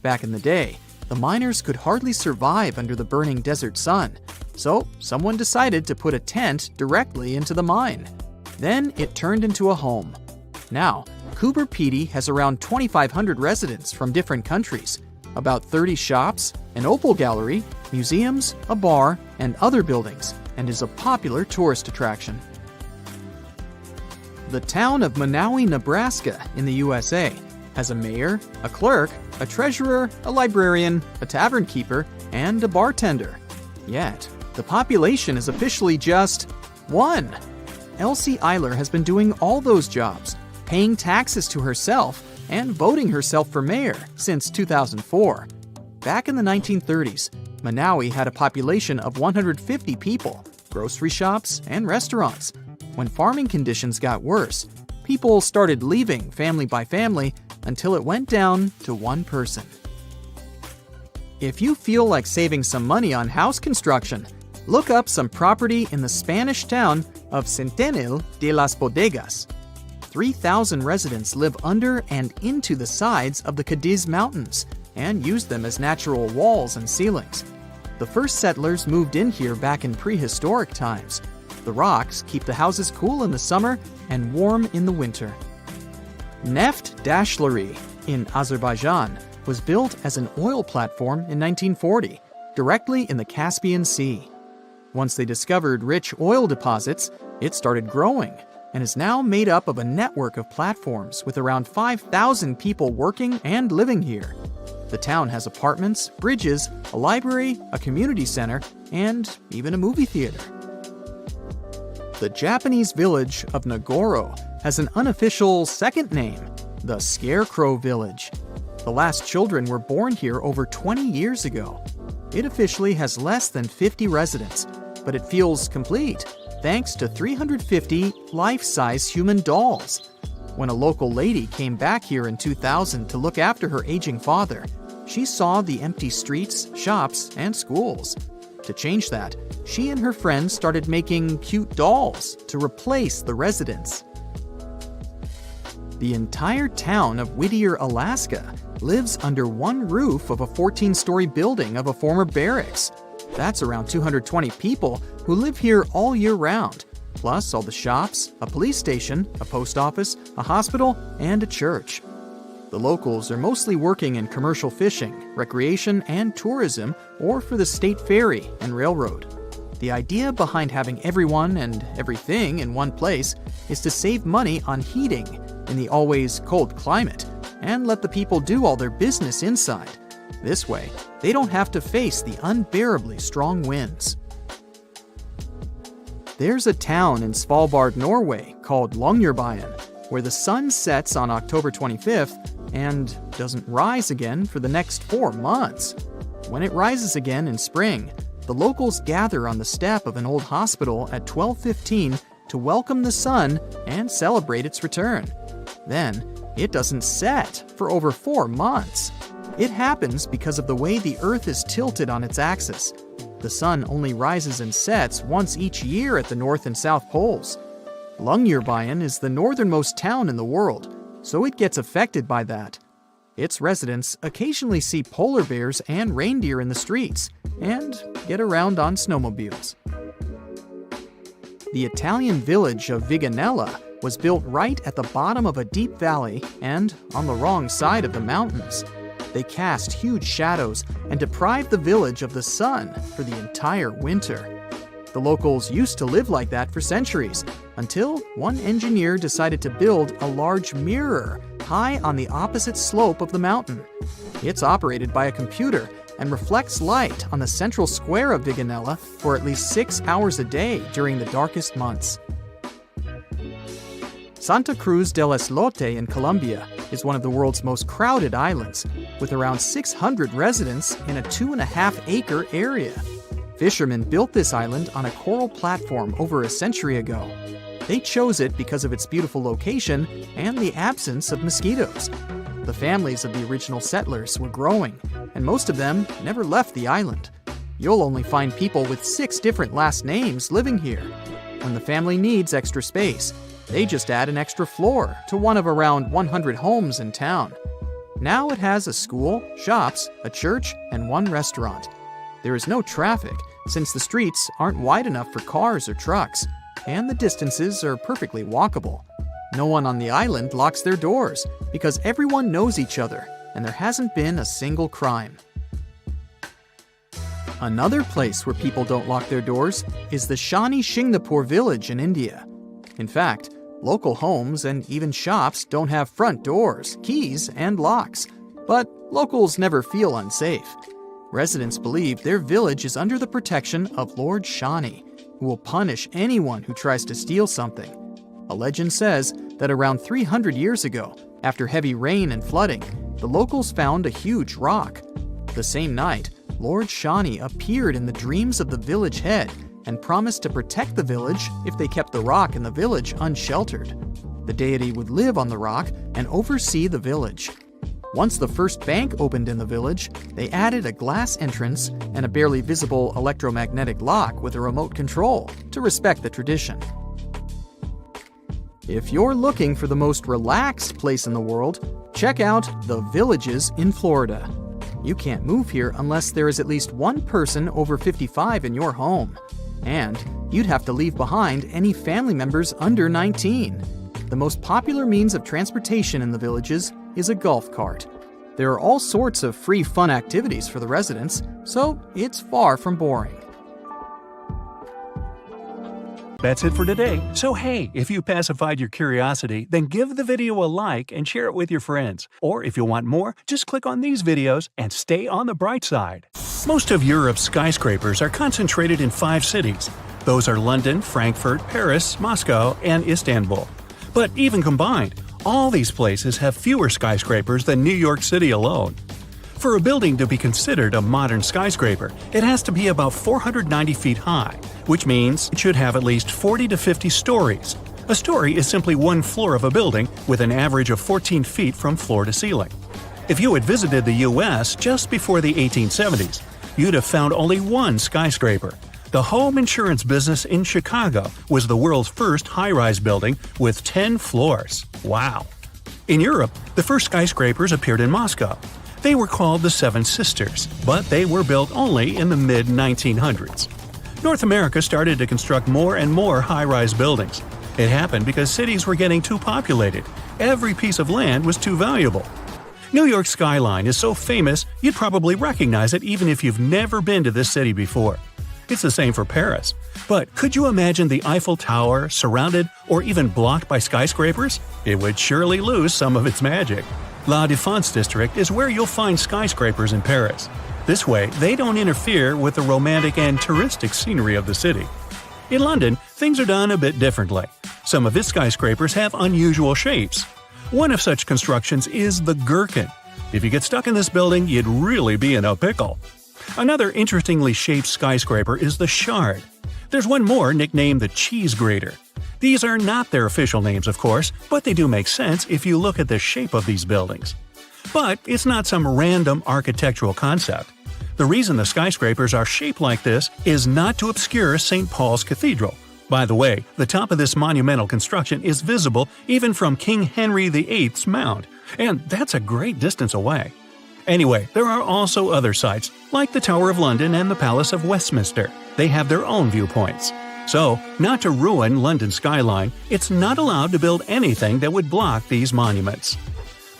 Speaker 1: Back in the day, the miners could hardly survive under the burning desert sun, so someone decided to put a tent directly into the mine. Then it turned into a home. Now, Coober Pedy has around 2,500 residents from different countries, about 30 shops, an opal gallery, museums, a bar, and other buildings, and is a popular tourist attraction. The town of Monowi, Nebraska, in the USA, has a mayor, a clerk, a treasurer, a librarian, a tavern keeper, and a bartender. Yet, the population is officially just 1. Elsie Eiler has been doing all those jobs, paying taxes to herself, and voting herself for mayor since 2004. Back in the 1930s, Monowi had a population of 150 people, grocery shops, and restaurants. When farming conditions got worse, people started leaving family by family until it went down to 1 person. If you feel like saving some money on house construction, look up some property in the Spanish town of Centenil de las Bodegas. 3,000 residents live under and into the sides of the Cadiz Mountains and use them as natural walls and ceilings. The first settlers moved in here back in prehistoric times. The rocks keep the houses cool in the summer and warm in the winter. Neft Dashleri in Azerbaijan was built as an oil platform in 1940, directly in the Caspian Sea. Once they discovered rich oil deposits, it started growing and is now made up of a network of platforms with around 5,000 people working and living here. The town has apartments, bridges, a library, a community center, and even a movie theater. The Japanese village of Nagoro has an unofficial second name, the Scarecrow Village. The last children were born here over 20 years ago. It officially has less than 50 residents, but it feels complete thanks to 350 life-size human dolls. When a local lady came back here in 2000 to look after her aging father, she saw the empty streets, shops, and schools. To change that, she and her friends started making cute dolls to replace the residents. The entire town of Whittier, Alaska, lives under one roof of a 14-story building of a former barracks. That's around 220 people who live here all year round, plus all the shops, a police station, a post office, a hospital, and a church. The locals are mostly working in commercial fishing, recreation, and tourism, or for the state ferry and railroad. The idea behind having everyone and everything in one place is to save money on heating in the always cold climate and let the people do all their business inside. This way, they don't have to face the unbearably strong winds. There's a town in Svalbard, Norway called Longyearbyen, where the sun sets on October 25th and doesn't rise again for the next 4 months. When it rises again in spring, the locals gather on the step of an old hospital at 12:15 to welcome the sun and celebrate its return. Then, it doesn't set for over 4 months. It happens because of the way the Earth is tilted on its axis. The sun only rises and sets once each year at the North and South Poles. Longyearbyen is the northernmost town in the world, so it gets affected by that. Its residents occasionally see polar bears and reindeer in the streets and get around on snowmobiles. The Italian village of Viganella was built right at the bottom of a deep valley and on the wrong side of the mountains. They cast huge shadows and deprived the village of the sun for the entire winter. The locals used to live like that for centuries, until one engineer decided to build a large mirror high on the opposite slope of the mountain. It's operated by a computer and reflects light on the central square of Viganella for at least 6 hours a day during the darkest months. Santa Cruz del Islote in Colombia is one of the world's most crowded islands, with around 600 residents in a 2.5-acre area. Fishermen built this island on a coral platform over a century ago. They chose it because of its beautiful location and the absence of mosquitoes. The families of the original settlers were growing, and most of them never left the island. You'll only find people with 6 different last names living here. When the family needs extra space, they just add an extra floor to one of around 100 homes in town. Now it has a school, shops, a church, and 1 restaurant. There is no traffic, since the streets aren't wide enough for cars or trucks, and the distances are perfectly walkable. No one on the island locks their doors, because everyone knows each other, and there hasn't been a single crime. Another place where people don't lock their doors is the Shani Shingnapur village in India. In fact, local homes and even shops don't have front doors, keys, and locks, but locals never feel unsafe. Residents believe their village is under the protection of Lord Shani, who will punish anyone who tries to steal something. A legend says that around 300 years ago, after heavy rain and flooding, the locals found a huge rock. The same night, Lord Shani appeared in the dreams of the village head and promised to protect the village if they kept the rock in the village unsheltered. The deity would live on the rock and oversee the village. Once the first bank opened in the village, they added a glass entrance and a barely visible electromagnetic lock with a remote control to respect the tradition. If you're looking for the most relaxed place in the world, check out The Villages in Florida. You can't move here unless there is at least one person over 55 in your home. And you'd have to leave behind any family members under 19. The most popular means of transportation in the villages is a golf cart. There are all sorts of free fun activities for the residents, so it's far from boring.
Speaker 2: That's it for today. So hey, if you pacified your curiosity, then give the video a like and share it with your friends. Or if you want more, just click on these videos and stay on the bright side. Most of Europe's skyscrapers are concentrated in 5 cities. Those are London, Frankfurt, Paris, Moscow, and Istanbul. But even combined, all these places have fewer skyscrapers than New York City alone. For a building to be considered a modern skyscraper, it has to be about 490 feet high, which means it should have at least 40 to 50 stories. A story is simply one floor of a building with an average of 14 feet from floor to ceiling. If you had visited the U.S. just before the 1870s, you'd have found only one skyscraper. The home insurance business in Chicago was the world's first high-rise building with 10 floors. Wow! In Europe, the first skyscrapers appeared in Moscow. They were called the Seven Sisters, but they were built only in the mid-1900s. North America started to construct more and more high-rise buildings. It happened because cities were getting too populated. Every piece of land was too valuable. New York's skyline is so famous you'd probably recognize it even if you've never been to this city before. It's the same for Paris. But could you imagine the Eiffel Tower surrounded or even blocked by skyscrapers? It would surely lose some of its magic. La Défense district is where you'll find skyscrapers in Paris. This way, they don't interfere with the romantic and touristic scenery of the city. In London, things are done a bit differently. Some of its skyscrapers have unusual shapes. One of such constructions is the Gherkin. If you get stuck in this building, you'd really be in a pickle. Another interestingly shaped skyscraper is the Shard. There's one more nicknamed the Cheese Grater. These are not their official names, of course, but they do make sense if you look at the shape of these buildings. But it's not some random architectural concept. The reason the skyscrapers are shaped like this is not to obscure St. Paul's Cathedral. By the way, the top of this monumental construction is visible even from King Henry VIII's mound, and that's a great distance away. Anyway, there are also other sites, like the Tower of London and the Palace of Westminster. They have their own viewpoints. So, not to ruin London's skyline, it's not allowed to build anything that would block these monuments.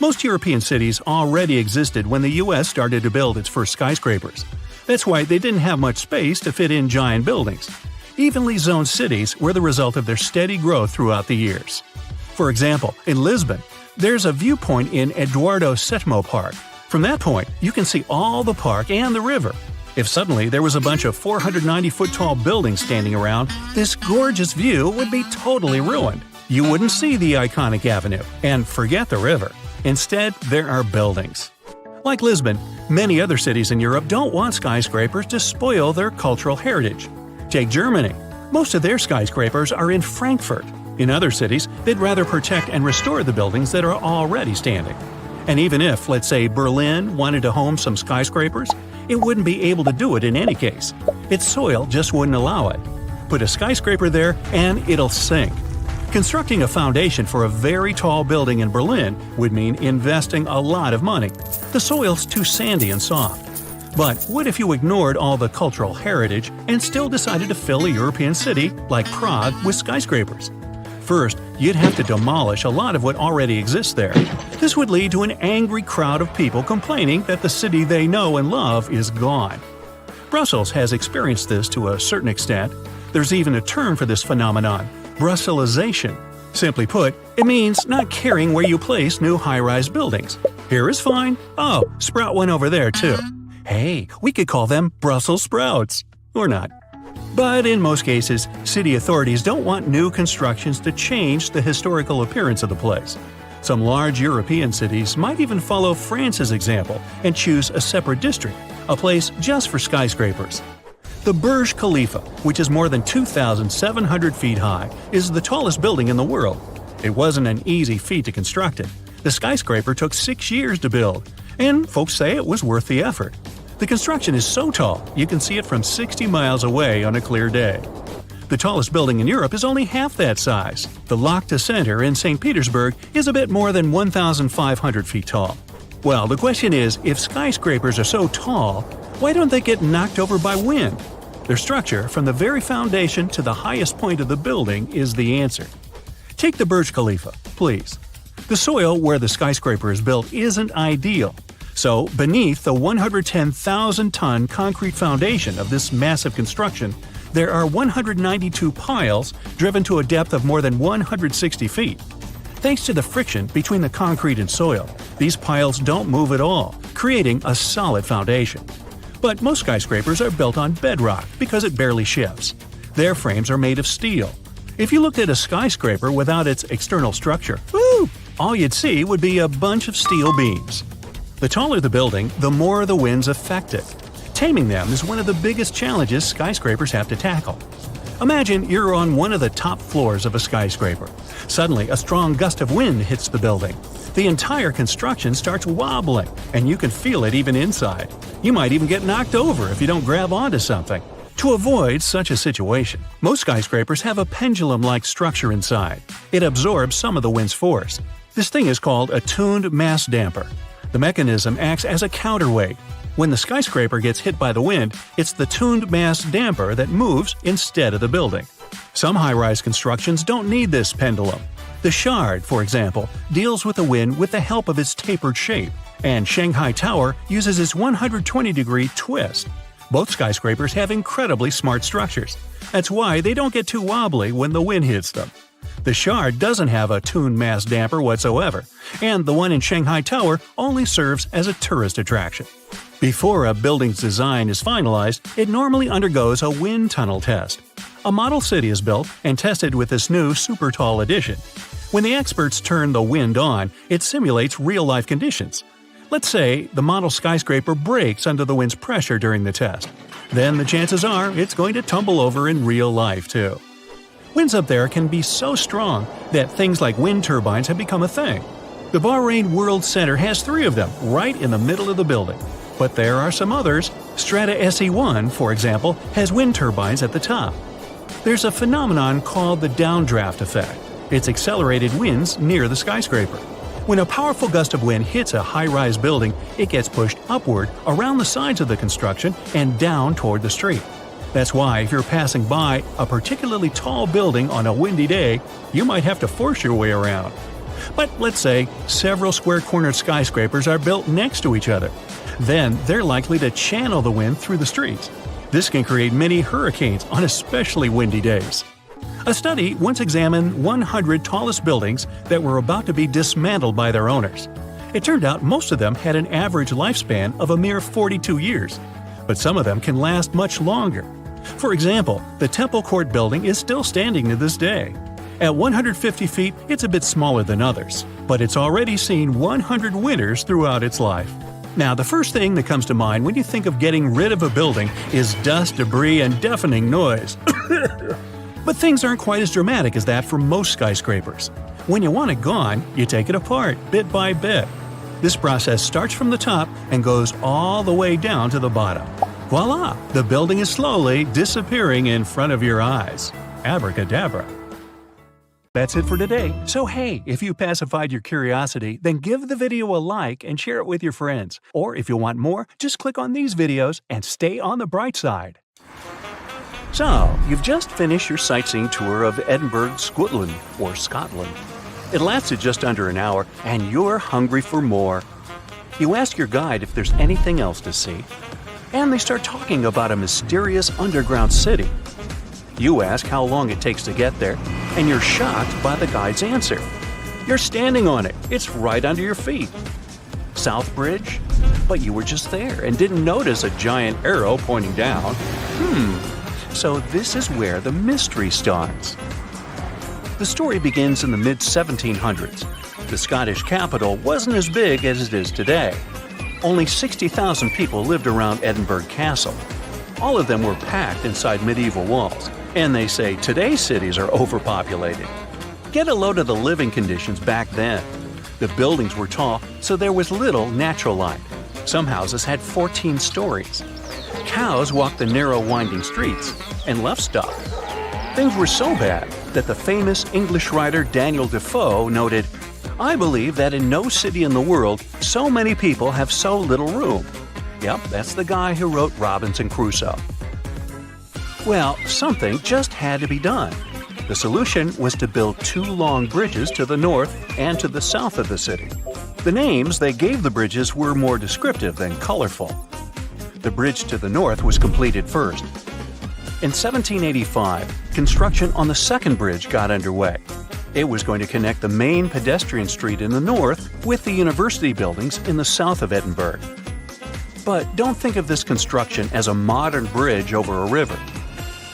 Speaker 2: Most European cities already existed when the US started to build its first skyscrapers. That's why they didn't have much space to fit in giant buildings. Evenly zoned cities were the result of their steady growth throughout the years. For example, in Lisbon, there's a viewpoint in Eduardo VII Park. From that point, you can see all the park and the river. If suddenly there was a bunch of 490-foot-tall buildings standing around, this gorgeous view would be totally ruined. You wouldn't see the iconic avenue, and forget the river. Instead, there are buildings. Like Lisbon, many other cities in Europe don't want skyscrapers to spoil their cultural heritage. Take Germany. Most of their skyscrapers are in Frankfurt. In other cities, they'd rather protect and restore the buildings that are already standing. And even if, let's say, Berlin wanted to home some skyscrapers, it wouldn't be able to do it in any case. Its soil just wouldn't allow it. Put a skyscraper there and it'll sink. Constructing a foundation for a very tall building in Berlin would mean investing a lot of money. The soil's too sandy and soft. But what if you ignored all the cultural heritage and still decided to fill a European city like Prague with skyscrapers? First, you'd have to demolish a lot of what already exists there. This would lead to an angry crowd of people complaining that the city they know and love is gone. Brussels has experienced this to a certain extent. There's even a term for this phenomenon: Brusselization. Simply put, it means not caring where you place new high-rise buildings. Here is fine. Oh, sprout one over there too. Hey, we could call them Brussels sprouts. Or not. But in most cases, city authorities don't want new constructions to change the historical appearance of the place. Some large European cities might even follow France's example and choose a separate district, a place just for skyscrapers. The Burj Khalifa, which is more than 2,700 feet high, is the tallest building in the world. It wasn't an easy feat to construct it. The skyscraper took 6 years to build, and folks say it was worth the effort. The construction is so tall, you can see it from 60 miles away on a clear day. The tallest building in Europe is only half that size. The Lachta Center in St. Petersburg is a bit more than 1,500 feet tall. Well, the question is, if skyscrapers are so tall, why don't they get knocked over by wind? Their structure, from the very foundation to the highest point of the building, is the answer. Take the Burj Khalifa, please. The soil where the skyscraper is built isn't ideal. So, beneath the 110,000-ton concrete foundation of this massive construction, there are 192 piles driven to a depth of more than 160 feet. Thanks to the friction between the concrete and soil, these piles don't move at all, creating a solid foundation. But most skyscrapers are built on bedrock because it barely shifts. Their frames are made of steel. If you looked at a skyscraper without its external structure, all you'd see would be a bunch of steel beams. The taller the building, the more the winds affect it. Taming them is one of the biggest challenges skyscrapers have to tackle. Imagine you're on one of the top floors of a skyscraper. Suddenly, a strong gust of wind hits the building. The entire construction starts wobbling, and you can feel it even inside. You might even get knocked over if you don't grab onto something. To avoid such a situation, most skyscrapers have a pendulum-like structure inside. It absorbs some of the wind's force. This thing is called a tuned mass damper. The mechanism acts as a counterweight. When the skyscraper gets hit by the wind, it's the tuned mass damper that moves instead of the building. Some high-rise constructions don't need this pendulum. The Shard, for example, deals with the wind with the help of its tapered shape, and Shanghai Tower uses its 120-degree twist. Both skyscrapers have incredibly smart structures. That's why they don't get too wobbly when the wind hits them. The Shard doesn't have a tuned mass damper whatsoever, and the one in Shanghai Tower only serves as a tourist attraction. Before a building's design is finalized, it normally undergoes a wind tunnel test. A model city is built and tested with this new super tall addition. When the experts turn the wind on, it simulates real-life conditions. Let's say the model skyscraper breaks under the wind's pressure during the test. Then the chances are it's going to tumble over in real life too. Winds up there can be so strong that things like wind turbines have become a thing. The Bahrain World Center has 3 of them right in the middle of the building. But there are some others Strata SE1, for example, has wind turbines at the top. There's a phenomenon called the downdraft effect. It's accelerated winds near the skyscraper. When a powerful gust of wind hits a high-rise building, it gets pushed upward around the sides of the construction and down toward the street. That's why if you're passing by a particularly tall building on a windy day, you might have to force your way around. But let's say several square-cornered skyscrapers are built next to each other. Then they're likely to channel the wind through the streets. This can create many hurricanes on especially windy days. A study once examined 100 tallest buildings that were about to be dismantled by their owners. It turned out most of them had an average lifespan of a mere 42 years, but some of them can last much longer. For example, the Temple Court building is still standing to this day. At 150 feet, it's a bit smaller than others, but it's already seen 100 winters throughout its life. Now, the first thing that comes to mind when you think of getting rid of a building is dust, debris, and deafening noise. But things aren't quite as dramatic as that for most skyscrapers. When you want it gone, you take it apart, bit by bit. This process starts from the top and goes all the way down to the bottom. Voila! The building is slowly disappearing in front of your eyes. Abracadabra. That's it for today. So hey, if you pacified your curiosity, then give the video a like and share it with your friends. Or if you want more, just click on these videos and stay on the bright side. So, you've just finished your sightseeing tour of Edinburgh, Scotland, or Scotland. It lasted just under an hour, and you're hungry for more. You ask your guide if there's anything else to see, and they start talking about a mysterious underground city. You ask how long it takes to get there, and you're shocked by the guide's answer. You're standing on it. It's right under your feet. South Bridge? But you were just there and didn't notice a giant arrow pointing down. So this is where the mystery starts. The story begins in the mid-1700s. The Scottish capital wasn't as big as it is today. Only 60,000 people lived around Edinburgh Castle. All of them were packed inside medieval walls, and they say today's cities are overpopulated. Get a load of the living conditions back then. The buildings were tall, so there was little natural light. Some houses had 14 stories. Cows walked the narrow winding streets and left stuff. Things were so bad that the famous English writer Daniel Defoe noted, "I believe that in no city in the world so many people have so little room." Yep, that's the guy who wrote Robinson Crusoe. Well, something just had to be done. The solution was to build 2 long bridges to the north and to the south of the city. The names they gave the bridges were more descriptive than colorful. The bridge to the north was completed first. In 1785, construction on the second bridge got underway. It was going to connect the main pedestrian street in the north with the university buildings in the south of Edinburgh. But don't think of this construction as a modern bridge over a river.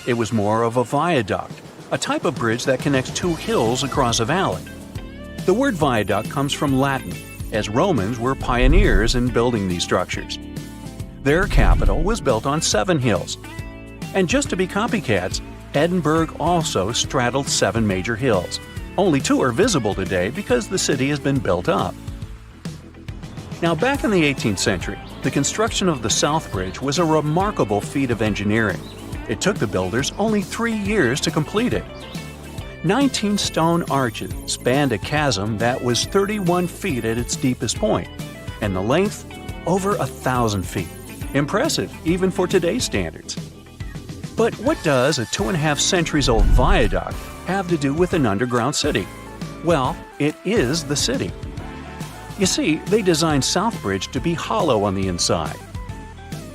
Speaker 2: It was more of a viaduct, a type of bridge that connects 2 hills across a valley. The word viaduct comes from Latin, as Romans were pioneers in building these structures. Their capital was built on 7 hills. And just to be copycats, Edinburgh also straddled 7 major hills. Only 2 are visible today because the city has been built up. Now, back in the 18th century, the construction of the South Bridge was a remarkable feat of engineering. It took the builders only 3 years to complete it. 19 stone arches spanned a chasm that was 31 feet at its deepest point, and the length over 1,000 feet. Impressive, even for today's standards. But what does a 2.5 centuries old viaduct have to do with an underground city? Well, it is the city. You see, they designed Southbridge to be hollow on the inside.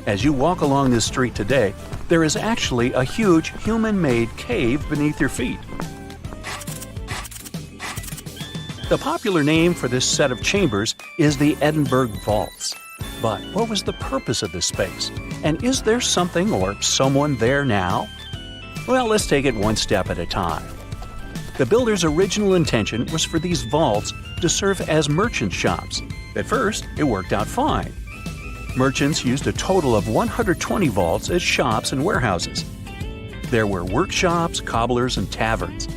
Speaker 2: As you walk along this street today, there is actually a huge human-made cave beneath your feet. The popular name for this set of chambers is the Edinburgh Vaults. But what was the purpose of this space? And is there something or someone there now? Well, let's take it one step at a time. The builder's original intention was for these vaults to serve as merchant shops. At first, it worked out fine. Merchants used a total of 120 vaults as shops and warehouses. There were workshops, cobblers, and taverns.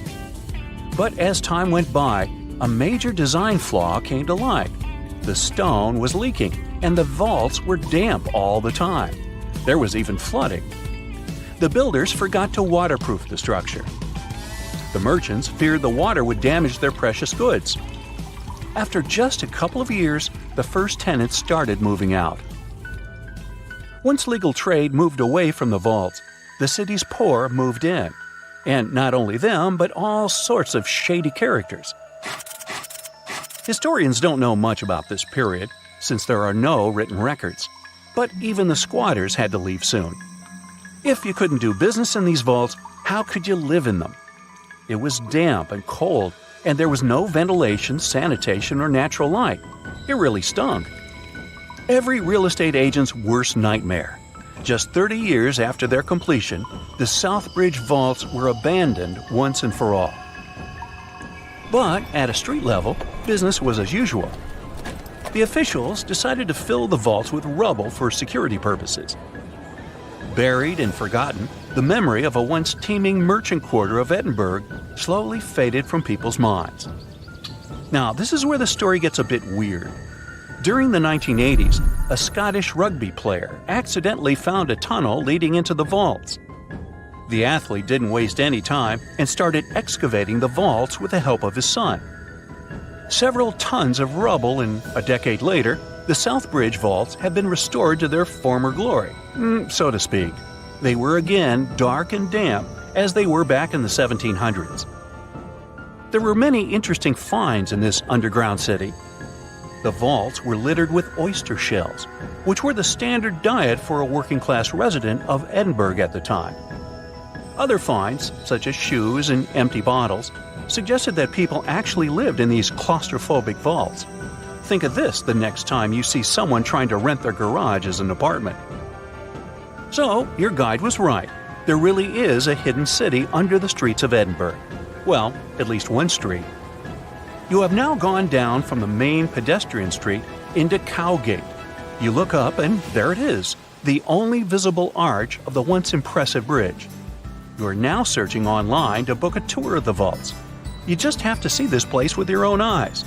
Speaker 2: But as time went by, a major design flaw came to light. The stone was leaking, and the vaults were damp all the time. There was even flooding. The builders forgot to waterproof the structure. The merchants feared the water would damage their precious goods. After just a couple of years, the first tenants started moving out. Once legal trade moved away from the vaults, the city's poor moved in. And not only them, but all sorts of shady characters. Historians don't know much about this period, since there are no written records. But even the squatters had to leave soon. If you couldn't do business in these vaults, how could you live in them? It was damp and cold, and there was no ventilation, sanitation, or natural light. It really stunk. Every real estate agent's worst nightmare. Just 30 years after their completion, the Southbridge vaults were abandoned once and for all. But at a street level, business was as usual. The officials decided to fill the vaults with rubble for security purposes. Buried and forgotten, the memory of a once teeming merchant quarter of Edinburgh slowly faded from people's minds. Now, this is where the story gets a bit weird. During the 1980s, a Scottish rugby player accidentally found a tunnel leading into the vaults. The athlete didn't waste any time and started excavating the vaults with the help of his son. Several tons of rubble, and a decade later, the Southbridge vaults have been restored to their former glory, so to speak. They were again dark and damp, as they were back in the 1700s. There were many interesting finds in this underground city. The vaults were littered with oyster shells, which were the standard diet for a working-class resident of Edinburgh at the time. Other finds, such as shoes and empty bottles, suggested that people actually lived in these claustrophobic vaults. Think of this the next time you see someone trying to rent their garage as an apartment. So, your guide was right. There really is a hidden city under the streets of Edinburgh. Well, at least one street. You have now gone down from the main pedestrian street into Cowgate. You look up and there it is, the only visible arch of the once impressive bridge. You are now searching online to book a tour of the vaults. You just have to see this place with your own eyes.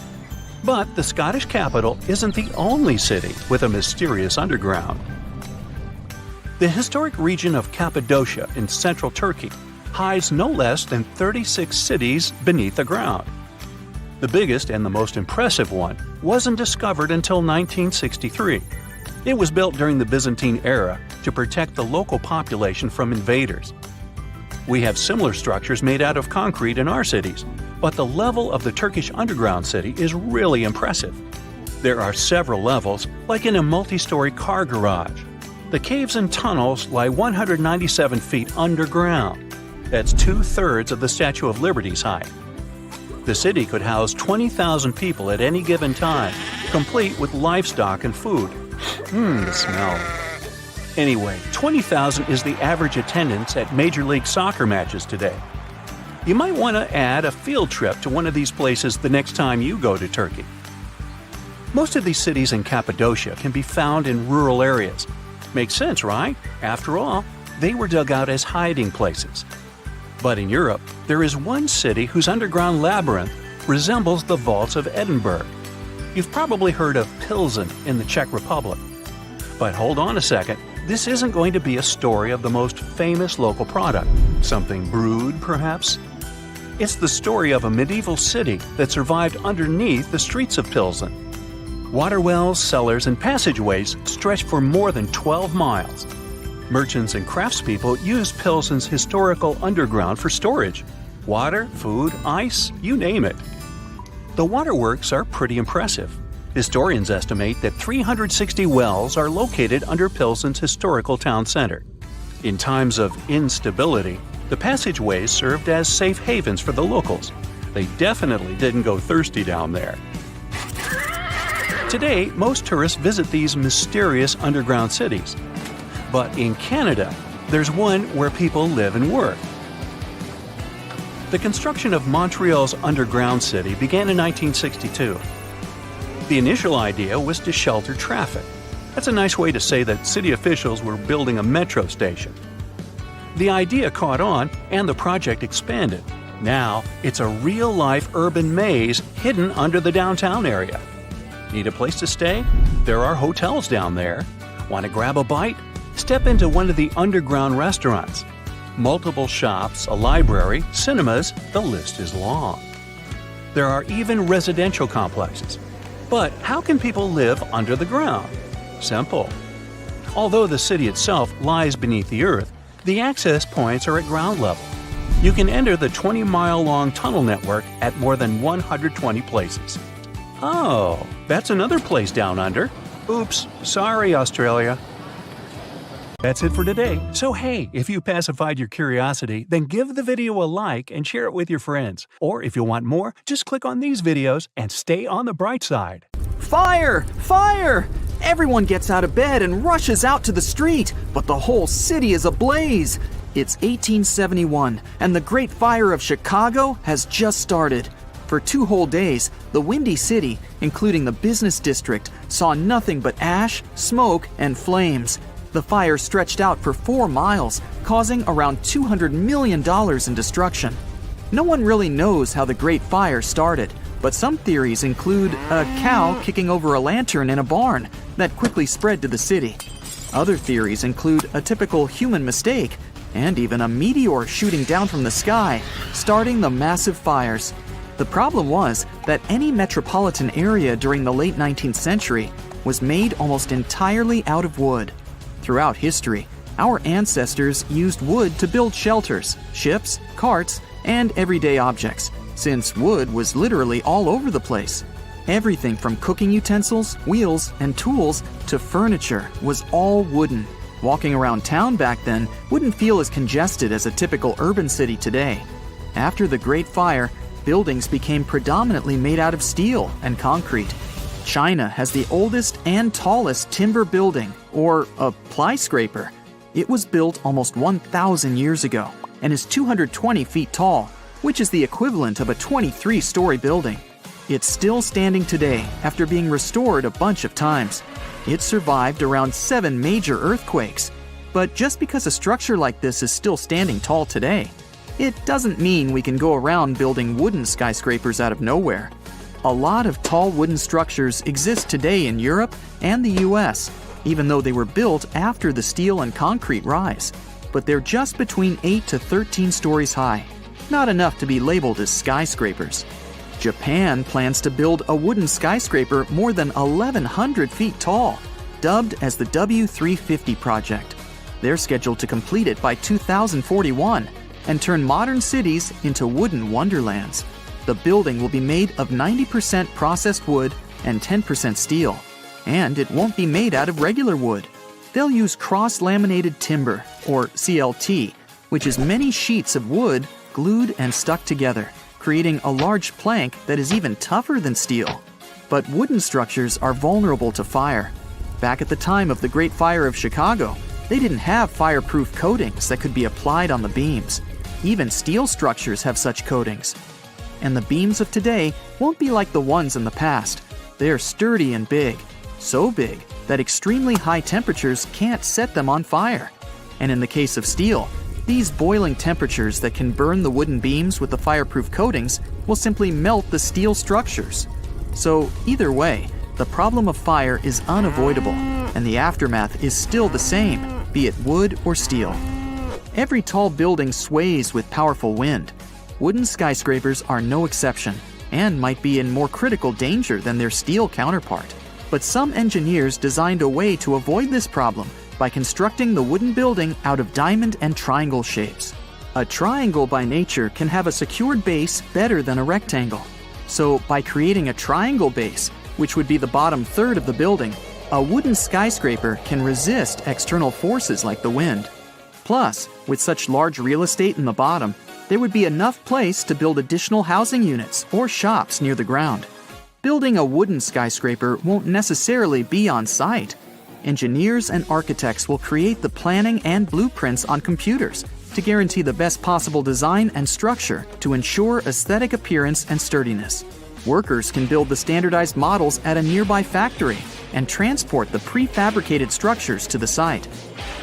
Speaker 2: But the Scottish capital isn't the only city with a mysterious underground. The historic region of Cappadocia in central Turkey hides no less than 36 cities beneath the ground. The biggest and the most impressive one wasn't discovered until 1963. It was built during the Byzantine era to protect the local population from invaders. We have similar structures made out of concrete in our cities, but the level of the Turkish underground city is really impressive. There are several levels, like in a multi-story car garage. The caves and tunnels lie 197 feet underground. That's 2/3 of the Statue of Liberty's height. The city could house 20,000 people at any given time, complete with livestock and food. The smell. Anyway, 20,000 is the average attendance at Major League Soccer matches today. You might want to add a field trip to one of these places the next time you go to Turkey. Most of these cities in Cappadocia can be found in rural areas. Makes sense, right? After all, they were dug out as hiding places. But in Europe, there is one city whose underground labyrinth resembles the vaults of Edinburgh. You've probably heard of Pilsen in the Czech Republic. But hold on a second, this isn't going to be a story of the most famous local product, something brewed, perhaps? It's the story of a medieval city that survived underneath the streets of Pilsen. Water wells, cellars, and passageways stretched for more than 12 miles. Merchants and craftspeople used Pilsen's historical underground for storage. Water, food, ice, you name it. The waterworks are pretty impressive. Historians estimate that 360 wells are located under Pilsen's historical town center. In times of instability, the passageways served as safe havens for the locals. They definitely didn't go thirsty down there. Today, most tourists visit these mysterious underground cities. But in Canada, there's one where people live and work. The construction of Montreal's underground city began in 1962. The initial idea was to shelter traffic. That's a nice way to say that city officials were building a metro station. The idea caught on, and the project expanded. Now, it's a real-life urban maze hidden under the downtown area. Need a place to stay? There are hotels down there. Want to grab a bite? Step into one of the underground restaurants. Multiple shops, a library, cinemas, the list is long. There are even residential complexes. But how can people live under the ground? Simple. Although the city itself lies beneath the earth, the access points are at ground level. You can enter the 20-mile-long tunnel network at more than 120 places. Oh, that's another place down under. Oops, sorry, Australia. That's it for today. So hey, if you pacified your curiosity, then give the video a like and share it with your friends. Or if you want more, just click on these videos and stay on the bright side.
Speaker 1: Fire! Fire! Everyone gets out of bed and rushes out to the street, but the whole city is ablaze. It's 1871, and the Great Fire of Chicago has just started. For 2 whole days, the Windy City, including the business district, saw nothing but ash, smoke, and flames. The fire stretched out for 4 miles, causing around $200 million in destruction. No one really knows how the Great Fire started, but some theories include a cow kicking over a lantern in a barn that quickly spread to the city. Other theories include a typical human mistake, and even a meteor shooting down from the sky, starting the massive fires. The problem was that any metropolitan area during the late 19th century was made almost entirely out of wood. Throughout history, our ancestors used wood to build shelters, ships, carts, and everyday objects, since wood was literally all over the place. Everything from cooking utensils, wheels, and tools to furniture was all wooden. Walking around town back then wouldn't feel as congested as a typical urban city today. After the Great Fire, buildings became predominantly made out of steel and concrete. China has the oldest and tallest timber building, or a ply scraper. It was built almost 1,000 years ago and is 220 feet tall, which is the equivalent of a 23-story building. It's still standing today after being restored a bunch of times. It survived around 7 major earthquakes. But just because a structure like this is still standing tall today, it doesn't mean we can go around building wooden skyscrapers out of nowhere. A lot of tall wooden structures exist today in Europe and the US, even though they were built after the steel and concrete rise. But they're just between 8 to 13 stories high, not enough to be labeled as skyscrapers. Japan plans to build a wooden skyscraper more than 1,100 feet tall, dubbed as the W350 project. They're scheduled to complete it by 2041 and turn modern cities into wooden wonderlands. The building will be made of 90% processed wood and 10% steel, and it won't be made out of regular wood. They'll use cross-laminated timber, or CLT, which is many sheets of wood glued and stuck together, creating a large plank that is even tougher than steel. But wooden structures are vulnerable to fire. Back at the time of the Great Fire of Chicago, they didn't have fireproof coatings that could be applied on the beams. Even steel structures have such coatings. And the beams of today won't be like the ones in the past. They are sturdy and big, so big that extremely high temperatures can't set them on fire. And in the case of steel, these boiling temperatures that can burn the wooden beams with the fireproof coatings will simply melt the steel structures. So either way, the problem of fire is unavoidable, and the aftermath is still the same, be it wood or steel. Every tall building sways with powerful wind. Wooden skyscrapers are no exception, and might be in more critical danger than their steel counterpart. But some engineers designed a way to avoid this problem by constructing the wooden building out of diamond and triangle shapes. A triangle by nature can have a secured base better than a rectangle. So by creating a triangle base, which would be the bottom third of the building, a wooden skyscraper can resist external forces like the wind. Plus, with such large real estate in the bottom, there would be enough place to build additional housing units or shops near the ground. Building a wooden skyscraper won't necessarily be on site. Engineers and architects will create the planning and blueprints on computers to guarantee the best possible design and structure to ensure aesthetic appearance and sturdiness. Workers can build the standardized models at a nearby factory and transport the prefabricated structures to the site.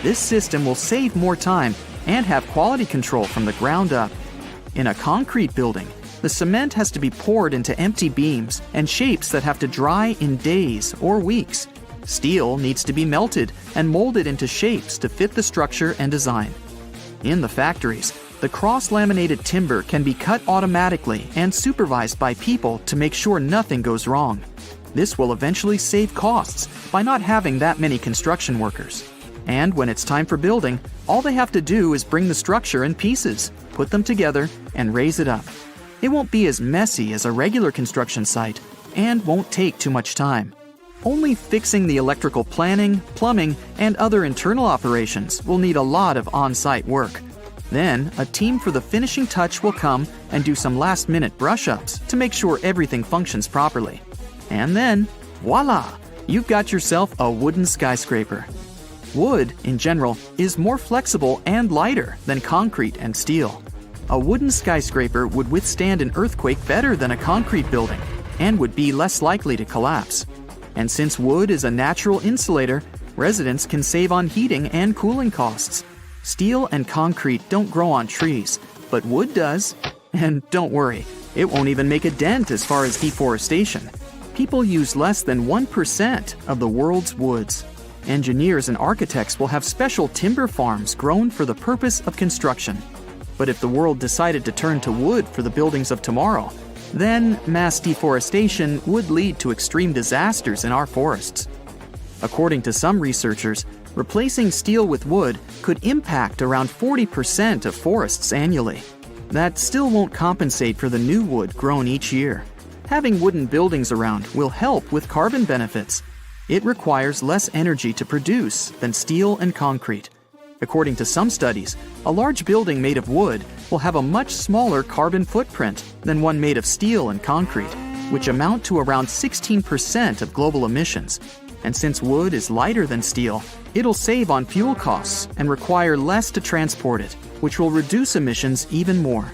Speaker 1: This system will save more time and have quality control from the ground up. In a concrete building, the cement has to be poured into empty beams and shapes that have to dry in days or weeks. Steel needs to be melted and molded into shapes to fit the structure and design. In the factories, the cross-laminated timber can be cut automatically and supervised by people to make sure nothing goes wrong. This will eventually save costs by not having that many construction workers. And when it's time for building, all they have to do is bring the structure in pieces, put them together, and raise it up. It won't be as messy as a regular construction site and won't take too much time. Only fixing the electrical planning, plumbing, and other internal operations will need a lot of on-site work. Then, a team for the finishing touch will come and do some last-minute brush-ups to make sure everything functions properly. And then, voila! You've got yourself a wooden skyscraper. Wood, in general, is more flexible and lighter than concrete and steel. A wooden skyscraper would withstand an earthquake better than a concrete building and would be less likely to collapse. And since wood is a natural insulator, residents can save on heating and cooling costs. Steel and concrete don't grow on trees, but wood does. And don't worry, it won't even make a dent as far as deforestation. People use less than 1% of the world's woods. Engineers and architects will have special timber farms grown for the purpose of construction. But if the world decided to turn to wood for the buildings of tomorrow, then mass deforestation would lead to extreme disasters in our forests. According to some researchers, replacing steel with wood could impact around 40% of forests annually. That still won't compensate for the new wood grown each year. Having wooden buildings around will help with carbon benefits. It requires less energy to produce than steel and concrete. According to some studies, a large building made of wood will have a much smaller carbon footprint than one made of steel and concrete, which amount to around 16% of global emissions. And since wood is lighter than steel, it'll save on fuel costs and require less to transport it, which will reduce emissions even more.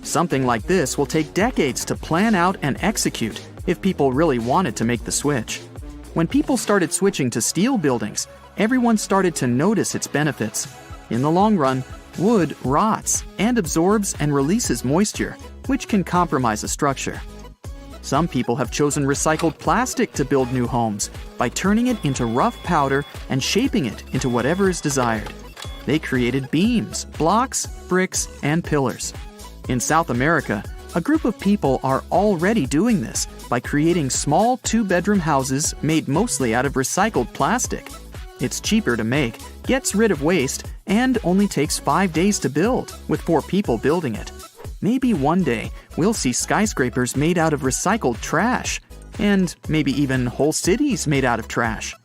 Speaker 1: Something like this will take decades to plan out and execute if people really wanted to make the switch. When people started switching to steel buildings, everyone started to notice its benefits. In the long run, wood rots and absorbs and releases moisture, which can compromise a structure. Some people have chosen recycled plastic to build new homes by turning it into rough powder and shaping it into whatever is desired. They created beams, blocks, bricks, and pillars. In South America, a group of people are already doing this by creating small two-bedroom houses made mostly out of recycled plastic. It's cheaper to make, gets rid of waste, and only takes 5 days to build, with 4 people building it. Maybe one day we'll see skyscrapers made out of recycled trash, and maybe even whole cities made out of trash.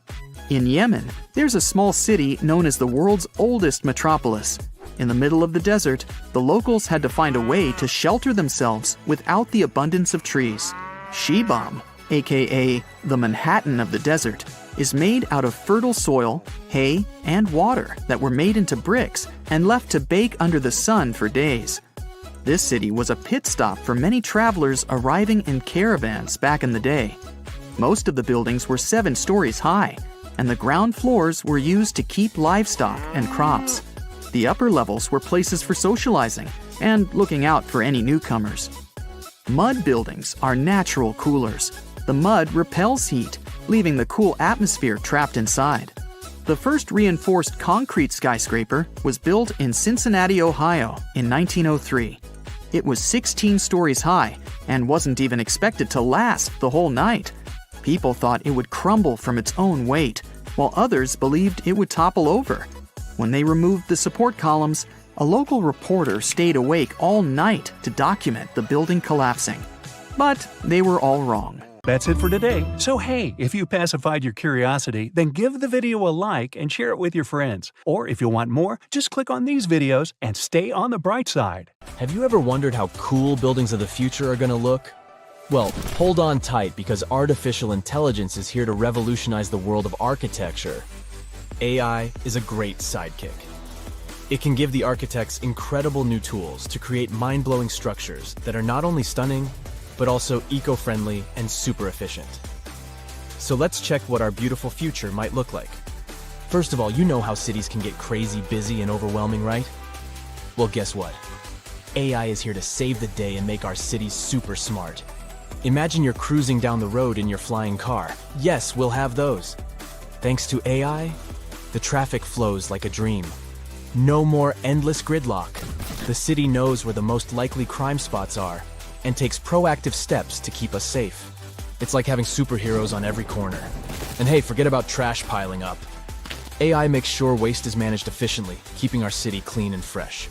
Speaker 1: In Yemen, there's a small city known as the world's oldest metropolis. In the middle of the desert, the locals had to find a way to shelter themselves without the abundance of trees. Shibam, aka the Manhattan of the desert, is made out of fertile soil, hay, and water that were made into bricks and left to bake under the sun for days. This city was a pit stop for many travelers arriving in caravans back in the day. Most of the buildings were 7 stories high, and the ground floors were used to keep livestock and crops. The upper levels were places for socializing and looking out for any newcomers. Mud buildings are natural coolers. The mud repels heat, leaving the cool atmosphere trapped inside. The first reinforced concrete skyscraper was built in Cincinnati, Ohio in 1903. It was 16 stories high and wasn't even expected to last the whole night. People thought it would crumble from its own weight, while others believed it would topple over. When they removed the support columns, a local reporter stayed awake all night to document the building collapsing. But they were all wrong.
Speaker 2: That's it for today. So hey, if you pacified your curiosity, then give the video a like and share it with your friends. Or if you want more, just click on these videos and stay on the bright side.
Speaker 4: Have you ever wondered how cool buildings of the future are going to look? Well, hold on tight because artificial intelligence is here to revolutionize the world of architecture. AI is a great sidekick. It can give the architects incredible new tools to create mind-blowing structures that are not only stunning, but also eco-friendly and super efficient. So let's check what our beautiful future might look like. First of all, you know how cities can get crazy busy and overwhelming, right? Well, guess what? AI is here to save the day and make our cities super smart. Imagine you're cruising down the road in your flying car. Yes, we'll have those. Thanks to AI, the traffic flows like a dream. No more endless gridlock. The city knows where the most likely crime spots are and takes proactive steps to keep us safe. It's like having superheroes on every corner. And hey, forget about trash piling up. AI makes sure waste is managed efficiently, keeping our city clean and fresh.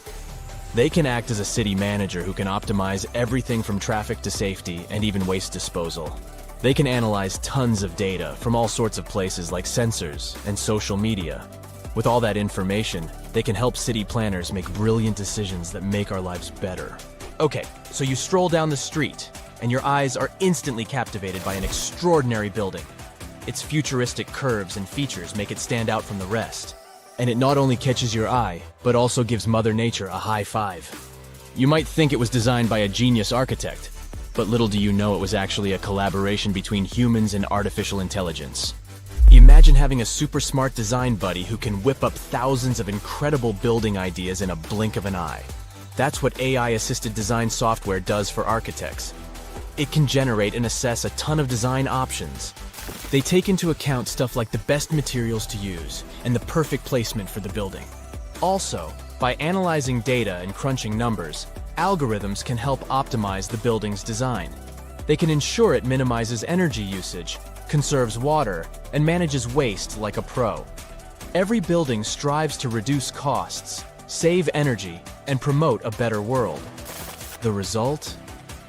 Speaker 4: They can act as a city manager who can optimize everything from traffic to safety and even waste disposal. They can analyze tons of data from all sorts of places like sensors and social media. With all that information, they can help city planners make brilliant decisions that make our lives better. Okay, so you stroll down the street, and your eyes are instantly captivated by an extraordinary building. Its futuristic curves and features make it stand out from the rest. And it not only catches your eye, but also gives Mother Nature a high five. You might think it was designed by a genius architect, but little do you know it was actually a collaboration between humans and artificial intelligence. Imagine having a super smart design buddy who can whip up thousands of incredible building ideas in a blink of an eye. That's what AI-assisted design software does for architects. It can generate and assess a ton of design options. They take into account stuff like the best materials to use and the perfect placement for the building. Also, by analyzing data and crunching numbers, algorithms can help optimize the building's design. They can ensure it minimizes energy usage, conserves water, and manages waste like a pro. Every building strives to reduce costs, save energy, and promote a better world. The result?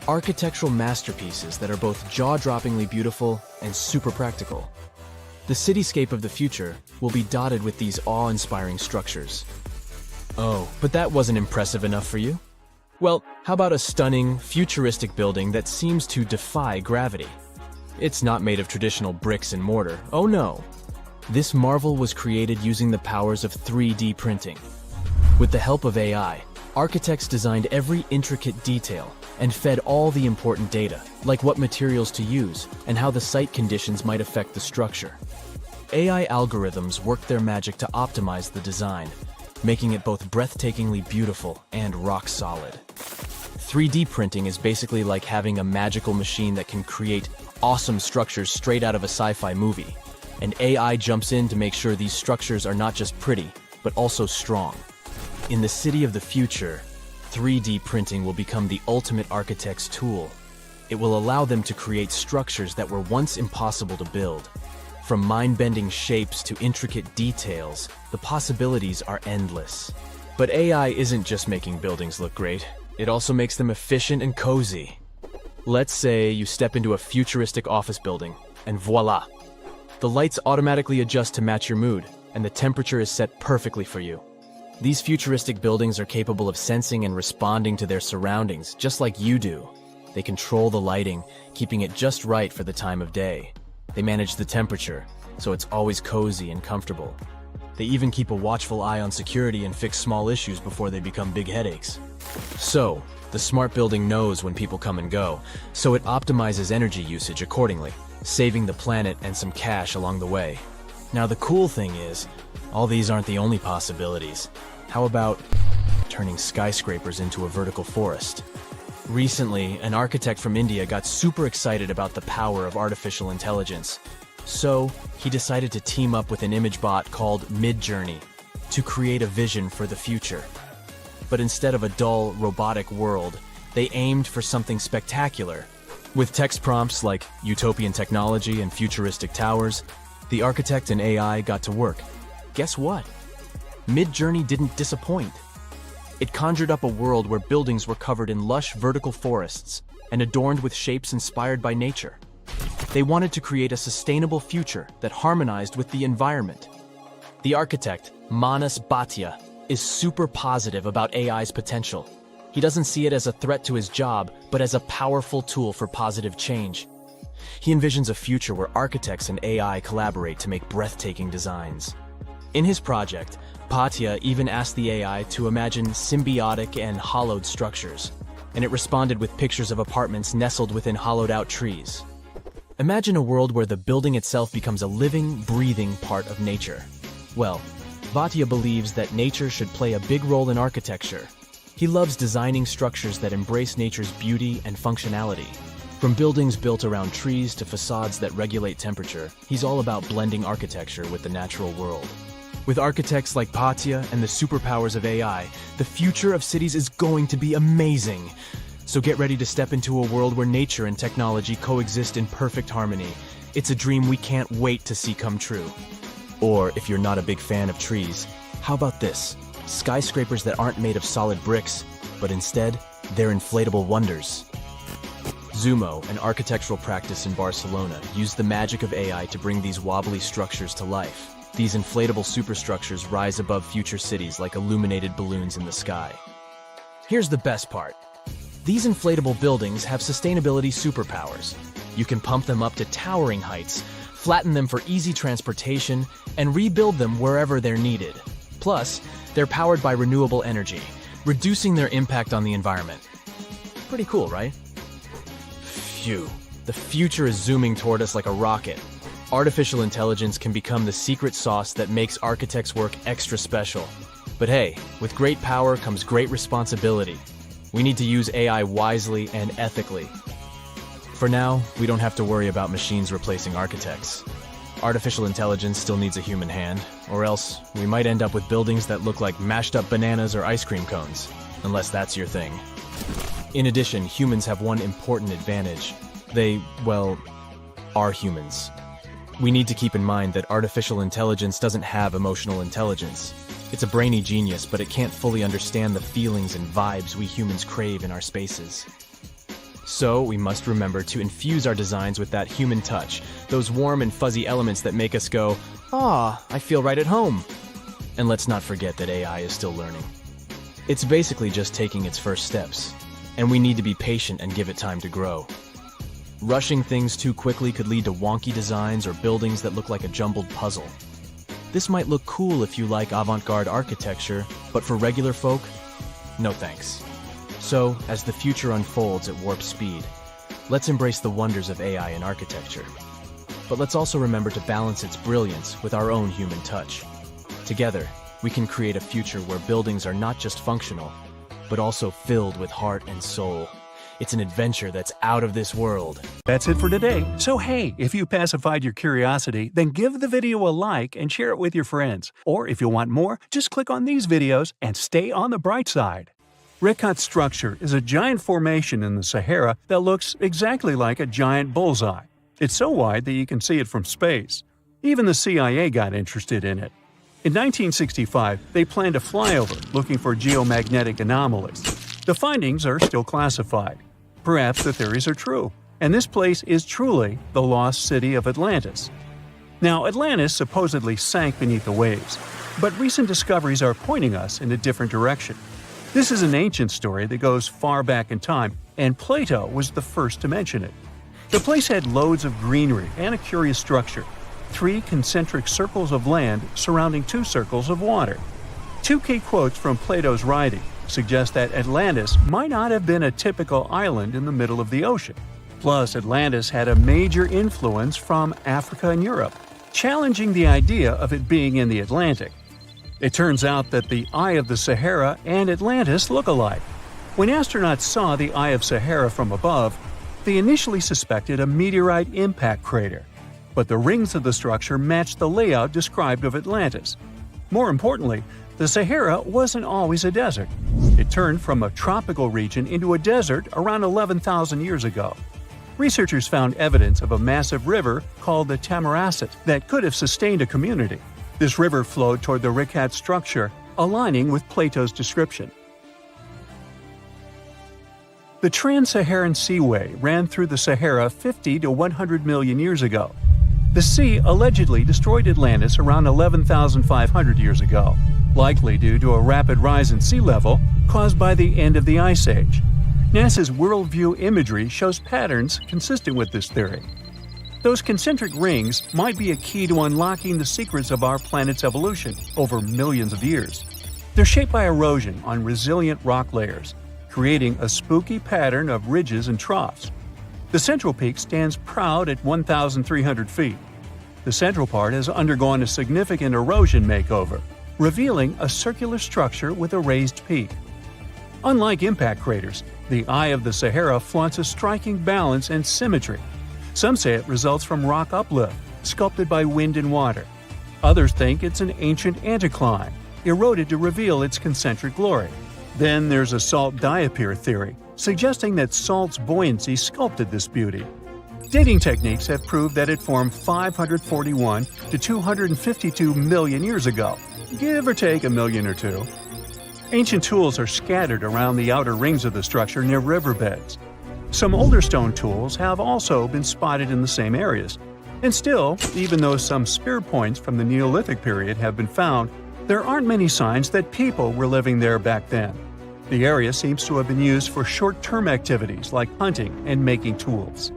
Speaker 4: Architectural masterpieces that are both jaw-droppingly beautiful and super practical. The cityscape of the future will be dotted with these awe-inspiring structures. Oh, but that wasn't impressive enough for you? Well, how about a stunning, futuristic building that seems to defy gravity? It's not made of traditional bricks and mortar, oh no. This marvel was created using the powers of 3D printing. With the help of AI, architects designed every intricate detail and fed all the important data, like what materials to use and how the site conditions might affect the structure. AI algorithms worked their magic to optimize the design, making it both breathtakingly beautiful and rock solid. 3D printing is basically like having a magical machine that can create awesome structures straight out of a sci-fi movie, and AI jumps in to make sure these structures are not just pretty, but also strong. In the city of the future, 3D printing will become the ultimate architect's tool. It will allow them to create structures that were once impossible to build. From mind-bending shapes to intricate details, the possibilities are endless. But AI isn't just making buildings look great, it also makes them efficient and cozy. Let's say you step into a futuristic office building, and voila! The lights automatically adjust to match your mood, and the temperature is set perfectly for you. These futuristic buildings are capable of sensing and responding to their surroundings, just like you do. They control the lighting, keeping it just right for the time of day. They manage the temperature, so it's always cozy and comfortable. They even keep a watchful eye on security and fix small issues before they become big headaches. So, the smart building knows when people come and go, so it optimizes energy usage accordingly, saving the planet and some cash along the way. Now the cool thing is, all these aren't the only possibilities. How about turning skyscrapers into a vertical forest? Recently, an architect from India got super excited about the power of artificial intelligence. So, he decided to team up with an image bot called Midjourney to create a vision for the future. But instead of a dull, robotic world, they aimed for something spectacular. With text prompts like utopian technology and futuristic towers, the architect and AI got to work. Guess what? Midjourney didn't disappoint. It conjured up a world where buildings were covered in lush vertical forests and adorned with shapes inspired by nature. They wanted to create a sustainable future that harmonized with the environment. The architect, Manas Bhatia, is super positive about AI's potential. He doesn't see it as a threat to his job, but as a powerful tool for positive change. He envisions a future where architects and AI collaborate to make breathtaking designs. In his project, Bhatia even asked the AI to imagine symbiotic and hollowed structures, and it responded with pictures of apartments nestled within hollowed-out trees. Imagine a world where the building itself becomes a living, breathing part of nature. Well, Bhatia believes that nature should play a big role in architecture. He loves designing structures that embrace nature's beauty and functionality. From buildings built around trees to facades that regulate temperature, he's all about blending architecture with the natural world. With architects like Patya and the superpowers of AI, the future of cities is going to be amazing. So get ready to step into a world where nature and technology coexist in perfect harmony. It's a dream we can't wait to see come true. Or if you're not a big fan of trees, how about this? Skyscrapers that aren't made of solid bricks, but instead, they're inflatable wonders. Zumo, an architectural practice in Barcelona, used the magic of AI to bring these wobbly structures to life. These inflatable superstructures rise above future cities like illuminated balloons in the sky. Here's the best part. These inflatable buildings have sustainability superpowers. You can pump them up to towering heights, flatten them for easy transportation, and rebuild them wherever they're needed. Plus, they're powered by renewable energy, reducing their impact on the environment. Pretty cool, right? Phew, the future is zooming toward us like a rocket. Artificial intelligence can become the secret sauce that makes architects' work extra special. But hey, with great power comes great responsibility. We need to use AI wisely and ethically. For now, we don't have to worry about machines replacing architects. Artificial intelligence still needs a human hand, or else we might end up with buildings that look like mashed up bananas or ice cream cones, unless that's your thing. In addition, humans have one important advantage. They, well, are humans. We need to keep in mind that artificial intelligence doesn't have emotional intelligence. It's a brainy genius, but it can't fully understand the feelings and vibes we humans crave in our spaces. So, we must remember to infuse our designs with that human touch, those warm and fuzzy elements that make us go, "Ah, I feel right at home." And let's not forget that AI is still learning. It's basically just taking its first steps, and we need to be patient and give it time to grow. Rushing things too quickly could lead to wonky designs or buildings that look like a jumbled puzzle. This might look cool if you like avant-garde architecture, but for regular folk, no thanks. So, as the future unfolds at warp speed, let's embrace the wonders of AI in architecture. But let's also remember to balance its brilliance with our own human touch. Together, we can create a future where buildings are not just functional, but also filled with heart and soul. It's an adventure that's out of this world.
Speaker 2: That's it for today. So hey, if you pacified your curiosity, then give the video a like and share it with your friends. Or if you want more, just click on these videos and stay on the bright side. Rikat structure is a giant formation in the Sahara that looks exactly like a giant bullseye. It's so wide that you can see it from space. Even the CIA got interested in it. In 1965, they planned a flyover looking for geomagnetic anomalies. The findings are still classified. Perhaps the theories are true, and this place is truly the lost city of Atlantis. Now, Atlantis supposedly sank beneath the waves, but recent discoveries are pointing us in a different direction. This is an ancient story that goes far back in time, and Plato was the first to mention it. The place had loads of greenery and a curious structure: 3 concentric circles of land surrounding 2 circles of water. 2 key quotes from Plato's writing suggest that Atlantis might not have been a typical island in the middle of the ocean. Plus, Atlantis had a major influence from Africa and Europe, challenging the idea of it being in the Atlantic. It turns out that the Eye of the Sahara and Atlantis look alike. When astronauts saw the Eye of Sahara from above, they initially suspected a meteorite impact crater, but the rings of the structure matched the layout described of Atlantis. More importantly, the Sahara wasn't always a desert. It turned from a tropical region into a desert around 11,000 years ago. Researchers found evidence of a massive river called the Tamaracet that could have sustained a community. This river flowed toward the Rikat structure, aligning with Plato's description. The Trans-Saharan Seaway ran through the Sahara 50 to 100 million years ago. The sea allegedly destroyed Atlantis around 11,500 years ago, likely due to a rapid rise in sea level caused by the end of the Ice Age. NASA's Worldview imagery shows patterns consistent with this theory. Those concentric rings might be a key to unlocking the secrets of our planet's evolution over millions of years. They're shaped by erosion on resilient rock layers, creating a spooky pattern of ridges and troughs. The central peak stands proud at 1,300 feet. The central part has undergone a significant erosion makeover, revealing a circular structure with a raised peak. Unlike impact craters, The Eye of the Sahara flaunts a striking balance and symmetry. Some say it results from rock uplift, sculpted by wind and water. Others think it's an ancient anticline, eroded to reveal its concentric glory. Then there's a salt diapir theory, suggesting that salt's buoyancy sculpted this beauty. Dating techniques have proved that it formed 541 to 252 million years ago, give or take a million or two. Ancient tools are scattered around the outer rings of the structure near riverbeds. Some older stone tools have also been spotted in the same areas. And still, even though some spear points from the Neolithic period have been found, there aren't many signs that people were living there back then. The area seems to have been used for short-term activities like hunting and making tools.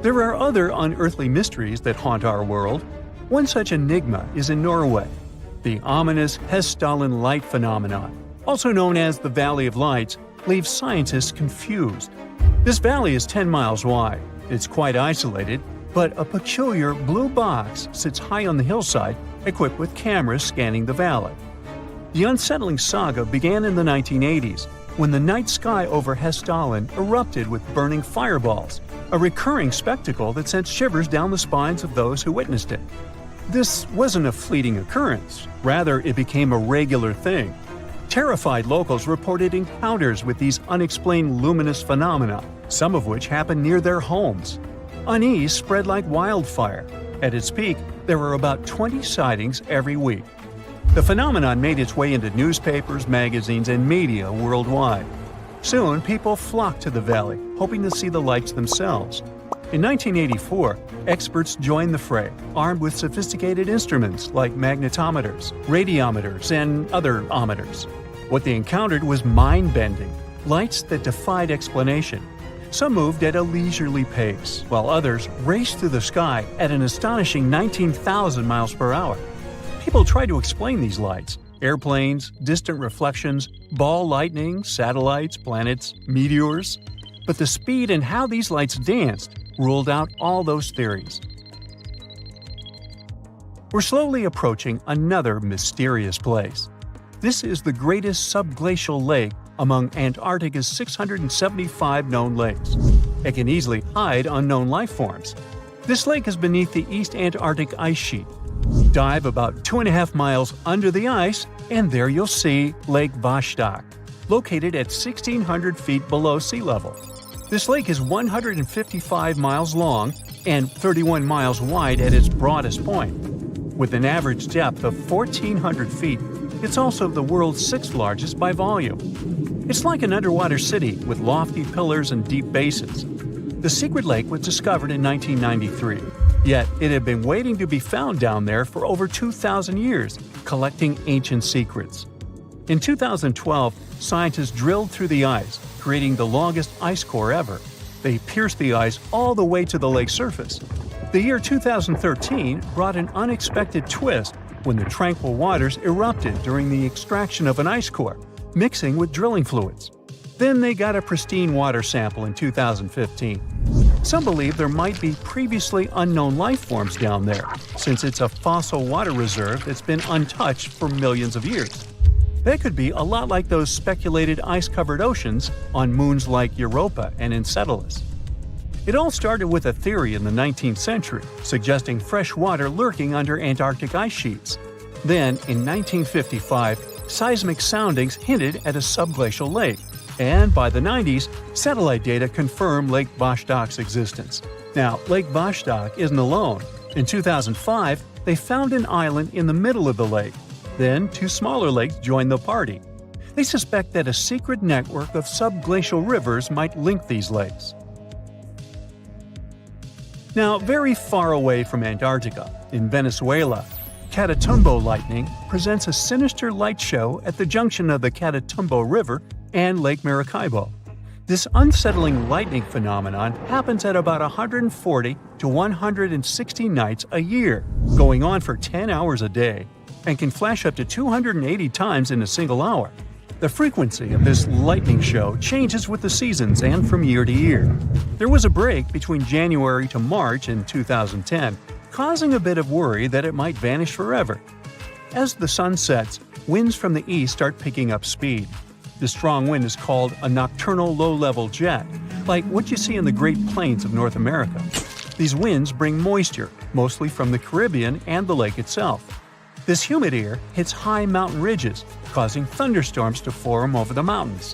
Speaker 2: There are other unearthly mysteries that haunt our world. One such enigma is in Norway, the ominous Hessdalen light phenomenon, also known as the Valley of Lights, leaves scientists confused. This valley is 10 miles wide. It's quite isolated, but a peculiar blue box sits high on the hillside, equipped with cameras scanning the valley. The unsettling saga began in the 1980s, when the night sky over Hessdalen erupted with burning fireballs, a recurring spectacle that sent shivers down the spines of those who witnessed it. This wasn't a fleeting occurrence, rather it became a regular thing. Terrified locals reported encounters with these unexplained luminous phenomena, some of which happened near their homes. Unease spread like wildfire. At its peak, there were about 20 sightings every week. The phenomenon made its way into newspapers, magazines, and media worldwide. Soon, people flocked to the valley, hoping to see the lights themselves. In 1984, experts joined the fray, armed with sophisticated instruments like magnetometers, radiometers, and other ometers. What they encountered was mind-bending, lights that defied explanation. Some moved at a leisurely pace, while others raced through the sky at an astonishing 19,000 miles per hour. People tried to explain these lights: airplanes, distant reflections, ball lightning, satellites, planets, meteors. But the speed and how these lights danced ruled out all those theories. We're slowly approaching another mysterious place. This is the greatest subglacial lake among Antarctica's 675 known lakes. It can easily hide unknown life forms. This lake is beneath the East Antarctic ice sheet. Dive about 2.5 miles under the ice, and there you'll see Lake Vostok, located at 1,600 feet below sea level. This lake is 155 miles long and 31 miles wide at its broadest point. With an average depth of 1,400 feet, it's also the world's sixth largest by volume. It's like an underwater city with lofty pillars and deep basins. The secret lake was discovered in 1993, yet it had been waiting to be found down there for over 2,000 years, collecting ancient secrets. In 2012, scientists drilled through the ice, creating the longest ice core ever. They pierced the ice all the way to the lake's surface. The year 2013 brought an unexpected twist when the tranquil waters erupted during the extraction of an ice core, mixing with drilling fluids. Then they got a pristine water sample in 2015. Some believe there might be previously unknown life forms down there, since it's a fossil water reserve that's been untouched for millions of years. That could be a lot like those speculated ice-covered oceans on moons like Europa and Enceladus. It all started with a theory in the 19th century, suggesting fresh water lurking under Antarctic ice sheets. Then, in 1955, seismic soundings hinted at a subglacial lake, and by the 90s, satellite data confirmed Lake Vostok's existence. Now, Lake Vostok isn't alone. In 2005, they found an island in the middle of the lake. Then, two smaller lakes joined the party. They suspect that a secret network of subglacial rivers might link these lakes. Now, very far away from Antarctica, in Venezuela, Catatumbo lightning presents a sinister light show at the junction of the Catatumbo River and Lake Maracaibo. This unsettling lightning phenomenon happens at about 140 to 160 nights a year, going on for 10 hours a day, and can flash up to 280 times in a single hour. The frequency of this lightning show changes with the seasons and from year to year. There was a break between January to March in 2010, causing a bit of worry that it might vanish forever. As the sun sets, winds from the east start picking up speed. This strong wind is called a nocturnal low-level jet, like what you see in the Great Plains of North America. These winds bring moisture, mostly from the Caribbean and the lake itself. This humid air hits high mountain ridges, causing thunderstorms to form over the mountains.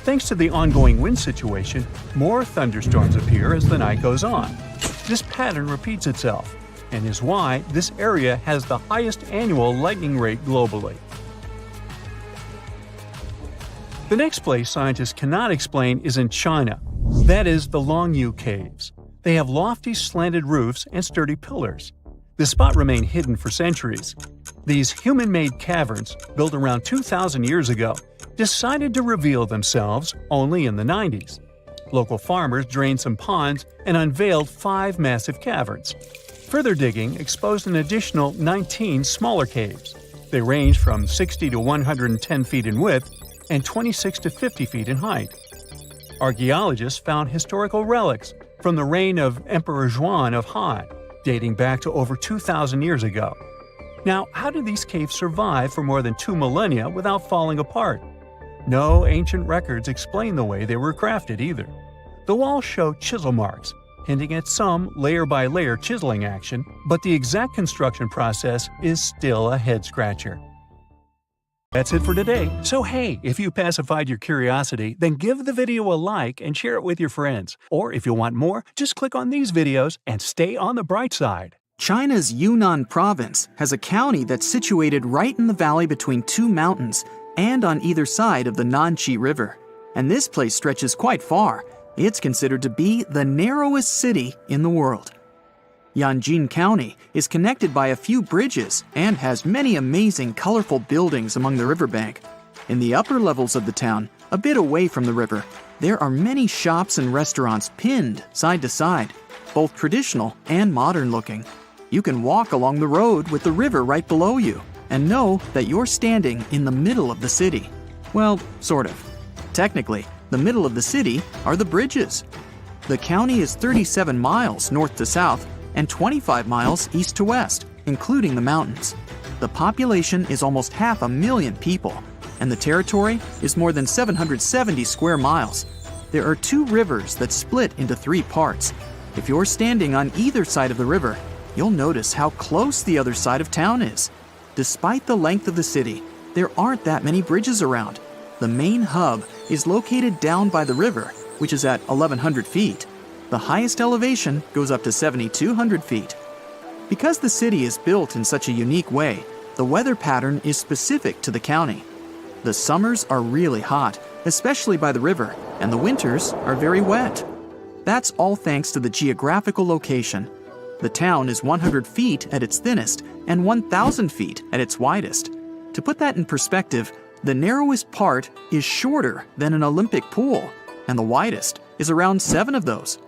Speaker 2: Thanks to the ongoing wind situation, more thunderstorms appear as the night goes on. This pattern repeats itself, and is why this area has the highest annual lightning rate globally. The next place scientists cannot explain is in China. That is the Longyu Caves. They have lofty slanted roofs and sturdy pillars. The spot remained hidden for centuries. These human-made caverns, built around 2,000 years ago, decided to reveal themselves only in the 90s. Local farmers drained some ponds and unveiled 5 massive caverns. Further digging exposed an additional 19 smaller caves. They range from 60 to 110 feet in width and 26 to 50 feet in height. Archaeologists found historical relics from the reign of Emperor Zhuan of Han, dating back to over 2,000 years ago. Now, how did these caves survive for more than 2 millennia without falling apart? No ancient records explain the way they were crafted either. The walls show chisel marks, hinting at some layer-by-layer chiseling action, but the exact construction process is still a head-scratcher. That's it for today. So hey, if you pacified your curiosity, then give the video a like and share it with your friends. Or if you want more, just click on these videos and stay on the bright side.
Speaker 1: China's Yunnan province has a county that's situated right in the valley between 2 mountains and on either side of the Nanqi River. And this place stretches quite far. It's considered to be the narrowest city in the world. Yanjin County is connected by a few bridges and has many amazing, colorful buildings along the riverbank. In the upper levels of the town, a bit away from the river, there are many shops and restaurants pinned side to side, both traditional and modern looking. You can walk along the road with the river right below you and know that you're standing in the middle of the city. Well, sort of. Technically, the middle of the city are the bridges. The county is 37 miles north to south and 25 miles east to west, including the mountains. The population is almost 500,000 people, and the territory is more than 770 square miles. There are 2 rivers that split into 3 parts. If you're standing on either side of the river, you'll notice how close the other side of town is. Despite the length of the city, there aren't that many bridges around. The main hub is located down by the river, which is at 1,100 feet. The highest elevation goes up to 7,200 feet. Because the city is built in such a unique way, the weather pattern is specific to the county. The summers are really hot, especially by the river, and the winters are very wet. That's all thanks to the geographical location. The town is 100 feet at its thinnest and 1,000 feet at its widest. To put that in perspective, the narrowest part is shorter than an Olympic pool, and the widest is around 7 of those.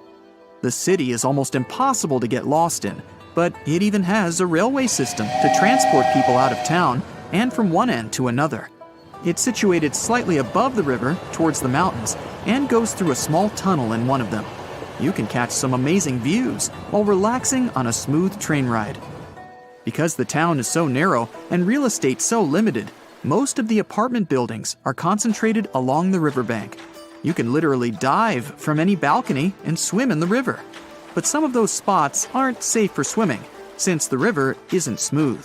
Speaker 1: The city is almost impossible to get lost in, but it even has a railway system to transport people out of town and from one end to another. It's situated slightly above the river towards the mountains and goes through a small tunnel in one of them. You can catch some amazing views while relaxing on a smooth train ride. Because the town is so narrow and real estate so limited, most of the apartment buildings are concentrated along the riverbank. You can literally dive from any balcony and swim in the river. But some of those spots aren't safe for swimming, since the river isn't smooth.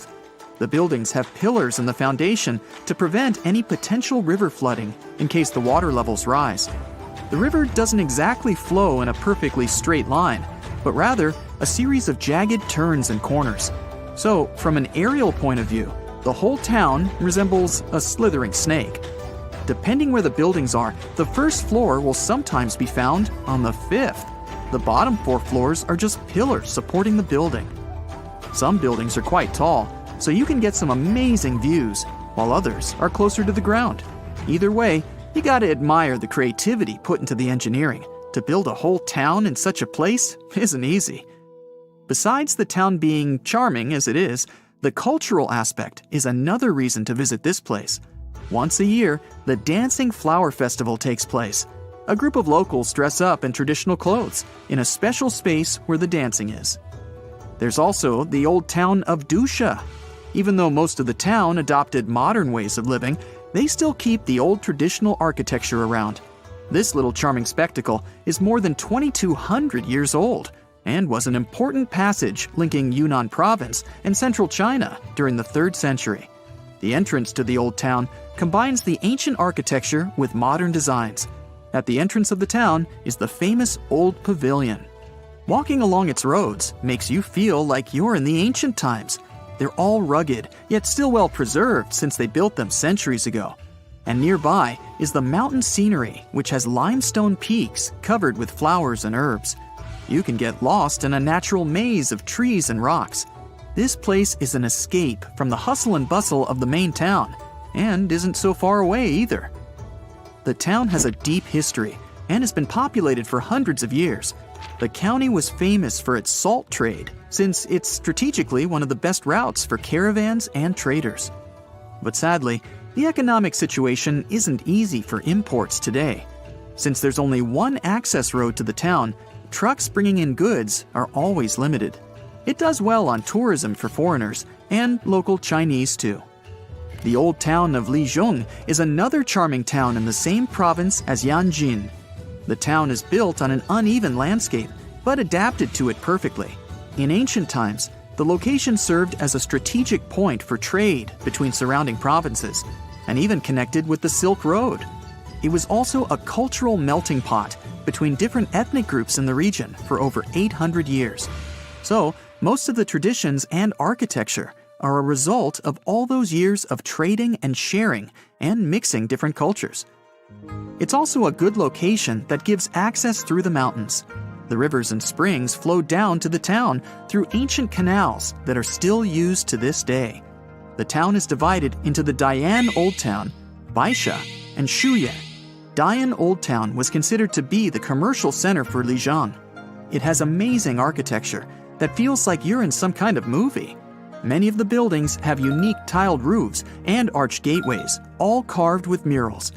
Speaker 1: The buildings have pillars in the foundation to prevent any potential river flooding in case the water levels rise. The river doesn't exactly flow in a perfectly straight line, but rather a series of jagged turns and corners. So, from an aerial point of view, the whole town resembles a slithering snake. Depending where the buildings are, the first floor will sometimes be found on the 5th. The bottom 4 floors are just pillars supporting the building. Some buildings are quite tall, so you can get some amazing views, while others are closer to the ground. Either way, you gotta admire the creativity put into the engineering. To build a whole town in such a place isn't easy. Besides the town being charming as it is, the cultural aspect is another reason to visit this place. Once a year, the Dancing Flower Festival takes place. A group of locals dress up in traditional clothes in a special space where the dancing is. There's also the old town of Dusha. Even though most of the town adopted modern ways of living, they still keep the old traditional architecture around. This little charming spectacle is more than 2,200 years old and was an important passage linking Yunnan province and central China during the 3rd century. The entrance to the old town combines the ancient architecture with modern designs. At the entrance of the town is the famous Old Pavilion. Walking along its roads makes you feel like you're in the ancient times. They're all rugged, yet still well preserved since they built them centuries ago. And nearby is the mountain scenery, which has limestone peaks covered with flowers and herbs. You can get lost in a natural maze of trees and rocks. This place is an escape from the hustle and bustle of the main town, and isn't so far away either. The town has a deep history and has been populated for hundreds of years. The county was famous for its salt trade, since it's strategically one of the best routes for caravans and traders. But sadly, the economic situation isn't easy for imports today. Since there's only one access road to the town, trucks bringing in goods are always limited. It does well on tourism for foreigners and local Chinese too. The old town of Lijiang is another charming town in the same province as Yanjin. The town is built on an uneven landscape, but adapted to it perfectly. In ancient times, the location served as a strategic point for trade between surrounding provinces, and even connected with the Silk Road. It was also a cultural melting pot between different ethnic groups in the region for over 800 years. So, most of the traditions and architecture are a result of all those years of trading and sharing and mixing different cultures. It's also a good location that gives access through the mountains. The rivers and springs flow down to the town through ancient canals that are still used to this day. The town is divided into the Dian Old Town, Baisha, and Shuye. Dian Old Town was considered to be the commercial center for Lijiang. It has amazing architecture that feels like you're in some kind of movie. Many of the buildings have unique tiled roofs and arched gateways, all carved with murals.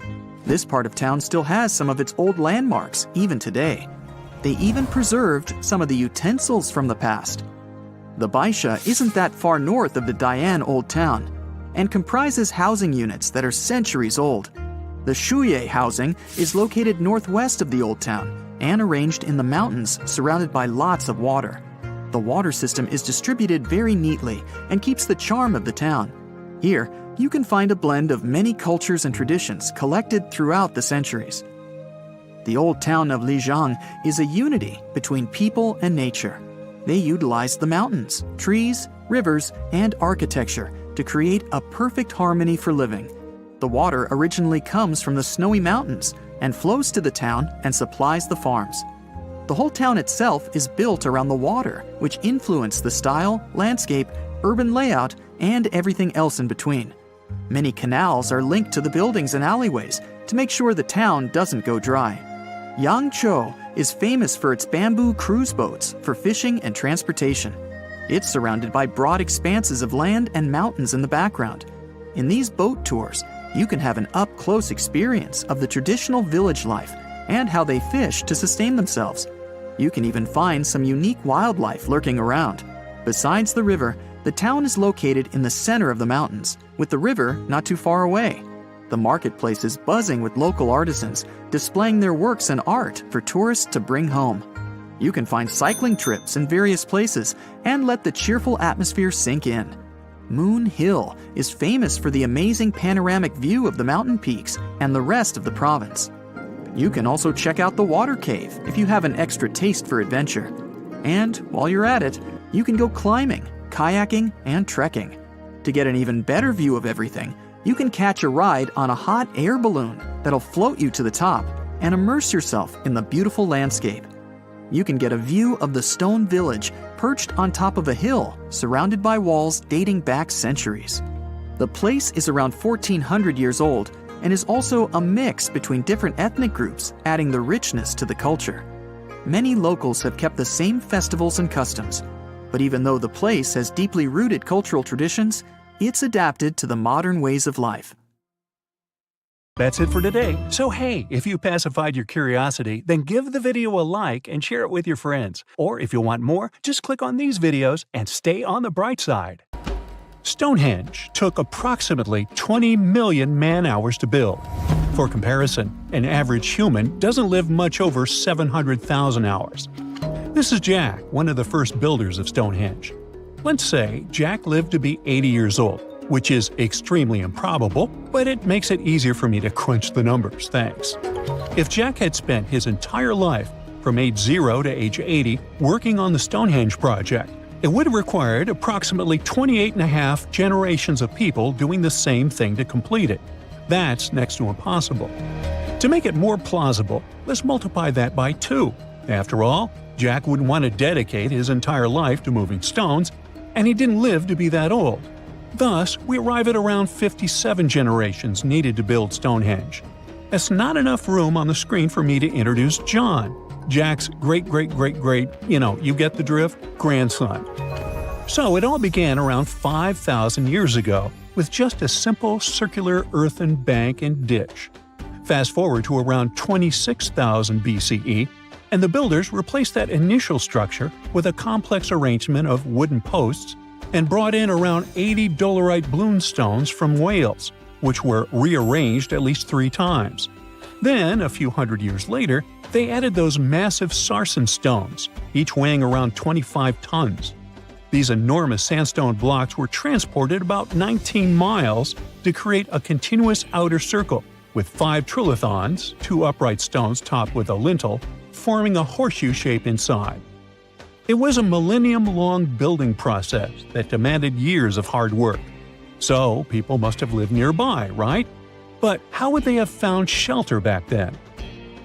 Speaker 1: This part of town still has some of its old landmarks, even today. They even preserved some of the utensils from the past. The Baisha isn't that far north of the Dian Old Town, and comprises housing units that are centuries old. The Shuye housing is located northwest of the Old Town, and arranged in the mountains surrounded by lots of water. The water system is distributed very neatly and keeps the charm of the town. Here, you can find a blend of many cultures and traditions collected throughout the centuries. The old town of Lijiang is a unity between people and nature. They utilized the mountains, trees, rivers, and architecture to create a perfect harmony for living. The water originally comes from the snowy mountains and flows to the town and supplies the farms. The whole town itself is built around the water, which influenced the style, landscape, urban layout, and everything else in between. Many canals are linked to the buildings and alleyways to make sure the town doesn't go dry. Yangzhou is famous for its bamboo cruise boats for fishing and transportation. It's surrounded by broad expanses of land and mountains in the background. In these boat tours, you can have an up-close experience of the traditional village life and how they fish to sustain themselves. You can even find some unique wildlife lurking around. Besides the river, the town is located in the center of the mountains, with the river not too far away. The marketplace is buzzing with local artisans, displaying their works and art for tourists to bring home. You can find cycling trips in various places and let the cheerful atmosphere sink in. Moon Hill is famous for the amazing panoramic view of the mountain peaks and the rest of the province. You can also check out the water cave if you have an extra taste for adventure. And while you're at it, you can go climbing, kayaking, and trekking. To get an even better view of everything, you can catch a ride on a hot air balloon that'll float you to the top and immerse yourself in the beautiful landscape. You can get a view of the stone village perched on top of a hill surrounded by walls dating back centuries. The place is around 1,400 years old and is also a mix between different ethnic groups, adding the richness to the culture. Many locals have kept the same festivals and customs, but even though the place has deeply rooted cultural traditions, it's adapted to the modern ways of life.
Speaker 2: That's it for today. So hey, if you pacified your curiosity, then give the video a like and share it with your friends. Or if you want more, just click on these videos and stay on the bright side. Stonehenge took approximately 20 million man-hours to build. For comparison, an average human doesn't live much over 700,000 hours. This is Jack, one of the first builders of Stonehenge. Let's say Jack lived to be 80 years old, which is extremely improbable, but it makes it easier for me to crunch the numbers, thanks. If Jack had spent his entire life, from age 0 to age 80, working on the Stonehenge project, it would have required approximately 28.5 generations of people doing the same thing to complete it. That's next to impossible. To make it more plausible, let's multiply that by 2. After all, Jack wouldn't want to dedicate his entire life to moving stones, and he didn't live to be that old. Thus, we arrive at around 57 generations needed to build Stonehenge. That's not enough room on the screen for me to introduce John, Jack's great-great-great-great, you get the drift, grandson. So it all began around 5,000 years ago with just a simple circular earthen bank and ditch. Fast forward to around 26,000 BCE, and the builders replaced that initial structure with a complex arrangement of wooden posts and brought in around 80 dolerite bloom stones from Wales, which were rearranged at least 3 times. Then, a few hundred years later, they added those massive sarsen stones, each weighing around 25 tons. These enormous sandstone blocks were transported about 19 miles to create a continuous outer circle, with 5 trilithons, 2 upright stones topped with a lintel, forming a horseshoe shape inside. It was a millennium-long building process that demanded years of hard work. So, people must have lived nearby, right? But how would they have found shelter back then?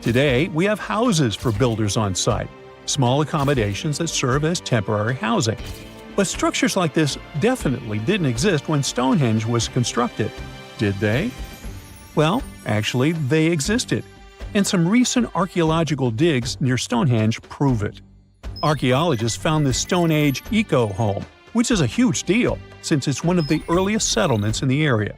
Speaker 2: Today, we have houses for builders on site, small accommodations that serve as temporary housing. But structures like this definitely didn't exist when Stonehenge was constructed. Did they? Well, actually, they existed. And some recent archaeological digs near Stonehenge prove it. Archaeologists found this Stone Age eco-home, which is a huge deal since it's one of the earliest settlements in the area.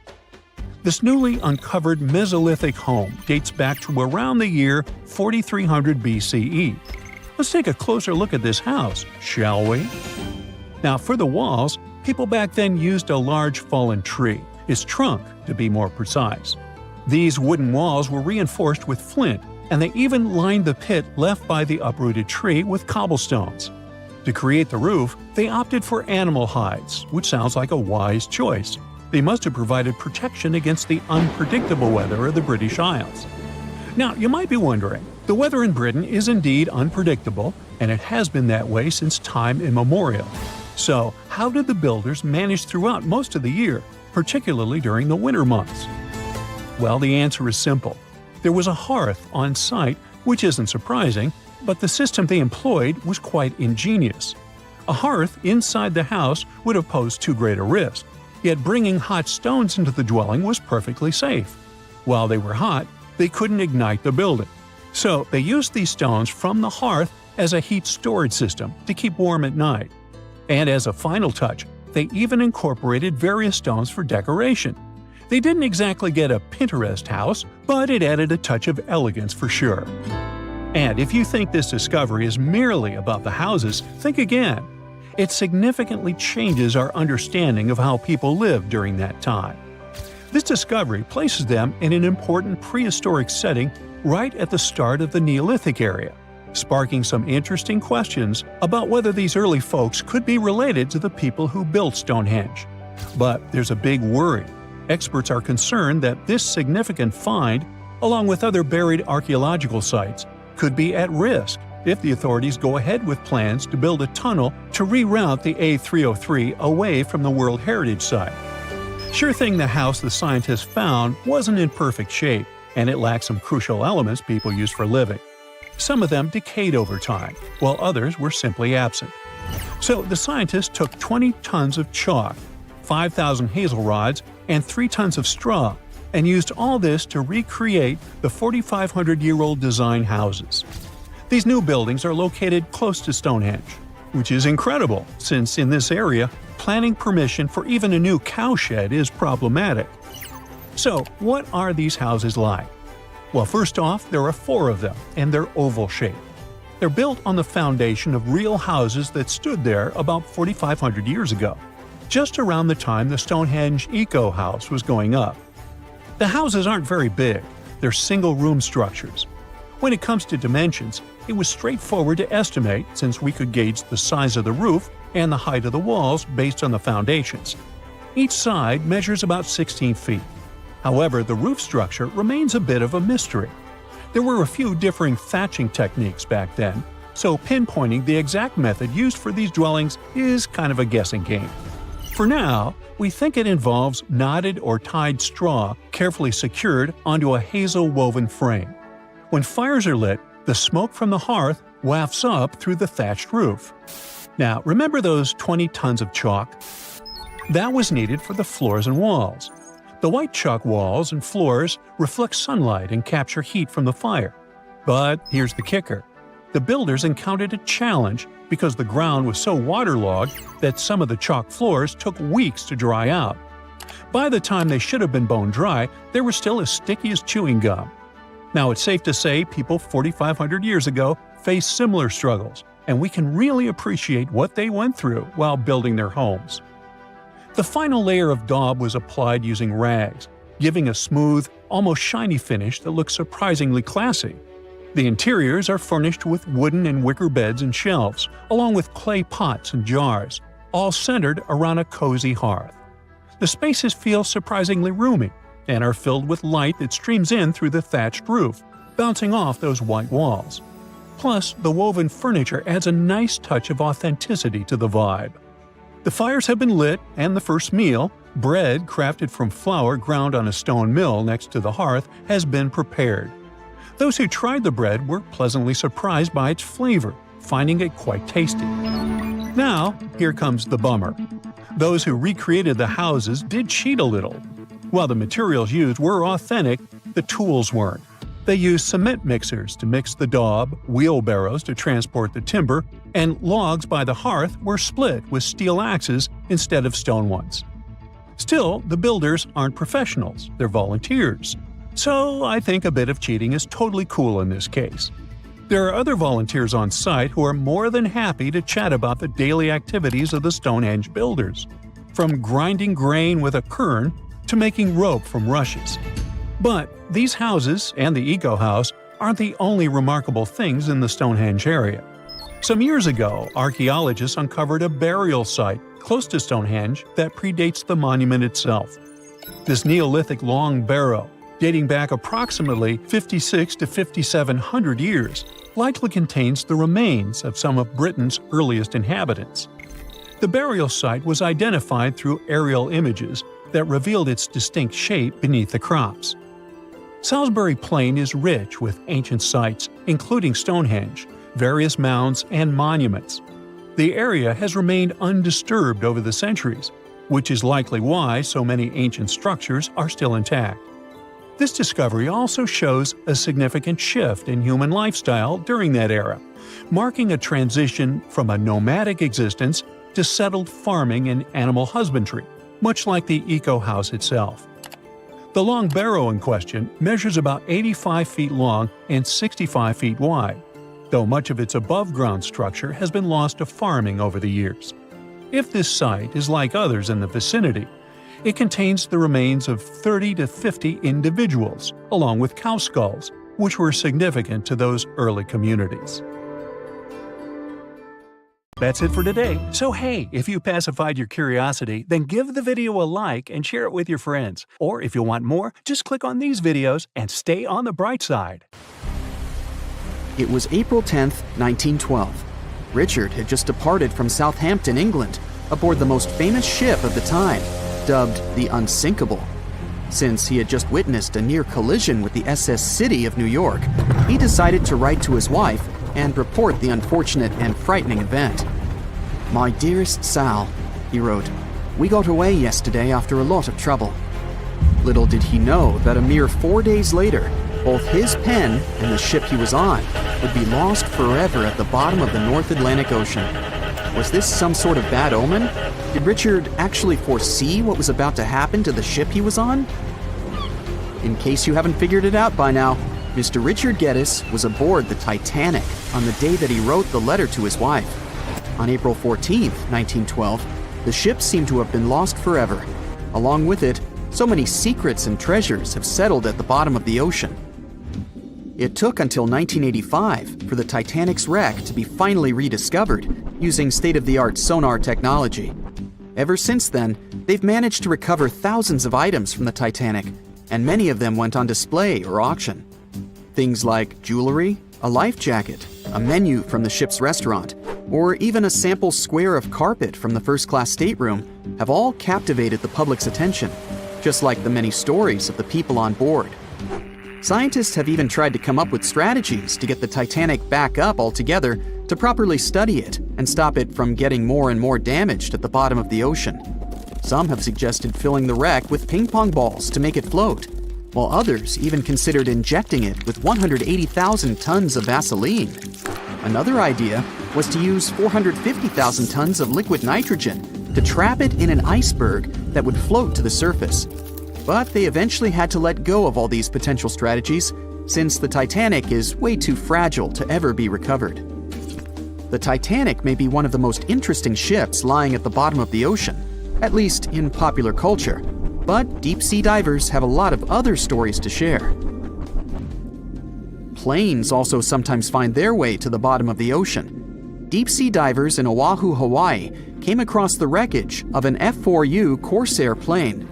Speaker 2: This newly uncovered Mesolithic home dates back to around the year 4300 BCE. Let's take a closer look at this house, shall we? Now, for the walls, people back then used a large fallen tree, its trunk to be more precise. These wooden walls were reinforced with flint, and they even lined the pit left by the uprooted tree with cobblestones. To create the roof, they opted for animal hides, which sounds like a wise choice. They must have provided protection against the unpredictable weather of the British Isles. Now, you might be wondering, the weather in Britain is indeed unpredictable, and it has been that way since time immemorial. So, how did the builders manage throughout most of the year, particularly during the winter months? Well, the answer is simple. There was a hearth on site, which isn't surprising, but the system they employed was quite ingenious. A hearth inside the house would have posed too great a risk, yet bringing hot stones into the dwelling was perfectly safe. While they were hot, they couldn't ignite the building. So they used these stones from the hearth as a heat storage system to keep warm at night. And as a final touch, they even incorporated various stones for decoration. They didn't exactly get a Pinterest house, but it added a touch of elegance for sure. And if you think this discovery is merely about the houses, think again. It significantly changes our understanding of how people lived during that time. This discovery places them in an important prehistoric setting right at the start of the Neolithic area, sparking some interesting questions about whether these early folks could be related to the people who built Stonehenge. But there's a big worry. Experts are concerned that this significant find, along with other buried archaeological sites, could be at risk if the authorities go ahead with plans to build a tunnel to reroute the A303 away from the World Heritage Site. Sure thing, the house the scientists found wasn't in perfect shape, and it lacked some crucial elements people use for living. Some of them decayed over time, while others were simply absent. So the scientists took 20 tons of chalk, 5,000 hazel rods, and 3 tons of straw, and used all this to recreate the 4,500-year-old design houses. These new buildings are located close to Stonehenge, which is incredible since in this area, planning permission for even a new cowshed is problematic. So, what are these houses like? Well, first off, there are 4 of them, and they're oval-shaped. They're built on the foundation of real houses that stood there about 4,500 years ago. just around the time the Stonehenge Eco House was going up. The houses aren't very big, they're single-room structures. When it comes to dimensions, it was straightforward to estimate since we could gauge the size of the roof and the height of the walls based on the foundations. Each side measures about 16 feet. However, the roof structure remains a bit of a mystery. There were a few differing thatching techniques back then, so pinpointing the exact method used for these dwellings is kind of a guessing game. For now, we think it involves knotted or tied straw carefully secured onto a hazel-woven frame. When fires are lit, the smoke from the hearth wafts up through the thatched roof. Now, remember those 20 tons of chalk? That was needed for the floors and walls. The white chalk walls and floors reflect sunlight and capture heat from the fire. But here's the kicker. The builders encountered a challenge because the ground was so waterlogged that some of the chalk floors took weeks to dry out. By the time they should have been bone dry, they were still as sticky as chewing gum. Now, it's safe to say people 4,500 years ago faced similar struggles, and we can really appreciate what they went through while building their homes. The final layer of daub was applied using rags, giving a smooth, almost shiny finish that looks surprisingly classy. The interiors are furnished with wooden and wicker beds and shelves, along with clay pots and jars, all centered around a cozy hearth. The spaces feel surprisingly roomy and are filled with light that streams in through the thatched roof, bouncing off those white walls. Plus, the woven furniture adds a nice touch of authenticity to the vibe. The fires have been lit, and the first meal, bread crafted from flour ground on a stone mill next to the hearth, has been prepared. Those who tried the bread were pleasantly surprised by its flavor, finding it quite tasty. Now, here comes the bummer. Those who recreated the houses did cheat a little. While the materials used were authentic, the tools weren't. They used cement mixers to mix the daub, wheelbarrows to transport the timber, and logs by the hearth were split with steel axes instead of stone ones. Still, the builders aren't professionals, they're volunteers. So I think a bit of cheating is totally cool in this case. There are other volunteers on site who are more than happy to chat about the daily activities of the Stonehenge builders, from grinding grain with a quern to making rope from rushes. But these houses and the Eco House aren't the only remarkable things in the Stonehenge area. Some years ago, archaeologists uncovered a burial site close to Stonehenge that predates the monument itself. This Neolithic long barrow, dating back approximately 56 to 5,700 years, likely contains the remains of some of Britain's earliest inhabitants. The burial site was identified through aerial images that revealed its distinct shape beneath the crops. Salisbury Plain is rich with ancient sites, including Stonehenge, various mounds, and monuments. The area has remained undisturbed over the centuries, which is likely why so many ancient structures are still intact. This discovery also shows a significant shift in human lifestyle during that era, marking a transition from a nomadic existence to settled farming and animal husbandry, much like the Eco House itself. The long barrow in question measures about 85 feet long and 65 feet wide, though much of its above-ground structure has been lost to farming over the years. If this site is like others in the vicinity, it contains the remains of 30 to 50 individuals, along with cow skulls, which were significant to those early communities. That's it for today. So hey, if you pacified your curiosity, then give the video a like and share it with your friends. Or if you want more, just click on these videos and stay on the bright side.
Speaker 1: It was April 10th, 1912. Richard had just departed from Southampton, England, aboard the most famous ship of the time, dubbed the Unsinkable. Since he had just witnessed a near collision with the SS City of New York, he decided to write to his wife and report the unfortunate and frightening event. "My dearest Sal," he wrote, "we got away yesterday after a lot of trouble." Little did he know that a mere 4 days later, both his pen and the ship he was on would be lost forever at the bottom of the North Atlantic Ocean. Was this some sort of bad omen? Did Richard actually foresee what was about to happen to the ship he was on? In case you haven't figured it out by now, Mr. Richard Geddes was aboard the Titanic on the day that he wrote the letter to his wife. On April 14th, 1912, the ship seemed to have been lost forever. Along with it, so many secrets and treasures have settled at the bottom of the ocean. It took until 1985 for the Titanic's wreck to be finally rediscovered using state-of-the-art sonar technology. Ever since then, they've managed to recover thousands of items from the Titanic, and many of them went on display or auction. Things like jewelry, a life jacket, a menu from the ship's restaurant, or even a sample square of carpet from the first-class stateroom have all captivated the public's attention, just like the many stories of the people on board. Scientists have even tried to come up with strategies to get the Titanic back up altogether to properly study it and stop it from getting more and more damaged at the bottom of the ocean. Some have suggested filling the wreck with ping pong balls to make it float, while others even considered injecting it with 180,000 tons of Vaseline. Another idea was to use 450,000 tons of liquid nitrogen to trap it in an iceberg that would float to the surface. But they eventually had to let go of all these potential strategies since the Titanic is way too fragile to ever be recovered. The Titanic may be one of the most interesting ships lying at the bottom of the ocean, at least in popular culture, but deep-sea divers have a lot of other stories to share. Planes also sometimes find their way to the bottom of the ocean. Deep-sea divers in Oahu, Hawaii, came across the wreckage of an F-4U Corsair plane.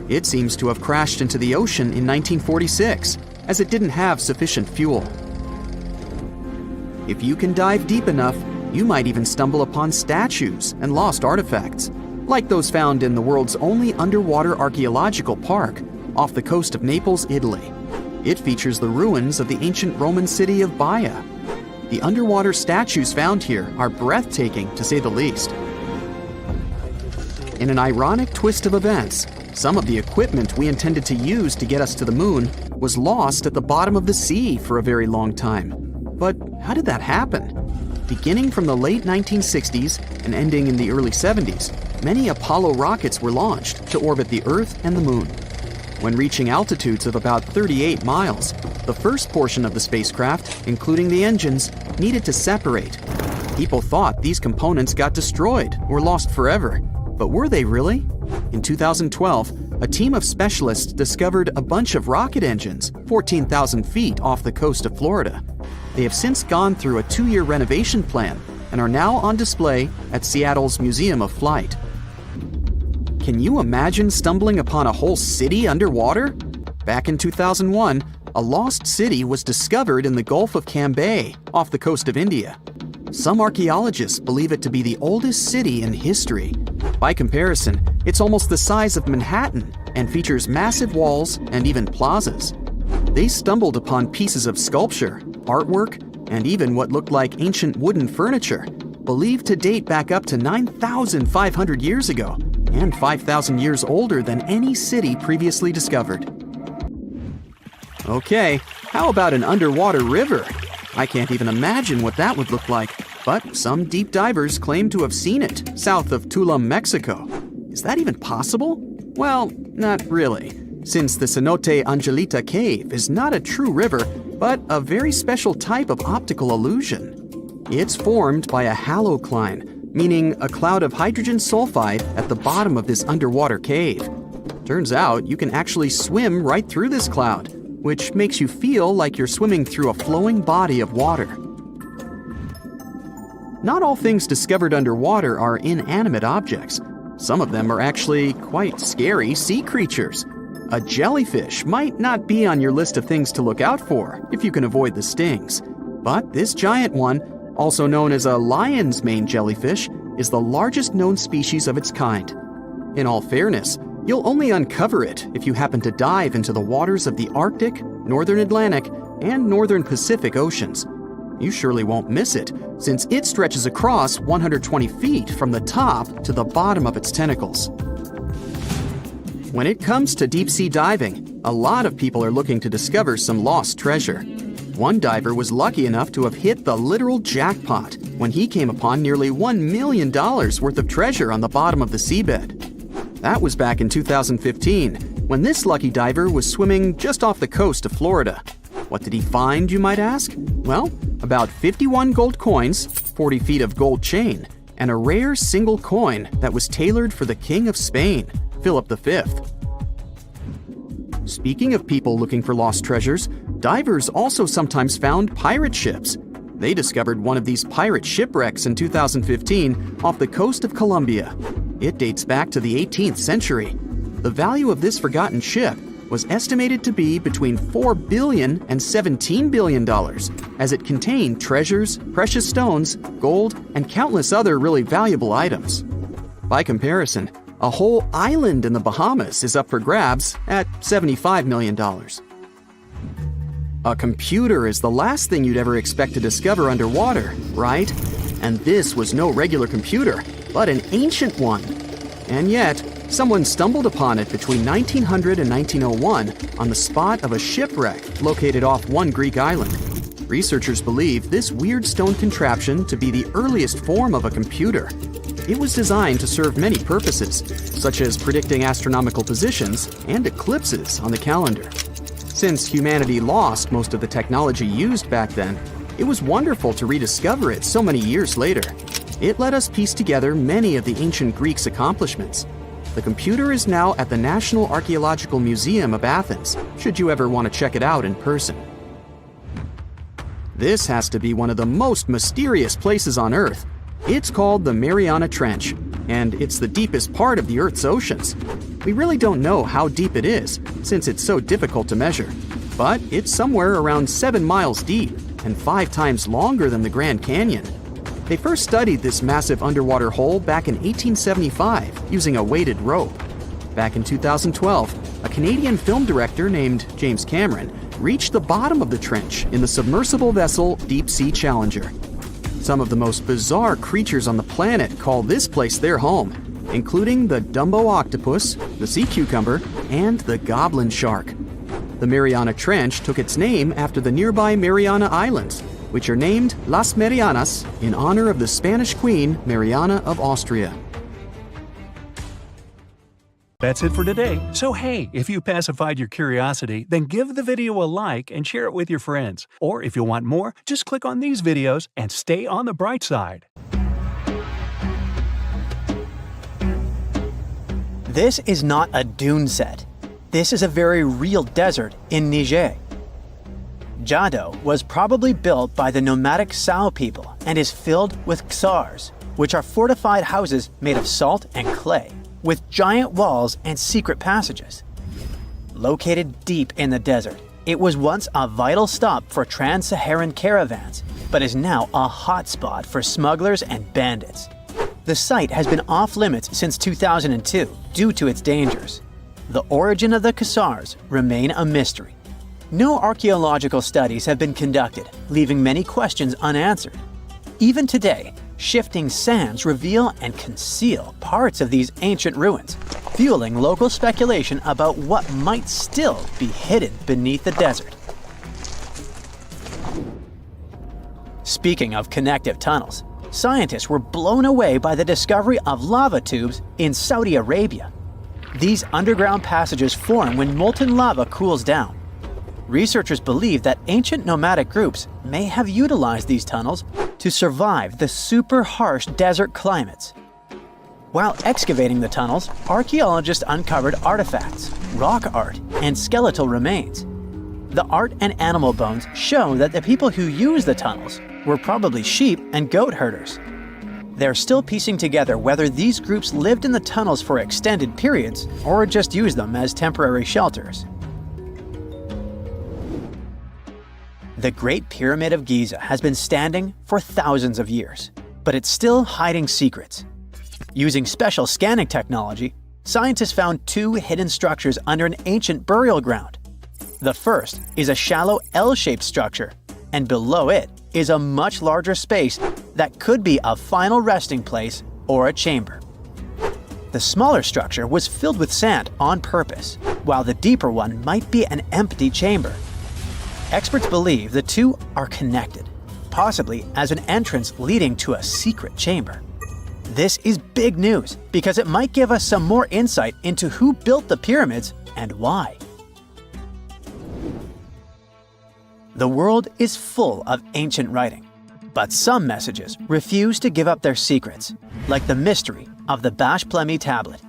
Speaker 1: It seems to have crashed into the ocean in 1946, as it didn't have sufficient fuel. If you can dive deep enough, you might even stumble upon statues and lost artifacts, like those found in the world's only underwater archaeological park off the coast of Naples, Italy. It features the ruins of the ancient Roman city of Baia. The underwater statues found here are breathtaking, to say the least. In an ironic twist of events, some of the equipment we intended to use to get us to the moon was lost at the bottom of the sea for a very long time. But how did that happen? Beginning from the late 1960s and ending in the early 70s, many Apollo rockets were launched to orbit the Earth and the Moon. When reaching altitudes of about 38 miles, the first portion of the spacecraft, including the engines, needed to separate. People thought these components got destroyed or lost forever. But were they really? In 2012, a team of specialists discovered a bunch of rocket engines 14,000 feet off the coast of Florida. They have since gone through a 2-year renovation plan and are now on display at Seattle's Museum of Flight. Can you imagine stumbling upon a whole city underwater? Back in 2001, a lost city was discovered in the Gulf of Cambay, off the coast of India. Some archaeologists believe it to be the oldest city in history. By comparison, it's almost the size of Manhattan and features massive walls and even plazas. They stumbled upon pieces of sculpture, artwork, and even what looked like ancient wooden furniture, believed to date back up to 9,500 years ago and 5,000 years older than any city previously discovered. Okay, how about an underwater river? I can't even imagine what that would look like, but some deep divers claim to have seen it south of Tulum, Mexico. Is that even possible? Well, not really, since the Cenote Angelita Cave is not a true river, but a very special type of optical illusion. It's formed by a halocline, meaning a cloud of hydrogen sulfide at the bottom of this underwater cave. Turns out you can actually swim right through this cloud, which makes you feel like you're swimming through a flowing body of water. Not all things discovered underwater are inanimate objects. Some of them are actually quite scary sea creatures. A jellyfish might not be on your list of things to look out for if you can avoid the stings. But this giant one, also known as a lion's mane jellyfish, is the largest known species of its kind. In all fairness, you'll only uncover it if you happen to dive into the waters of the Arctic, Northern Atlantic, and Northern Pacific Oceans. You surely won't miss it, since it stretches across 120 feet from the top to the bottom of its tentacles. When it comes to deep-sea diving, a lot of people are looking to discover some lost treasure. One diver was lucky enough to have hit the literal jackpot when he came upon nearly $1 million worth of treasure on the bottom of the seabed. That was back in 2015, when this lucky diver was swimming just off the coast of Florida. What did he find, you might ask? Well, about 51 gold coins, 40 feet of gold chain, and a rare single coin that was tailored for the King of Spain, Philip V. Speaking of people looking for lost treasures, divers also sometimes found pirate ships. They discovered one of these pirate shipwrecks in 2015 off the coast of Colombia. It dates back to the 18th century. The value of this forgotten ship was estimated to be between $4 billion and $17 billion, as it contained treasures, precious stones, gold, and countless other really valuable items. By comparison, a whole island in the Bahamas is up for grabs at $75 million. A computer is the last thing you'd ever expect to discover underwater, right? And this was no regular computer, but an ancient one. And yet, someone stumbled upon it between 1900 and 1901 on the spot of a shipwreck located off one Greek island. Researchers believe this weird stone contraption to be the earliest form of a computer. It was designed to serve many purposes, such as predicting astronomical positions and eclipses on the calendar. Since humanity lost most of the technology used back then, it was wonderful to rediscover it so many years later. It let us piece together many of the ancient Greeks' accomplishments. The computer is now at the National Archaeological Museum of Athens, should you ever want to check it out in person. This has to be one of the most mysterious places on Earth. It's called the Mariana Trench, and it's the deepest part of the Earth's oceans. We really don't know how deep it is, since it's so difficult to measure, but it's somewhere around 7 miles deep and 5 times longer than the Grand Canyon. They first studied this massive underwater hole back in 1875 using a weighted rope. Back in 2012, a Canadian film director named James Cameron reached the bottom of the trench in the submersible vessel Deep Sea Challenger. Some of the most bizarre creatures on the planet call this place their home, including the Dumbo octopus, the sea cucumber, and the goblin shark. The Mariana Trench took its name after the nearby Mariana Islands, which are named Las Marianas in honor of the Spanish Queen Mariana of Austria.
Speaker 2: That's it for today. So hey, if you pacified your curiosity, then give the video a like and share it with your friends. Or if you want more, just click on these videos and stay on the bright side.
Speaker 3: This is not a dune set. This is a very real desert in Niger. Jado was probably built by the nomadic Sao people and is filled with ksars, which are fortified houses made of salt and clay, with giant walls and secret passages. Located deep in the desert, it was once a vital stop for trans-Saharan caravans, but is now a hotspot for smugglers and bandits. The site has been off-limits since 2002 due to its dangers. The origin of the ksars remain a mystery. No archaeological studies have been conducted, leaving many questions unanswered. Even today, shifting sands reveal and conceal parts of these ancient ruins, fueling local speculation about what might still be hidden beneath the desert. Speaking of connective tunnels, scientists were blown away by the discovery of lava tubes in Saudi Arabia. These underground passages form when molten lava cools down. Researchers believe that ancient nomadic groups may have utilized these tunnels to survive the super harsh desert climates. While excavating the tunnels, archaeologists uncovered artifacts, rock art, and skeletal remains. The art and animal bones show that the people who used the tunnels were probably sheep and goat herders. They're still piecing together whether these groups lived in the tunnels for extended periods or just used them as temporary shelters. The Great Pyramid of Giza has been standing for thousands of years, but it's still hiding secrets. Using special scanning technology, scientists found 2 hidden structures under an ancient burial ground. The first is a shallow L-shaped structure, and below it is a much larger space that could be a final resting place or a chamber. The smaller structure was filled with sand on purpose, while the deeper one might be an empty chamber. Experts believe the two are connected, possibly as an entrance leading to a secret chamber. This is big news because it might give us some more insight into who built the pyramids and why. The world is full of ancient writing, But some messages refuse to give up their secrets, like the mystery of the Bashplemi tablet.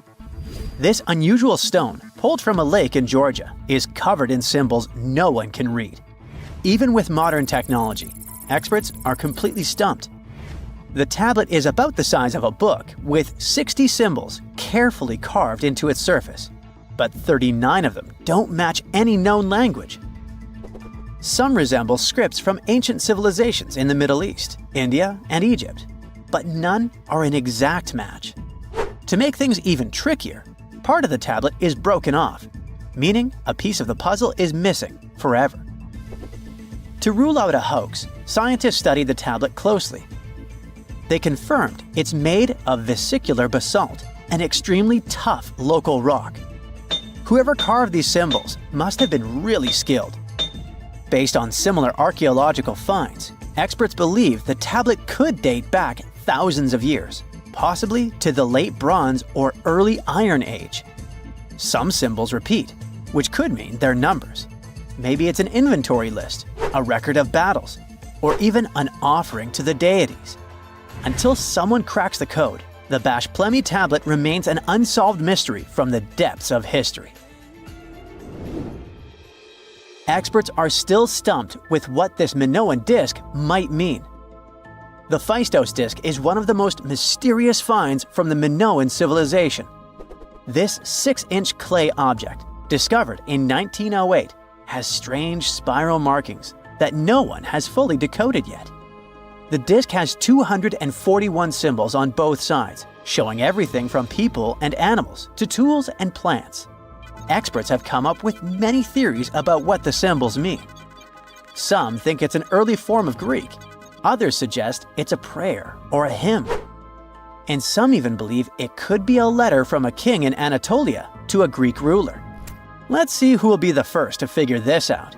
Speaker 3: This unusual stone, pulled from a lake in Georgia, is covered in symbols no one can read. Even with modern technology, experts are completely stumped. The tablet is about the size of a book, with 60 symbols carefully carved into its surface, but 39 of them don't match any known language. Some resemble scripts from ancient civilizations in the Middle East, India, and Egypt, but none are an exact match. To make things even trickier, part of the tablet is broken off, meaning a piece of the puzzle is missing forever. To rule out a hoax, scientists studied the tablet closely. They confirmed it's made of vesicular basalt, an extremely tough local rock. Whoever carved these symbols must have been really skilled. Based on similar archaeological finds, experts believe the tablet could date back thousands of years, possibly to the late Bronze or early Iron Age. Some symbols repeat, which could mean they're numbers. Maybe it's an inventory list, a record of battles, or even an offering to the deities. Until someone cracks the code, the Bashplemi tablet remains an unsolved mystery from the depths of history. Experts are still stumped with what this Minoan disk might mean. The Phaistos disk is one of the most mysterious finds from the Minoan civilization. This 6-inch clay object, discovered in 1908, has strange spiral markings that no one has fully decoded yet. The disk has 241 symbols on both sides, showing everything from people and animals to tools and plants. Experts have come up with many theories about what the symbols mean. Some think it's an early form of Greek. Others suggest it's a prayer or a hymn. And some even believe it could be a letter from a king in Anatolia to a Greek ruler. Let's see who will be the first to figure this out.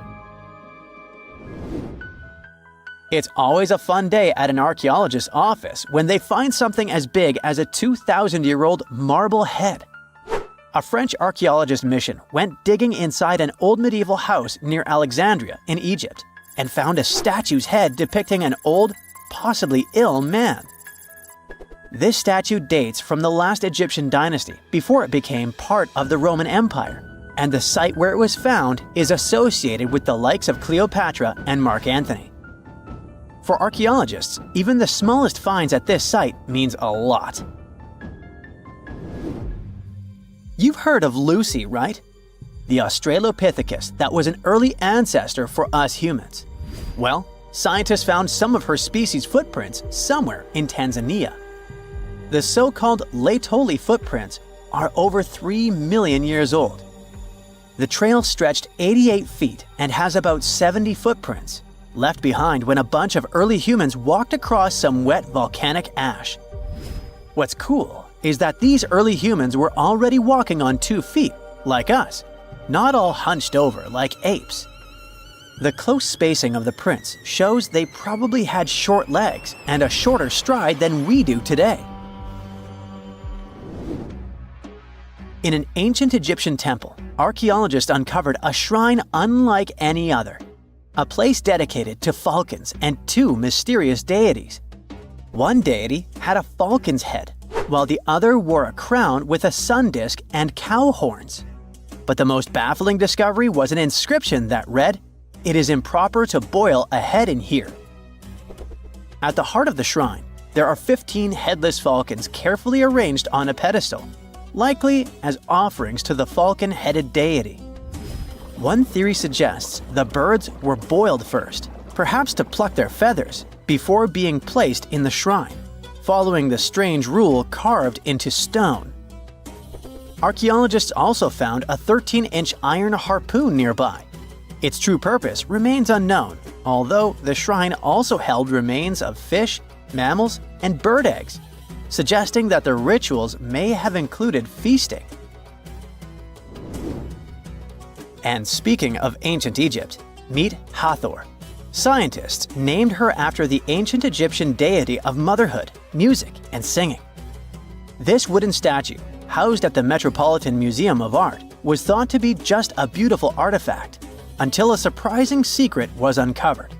Speaker 3: It's always a fun day at an archaeologist's office when they find something as big as a 2,000-year-old marble head. A French archaeologist mission went digging inside an old medieval house near Alexandria in Egypt and found a statue's head depicting an old, possibly ill man. This statue dates from the last Egyptian dynasty before it became part of the Roman Empire, and the site where it was found is associated with the likes of Cleopatra and Mark Antony. For archaeologists, even the smallest finds at this site means a lot. You've heard of Lucy, right? The Australopithecus that was an early ancestor for us humans. Well, scientists found some of her species' footprints somewhere in Tanzania. The so-called Laetoli footprints are over 3 million years old. The trail stretched 88 feet and has about 70 footprints, left behind when a bunch of early humans walked across some wet volcanic ash. What's cool is that these early humans were already walking on 2 feet, like us, not all hunched over like apes. The close spacing of the prints shows they probably had short legs and a shorter stride than we do today. In an ancient Egyptian temple, archaeologists uncovered a shrine unlike any other, a place dedicated to falcons and 2 mysterious deities. One deity had a falcon's head, while the other wore a crown with a sun disk and cow horns. But the most baffling discovery was an inscription that read, "It is improper to boil a head in here." At the heart of the shrine, there are 15 headless falcons carefully arranged on a pedestal, likely as offerings to the falcon-headed deity. One theory suggests the birds were boiled first, perhaps to pluck their feathers, before being placed in the shrine, following the strange rule carved into stone. Archaeologists also found a 13-inch iron harpoon nearby. Its true purpose remains unknown, although the shrine also held remains of fish, mammals, and bird eggs, suggesting that the rituals may have included feasting. And speaking of ancient Egypt, meet Hathor. Scientists named her after the ancient Egyptian deity of motherhood, music, and singing. This wooden statue, housed at the Metropolitan Museum of Art, was thought to be just a beautiful artifact, until a surprising secret was uncovered.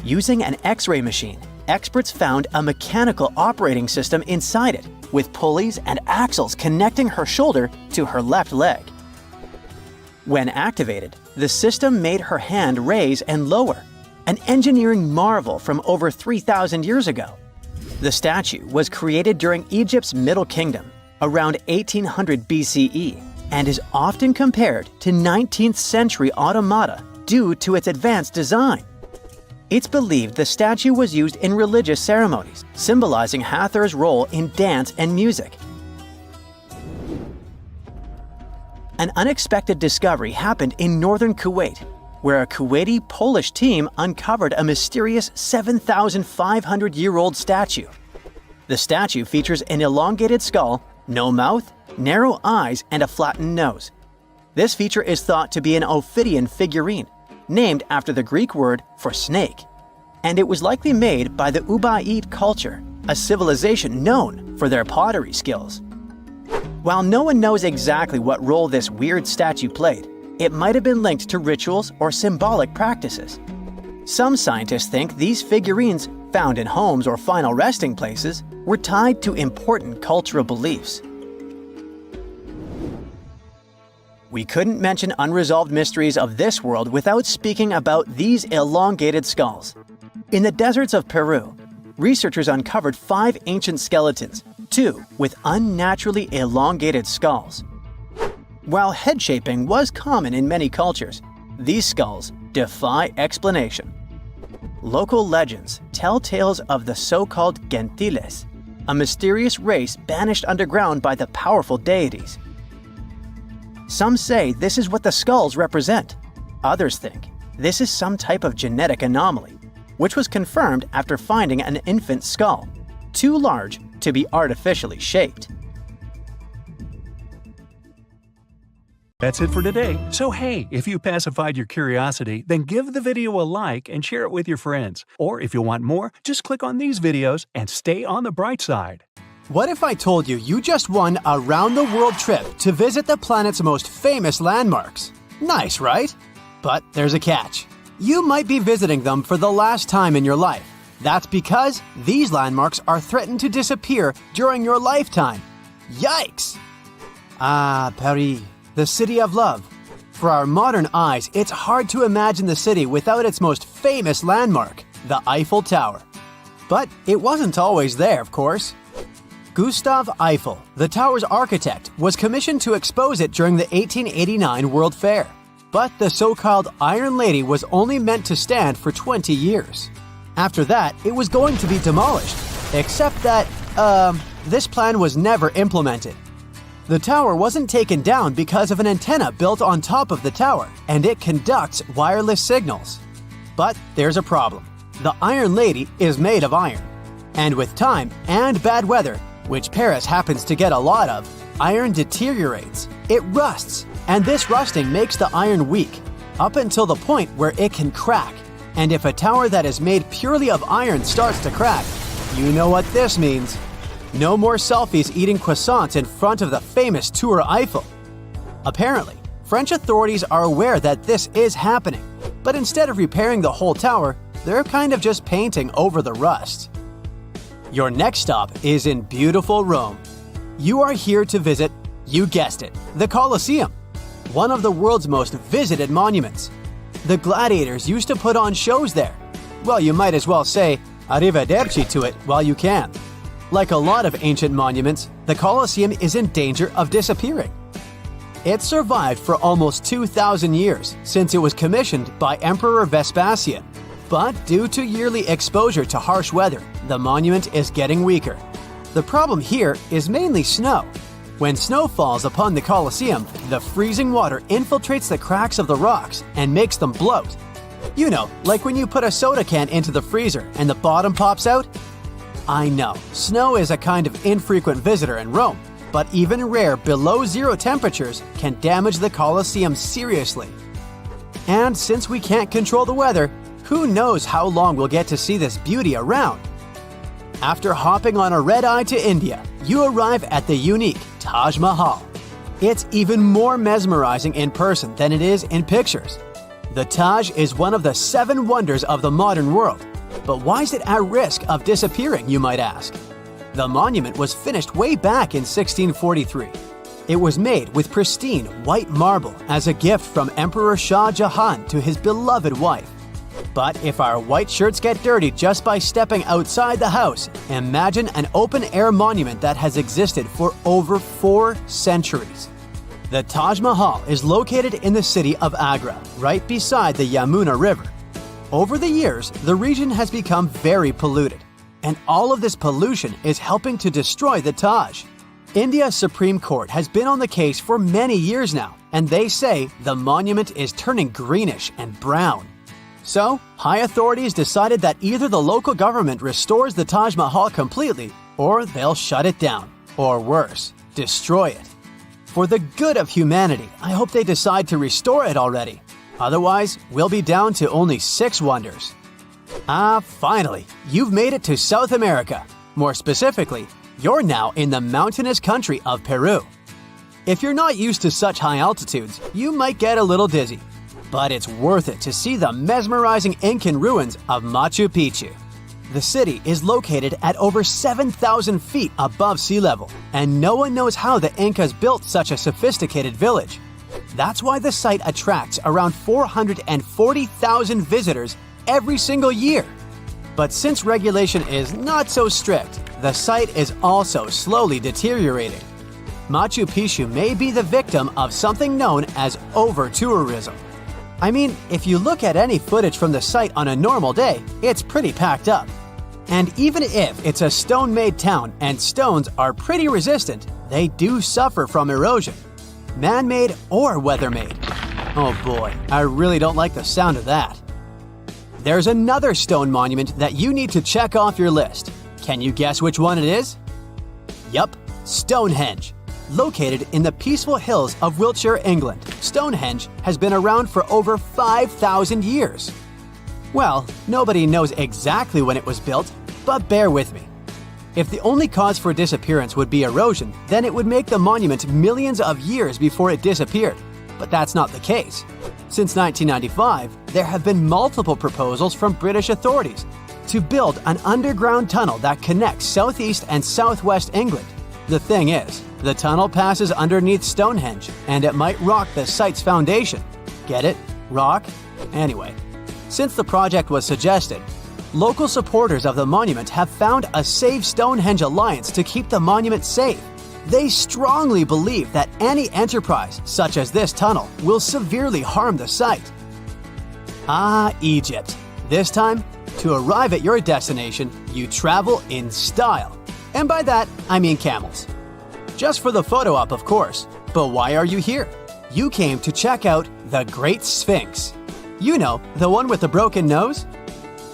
Speaker 3: Using an X-ray machine, experts found a mechanical operating system inside it, with pulleys and axles connecting her shoulder to her left leg. When activated, the system made her hand raise and lower, an engineering marvel from over 3,000 years ago. The statue was created during Egypt's Middle Kingdom, around 1800 BCE, and is often compared to 19th century automata due to its advanced design. It's believed the statue was used in religious ceremonies, symbolizing Hathor's role in dance and music. An unexpected discovery happened in northern Kuwait, where a Kuwaiti-Polish team uncovered a mysterious 7,500-year-old statue. The statue features an elongated skull, no mouth, narrow eyes, and a flattened nose. This feature is thought to be an Ophidian figurine, named after the Greek word for snake, and it was likely made by the Ubaid culture, a civilization known for their pottery skills. While no one knows exactly what role this weird statue played, it might have been linked to rituals or symbolic practices. Some scientists think these figurines, found in homes or final resting places, were tied to important cultural beliefs. We couldn't mention unresolved mysteries of this world without speaking about these elongated skulls. In the deserts of Peru, researchers uncovered 5 ancient skeletons, 2 with unnaturally elongated skulls. While head shaping was common in many cultures, these skulls defy explanation. Local legends tell tales of the so-called gentiles, a mysterious race banished underground by the powerful deities. Some say this is what the skulls represent. Others think this is some type of genetic anomaly, which was confirmed after finding an infant skull, too large to be artificially shaped.
Speaker 2: That's it for today. So hey, if you pacified your curiosity, then give the video a like and share it with your friends. Or if you want more, just click on these videos and stay on the bright side.
Speaker 3: What if I told you you just won a round-the-world trip to visit the planet's most famous landmarks? Nice, right? But there's a catch. You might be visiting them for the last time in your life. That's because these landmarks are threatened to disappear during your lifetime. Yikes! Ah, Paris, the city of love. For our modern eyes, it's hard to imagine the city without its most famous landmark, the Eiffel Tower. But it wasn't always there, of course. Gustav Eiffel, the tower's architect, was commissioned to expose it during the 1889 World Fair. But the so-called Iron Lady was only meant to stand for 20 years. After that, it was going to be demolished, except that, this plan was never implemented. The tower wasn't taken down because of an antenna built on top of the tower, and it conducts wireless signals. But there's a problem. The Iron Lady is made of iron. And with time and bad weather, which Paris happens to get a lot of, iron deteriorates. It rusts, and this rusting makes the iron weak, up until the point where it can crack. And if a tower that is made purely of iron starts to crack, you know what this means. No more selfies eating croissants in front of the famous Tour Eiffel. Apparently, French authorities are aware that this is happening, but instead of repairing the whole tower, they're kind of just painting over the rust. Your next stop is in beautiful Rome. You are here to visit, you guessed it, the Colosseum, one of the world's most visited monuments. The gladiators used to put on shows there. Well, you might as well say arrivederci to it while you can. Like a lot of ancient monuments, the Colosseum is in danger of disappearing. It survived for almost 2,000 years since it was commissioned by Emperor Vespasian. But due to yearly exposure to harsh weather, the monument is getting weaker. The problem here is mainly snow. When snow falls upon the Colosseum, the freezing water infiltrates the cracks of the rocks and makes them bloat. You know, like when you put a soda can into the freezer and the bottom pops out? I know, snow is a kind of infrequent visitor in Rome, but even rare below-zero temperatures can damage the Colosseum seriously. And since we can't control the weather, who knows how long we'll get to see this beauty around? After hopping on a red-eye to India, you arrive at the unique Taj Mahal. It's even more mesmerizing in person than it is in pictures. The Taj is one of the 7 wonders of the modern world. But why is it at risk of disappearing, you might ask? The monument was finished way back in 1643. It was made with pristine white marble as a gift from Emperor Shah Jahan to his beloved wife. But if our white shirts get dirty just by stepping outside the house, imagine an open-air monument that has existed for over 4 centuries. The Taj Mahal is located in the city of Agra, right beside the Yamuna River. Over the years, the region has become very polluted, and all of this pollution is helping to destroy the Taj. India's Supreme Court has been on the case for many years now, and they say the monument is turning greenish and brown. So, high authorities decided that either the local government restores the Taj Mahal completely, or they'll shut it down, or worse, destroy it. For the good of humanity, I hope they decide to restore it already. Otherwise, we'll be down to only 6 wonders. Finally, you've made it to South America. More specifically, you're now in the mountainous country of Peru. If you're not used to such high altitudes, you might get a little dizzy. But it's worth it to see the mesmerizing Incan ruins of Machu Picchu. The city is located at over 7,000 feet above sea level, and no one knows how the Incas built such a sophisticated village. That's why the site attracts around 440,000 visitors every single year. But since regulation is not so strict, the site is also slowly deteriorating. Machu Picchu may be the victim of something known as over-tourism. I mean, if you look at any footage from the site on a normal day, it's pretty packed up. And even if it's a stone-made town and stones are pretty resistant, they do suffer from erosion. Man-made or weather-made. Oh boy, I really don't like the sound of that. There's another stone monument that you need to check off your list. Can you guess which one it is? Yup, Stonehenge. Located in the peaceful hills of Wiltshire, England, Stonehenge has been around for over 5,000 years. Well, nobody knows exactly when it was built, but bear with me. If the only cause for disappearance would be erosion, then it would make the monument millions of years before it disappeared. But that's not the case. Since 1995, there have been multiple proposals from British authorities to build an underground tunnel that connects southeast and southwest England. The thing is, the tunnel passes underneath Stonehenge, and it might rock the site's foundation. Get it? Rock? Anyway, since the project was suggested, local supporters of the monument have found a Save Stonehenge alliance to keep the monument safe. They strongly believe that any enterprise, such as this tunnel, will severely harm the site. Egypt. This time, to arrive at your destination, you travel in style. And by that, I mean camels. Just for the photo op, of course. But why are you here? You came to check out the Great Sphinx. You know, the one with the broken nose?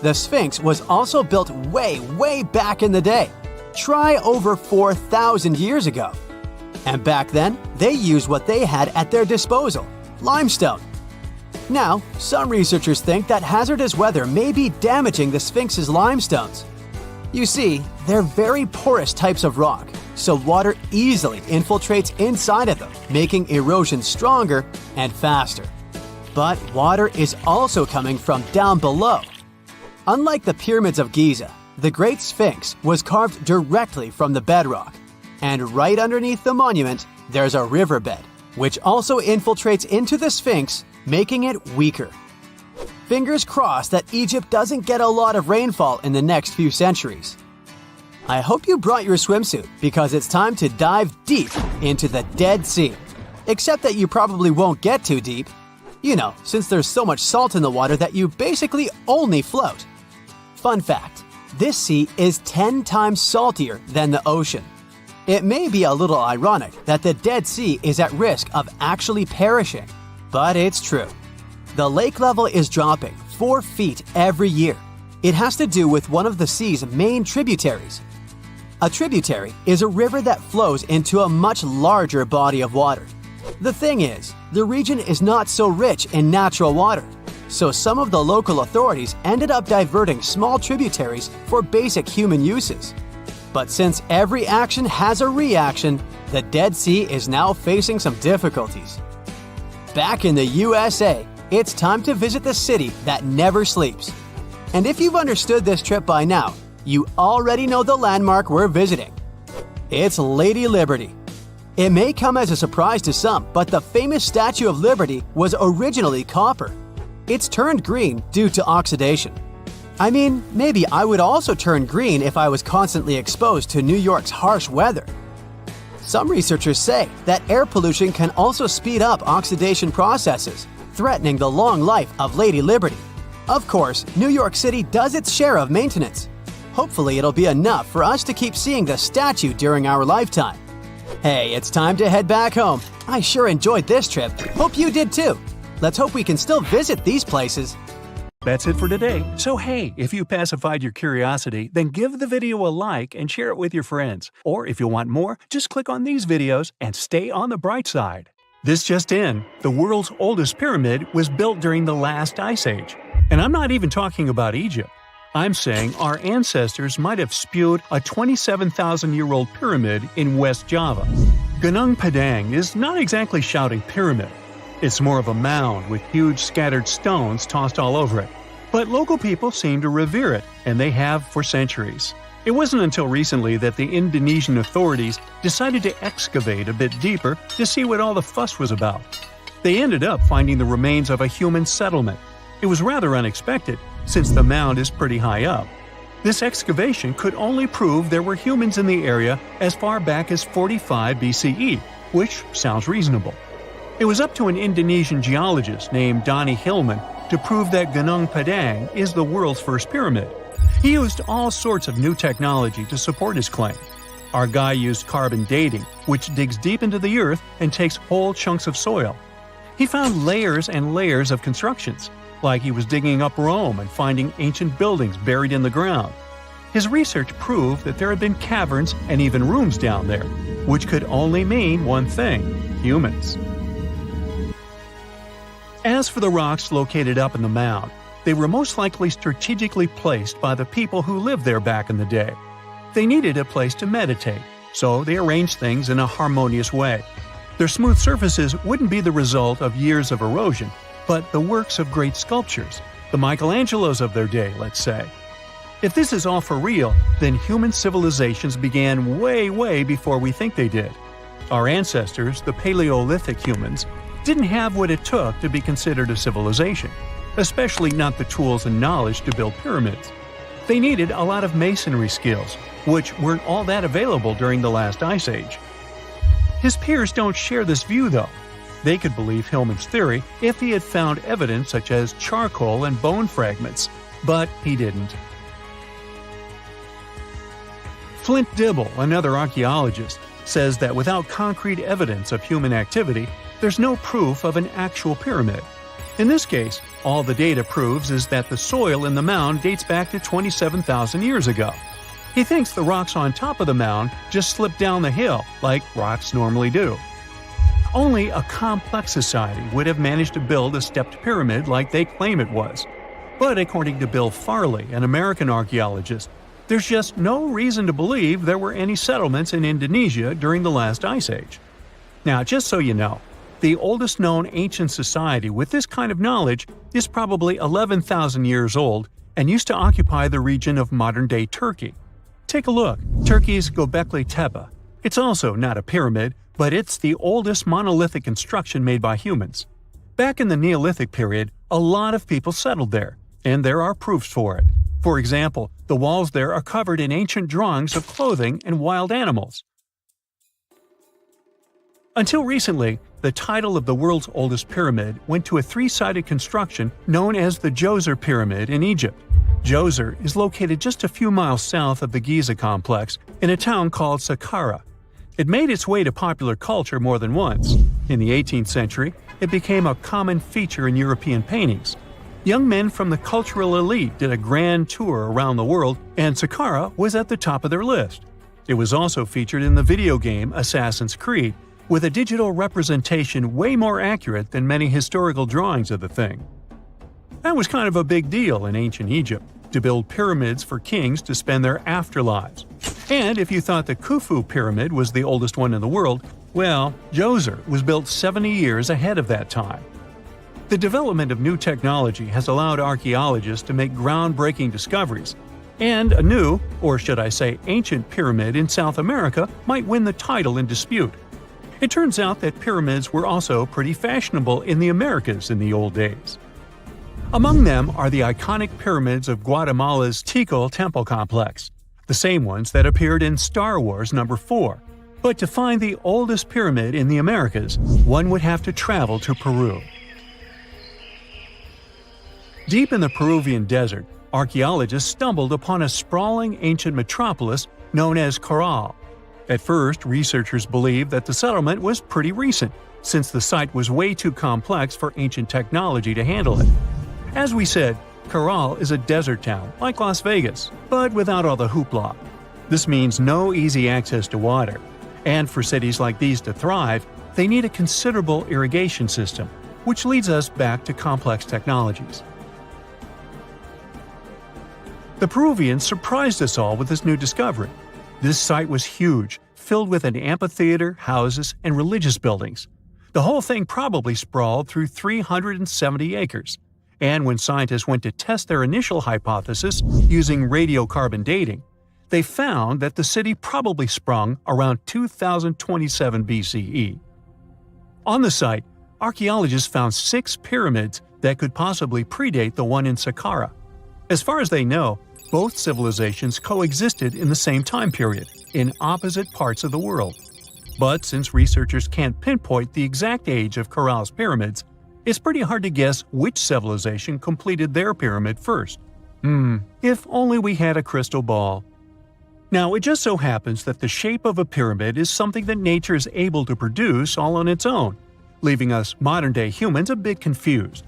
Speaker 3: The Sphinx was also built way back in the day. Try over 4,000 years ago. And back then, they used what they had at their disposal, limestone. Now, some researchers think that hazardous weather may be damaging the Sphinx's limestones. You see, they're very porous types of rock, so water easily infiltrates inside of them, making erosion stronger and faster. But water is also coming from down below. Unlike the pyramids of Giza, the Great Sphinx was carved directly from the bedrock. And right underneath the monument, there's a riverbed, which also infiltrates into the Sphinx, making it weaker. Fingers crossed that Egypt doesn't get a lot of rainfall in the next few centuries. I hope you brought your swimsuit because it's time to dive deep into the Dead Sea. Except that you probably won't get too deep. You know, since there's so much salt in the water that you basically only float. Fun fact, this sea is 10 times saltier than the ocean. It may be a little ironic that the Dead Sea is at risk of actually perishing, but it's true. The lake level is dropping 4 feet every year. It has to do with one of the sea's main tributaries. A tributary is a river that flows into a much larger body of water. The thing is, the region is not so rich in natural water, so some of the local authorities ended up diverting small tributaries for basic human uses. But since every action has a reaction, the Dead Sea is now facing some difficulties. Back in the USA, it's time to visit the city that never sleeps. And if you've understood this trip by now, you already know the landmark we're visiting. It's Lady Liberty. It may come as a surprise to some, but the famous Statue of Liberty was originally copper. It's turned green due to oxidation. I mean, maybe I would also turn green if I was constantly exposed to New York's harsh weather. Some researchers say that air pollution can also speed up oxidation processes, threatening the long life of Lady Liberty. Of course, New York City does its share of maintenance. Hopefully it'll be enough for us to keep seeing the statue during our lifetime. Hey, it's time to head back home. I sure enjoyed this trip. Hope you did too. Let's hope we can still visit these places.
Speaker 2: That's it for today. So hey, if you pacified your curiosity, then give the video a like and share it with your friends. Or if you want more, just click on these videos and stay on the bright side. This just in, the world's oldest pyramid was built during the last ice age. And I'm not even talking about Egypt. I'm saying our ancestors might have spewed a 27,000-year-old pyramid in West Java. Gunung Padang is not exactly shouting pyramid. It's more of a mound with huge scattered stones tossed all over it. But local people seem to revere it, and they have for centuries. It wasn't until recently that the Indonesian authorities decided to excavate a bit deeper to see what all the fuss was about. They ended up finding the remains of a human settlement. It was rather unexpected, since the mound is pretty high up. This excavation could only prove there were humans in the area as far back as 45 BCE, which sounds reasonable. It was up to an Indonesian geologist named Donny Hillman to prove that Gunung Padang is the world's first pyramid. He used all sorts of new technology to support his claim. Our guy used carbon dating, which digs deep into the earth and takes whole chunks of soil. He found layers and layers of constructions, like he was digging up Rome and finding ancient buildings buried in the ground. His research proved that there had been caverns and even rooms down there, which could only mean one thing: humans. As for the rocks located up in the mound, they were most likely strategically placed by the people who lived there back in the day. They needed a place to meditate, so they arranged things in a harmonious way. Their smooth surfaces wouldn't be the result of years of erosion, but the works of great sculptures, the Michelangelos of their day, let's say. If this is all for real, then human civilizations began way before we think they did. Our ancestors, the Paleolithic humans, didn't have what it took to be considered a civilization, especially not the tools and knowledge to build pyramids. They needed a lot of masonry skills, which weren't all that available during the last ice age. His peers don't share this view, though. They could believe Hillman's theory if he had found evidence such as charcoal and bone fragments, but he didn't. Flint Dibble, another archaeologist, says that without concrete evidence of human activity, there's no proof of an actual pyramid. In this case, all the data proves is that the soil in the mound dates back to 27,000 years ago. He thinks the rocks on top of the mound just slipped down the hill like rocks normally do. Only a complex society would have managed to build a stepped pyramid like they claim it was. But according to Bill Farley, an American archaeologist, there's just no reason to believe there were any settlements in Indonesia during the last ice age. Now, just so you know, the oldest known ancient society with this kind of knowledge is probably 11,000 years old and used to occupy the region of modern-day Turkey. Take a look, Turkey's Göbekli Tepe. It's also not a pyramid, but it's the oldest monolithic construction made by humans. Back in the Neolithic period, a lot of people settled there, and there are proofs for it. For example, the walls there are covered in ancient drawings of clothing and wild animals. Until recently, the title of the world's oldest pyramid went to a three-sided construction known as the Djoser Pyramid in Egypt. Djoser is located just a few miles south of the Giza complex in a town called Saqqara. It made its way to popular culture more than once. In the 18th century, it became a common feature in European paintings. Young men from the cultural elite did a grand tour around the world, and Saqqara was at the top of their list. It was also featured in the video game Assassin's Creed, with a digital representation way more accurate than many historical drawings of the thing. That was kind of a big deal in ancient Egypt, to build pyramids for kings to spend their afterlives. And if you thought the Khufu pyramid was the oldest one in the world, well, Djoser was built 70 years ahead of that time. The development of new technology has allowed archaeologists to make groundbreaking discoveries, and a new, or should I say ancient pyramid in South America might win the title in dispute. It turns out that pyramids were also pretty fashionable in the Americas in the old days. Among them are the iconic pyramids of Guatemala's Tikal temple complex, the same ones that appeared in Star Wars No. 4. But to find the oldest pyramid in the Americas, one would have to travel to Peru. Deep in the Peruvian desert, archaeologists stumbled upon a sprawling ancient metropolis known as Caral. At first, researchers believed that the settlement was pretty recent, since the site was way too complex for ancient technology to handle it. As we said, Caral is a desert town, like Las Vegas, but without all the hoopla. This means no easy access to water, and for cities like these to thrive, they need a considerable irrigation system, which leads us back to complex technologies. The Peruvians surprised us all with this new discovery. This site was huge, filled with an amphitheater, houses, and religious buildings. The whole thing probably sprawled through 370 acres. And when scientists went to test their initial hypothesis using radiocarbon dating, they found that the city probably sprung around 2027 BCE. On the site, archaeologists found 6 pyramids that could possibly predate the one in Saqqara. As far as they know, both civilizations coexisted in the same time period, in opposite parts of the world. But since researchers can't pinpoint the exact age of Caral's pyramids, it's pretty hard to guess which civilization completed their pyramid first. If only we had a crystal ball. Now, it just so happens that the shape of a pyramid is something that nature is able to produce all on its own, leaving us modern-day humans a bit confused.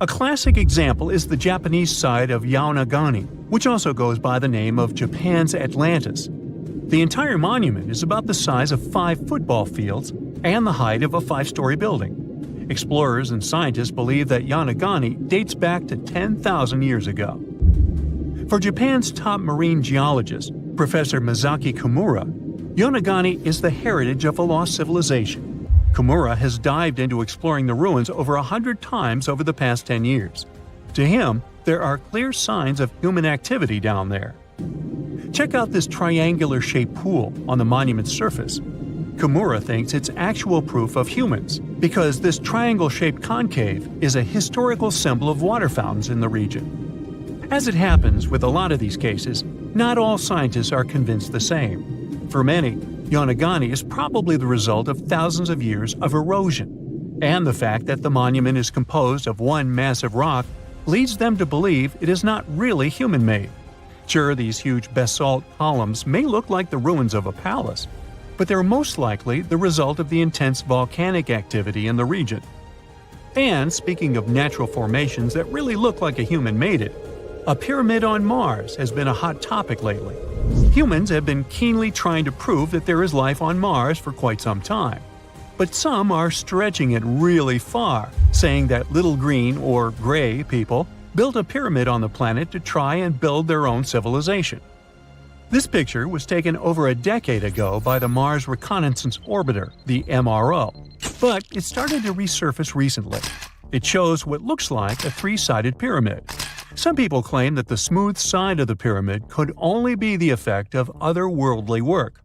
Speaker 2: A classic example is the Japanese side of Yaonagani, which also goes by the name of Japan's Atlantis. The entire monument is about the size of 5 football fields and the height of a 5-story building. Explorers and scientists believe that Yaonagani dates back to 10,000 years ago. For Japan's top marine geologist, Professor Masaki Kimura, Yaonagani is the heritage of a lost civilization. Kimura has dived into exploring the ruins over 100 times over the past 10 years. To him, there are clear signs of human activity down there. Check out this triangular-shaped pool on the monument's surface. Kimura thinks it's actual proof of humans, because this triangle-shaped concave is a historical symbol of water fountains in the region. As it happens with a lot of these cases, not all scientists are convinced the same. For many, Yaonagani is probably the result of thousands of years of erosion, and the fact that the monument is composed of one massive rock leads them to believe it is not really human-made. Sure, these huge basalt columns may look like the ruins of a palace, but they're most likely the result of the intense volcanic activity in the region. And speaking of natural formations that really look like a human made it, a pyramid on Mars has been a hot topic lately. Humans have been keenly trying to prove that there is life on Mars for quite some time. But some are stretching it really far, saying that little green or gray people built a pyramid on the planet to try and build their own civilization. This picture was taken over a decade ago by the Mars Reconnaissance Orbiter, the MRO, but it started to resurface recently. It shows what looks like a 3-sided pyramid. Some people claim that the smooth side of the pyramid could only be the effect of otherworldly work.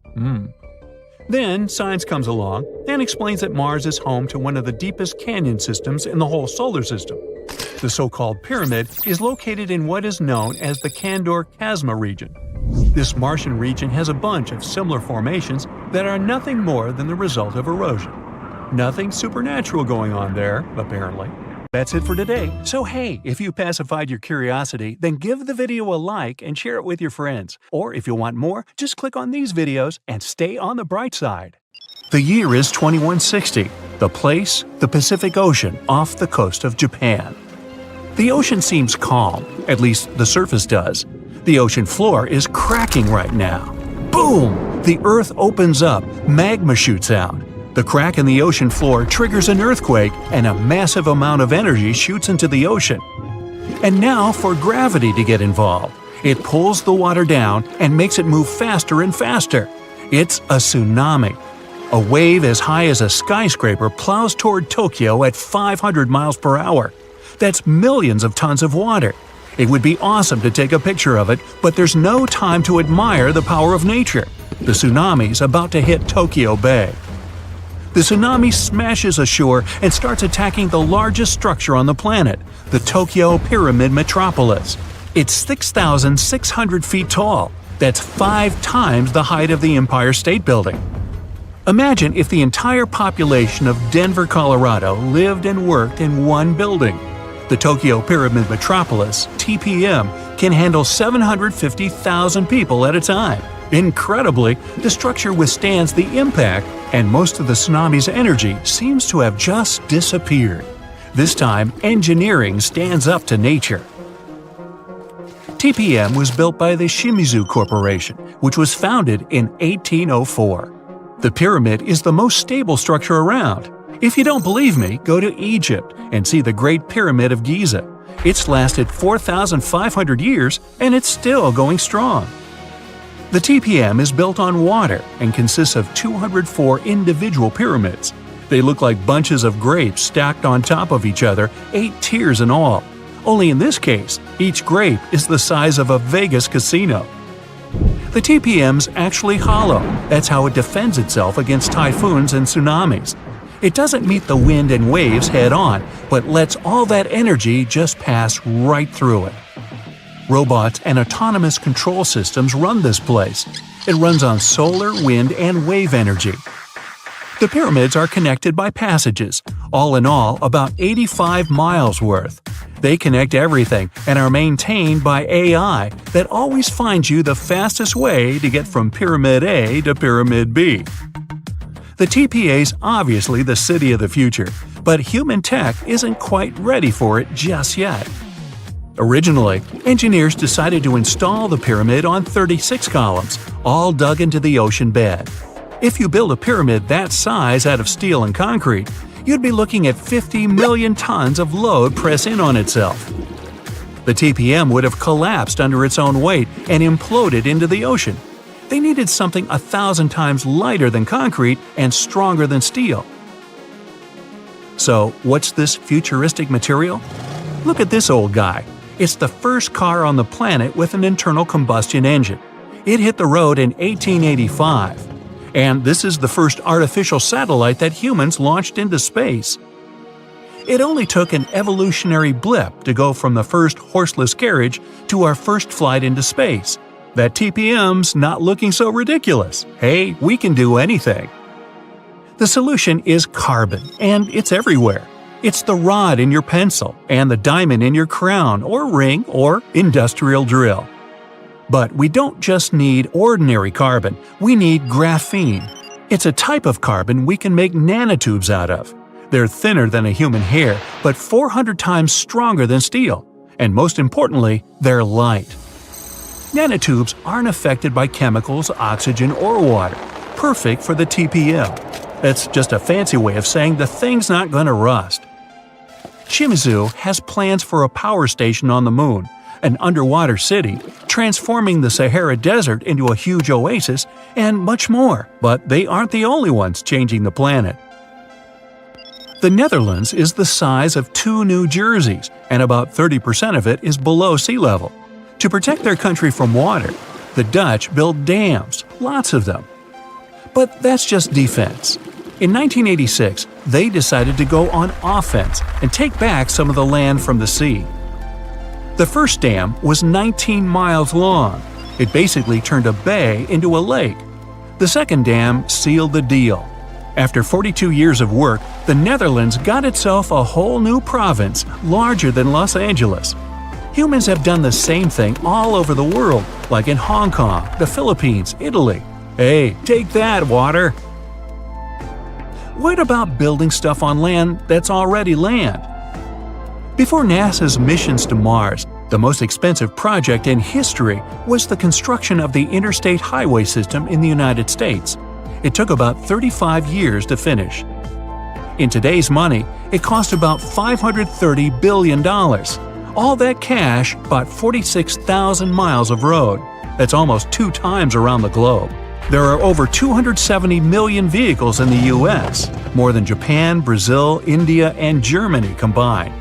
Speaker 2: Then science comes along and explains that Mars is home to one of the deepest canyon systems in the whole solar system. The so-called pyramid is located in what is known as the Kandor-Chasma region. This Martian region has a bunch of similar formations that are nothing more than the result of erosion. Nothing supernatural going on there, apparently. That's it for today. So hey, if you pacified your curiosity, then give the video a like and share it with your friends. Or if you want more, just click on these videos and stay on the bright side. The year is 2160. The place, the Pacific Ocean off the coast of Japan. The ocean seems calm, at least the surface does. The ocean floor is cracking right now. Boom! The Earth opens up, magma shoots out. The crack in the ocean floor triggers an earthquake, and a massive amount of energy shoots into the ocean. And now for gravity to get involved. It pulls the water down and makes it move faster and faster. It's a tsunami. A wave as high as a skyscraper plows toward Tokyo at 500 miles per hour. That's millions of tons of water. It would be awesome to take a picture of it, but there's no time to admire the power of nature. The tsunami's about to hit Tokyo Bay. The tsunami smashes ashore and starts attacking the largest structure on the planet, the Tokyo Pyramid Metropolis. It's 6,600 feet tall. That's 5 times the height of the Empire State Building. Imagine if the entire population of Denver, Colorado lived and worked in one building. The Tokyo Pyramid Metropolis, TPM, can handle 750,000 people at a time. Incredibly, the structure withstands the impact, and most of the tsunami's energy seems to have just disappeared. This time, engineering stands up to nature. TPM was built by the Shimizu Corporation, which was founded in 1804. The pyramid is the most stable structure around. If you don't believe me, go to Egypt and see the Great Pyramid of Giza. It's lasted 4,500 years and it's still going strong. The TPM is built on water and consists of 204 individual pyramids. They look like bunches of grapes stacked on top of each other, 8 tiers in all. Only in this case, each grape is the size of a Vegas casino. The TPM's actually hollow. That's how it defends itself against typhoons and tsunamis. It doesn't meet the wind and waves head-on, but lets all that energy just pass right through it. Robots and autonomous control systems run this place. It runs on solar, wind, and wave energy. The pyramids are connected by passages, all in all about 85 miles worth. They connect everything and are maintained by AI that always finds you the fastest way to get from Pyramid A to Pyramid B. The TPA's obviously the city of the future, but human tech isn't quite ready for it just yet. Originally, engineers decided to install the pyramid on 36 columns, all dug into the ocean bed. If you build a pyramid that size out of steel and concrete, you'd be looking at 50 million tons of load press in on itself. The TPM would have collapsed under its own weight and imploded into the ocean. They needed something 1,000 times lighter than concrete and stronger than steel. So, what's this futuristic material? Look at this old guy. It's the first car on the planet with an internal combustion engine. It hit the road in 1885. And this is the first artificial satellite that humans launched into space. It only took an evolutionary blip to go from the first horseless carriage to our first flight into space. That TPM's not looking so ridiculous. Hey, we can do anything. The solution is carbon, and it's everywhere. It's the rod in your pencil, and the diamond in your crown or ring or industrial drill. But we don't just need ordinary carbon, we need graphene. It's a type of carbon we can make nanotubes out of. They're thinner than a human hair, but 400 times stronger than steel. And most importantly, they're light. Nanotubes aren't affected by chemicals, oxygen, or water. Perfect for the TPM. That's just a fancy way of saying the thing's not going to rust. Shimizu has plans for a power station on the moon, an underwater city, transforming the Sahara Desert into a huge oasis, and much more. But they aren't the only ones changing the planet. The Netherlands is the size of 2 New Jerseys, and about 30% of it is below sea level. To protect their country from water, the Dutch built dams, lots of them. But that's just defense. In 1986, they decided to go on offense and take back some of the land from the sea. The first dam was 19 miles long. It basically turned a bay into a lake. The second dam sealed the deal. After 42 years of work, the Netherlands got itself a whole new province larger than Los Angeles. Humans have done the same thing all over the world, like in Hong Kong, the Philippines, Italy. Hey, take that, water! What about building stuff on land that's already land? Before NASA's missions to Mars, the most expensive project in history was the construction of the interstate highway system in the United States. It took about 35 years to finish. In today's money, it cost about $530 billion. All that cash bought 46,000 miles of road. That's almost 2 times around the globe. There are over 270 million vehicles in the US, more than Japan, Brazil, India, and Germany combined.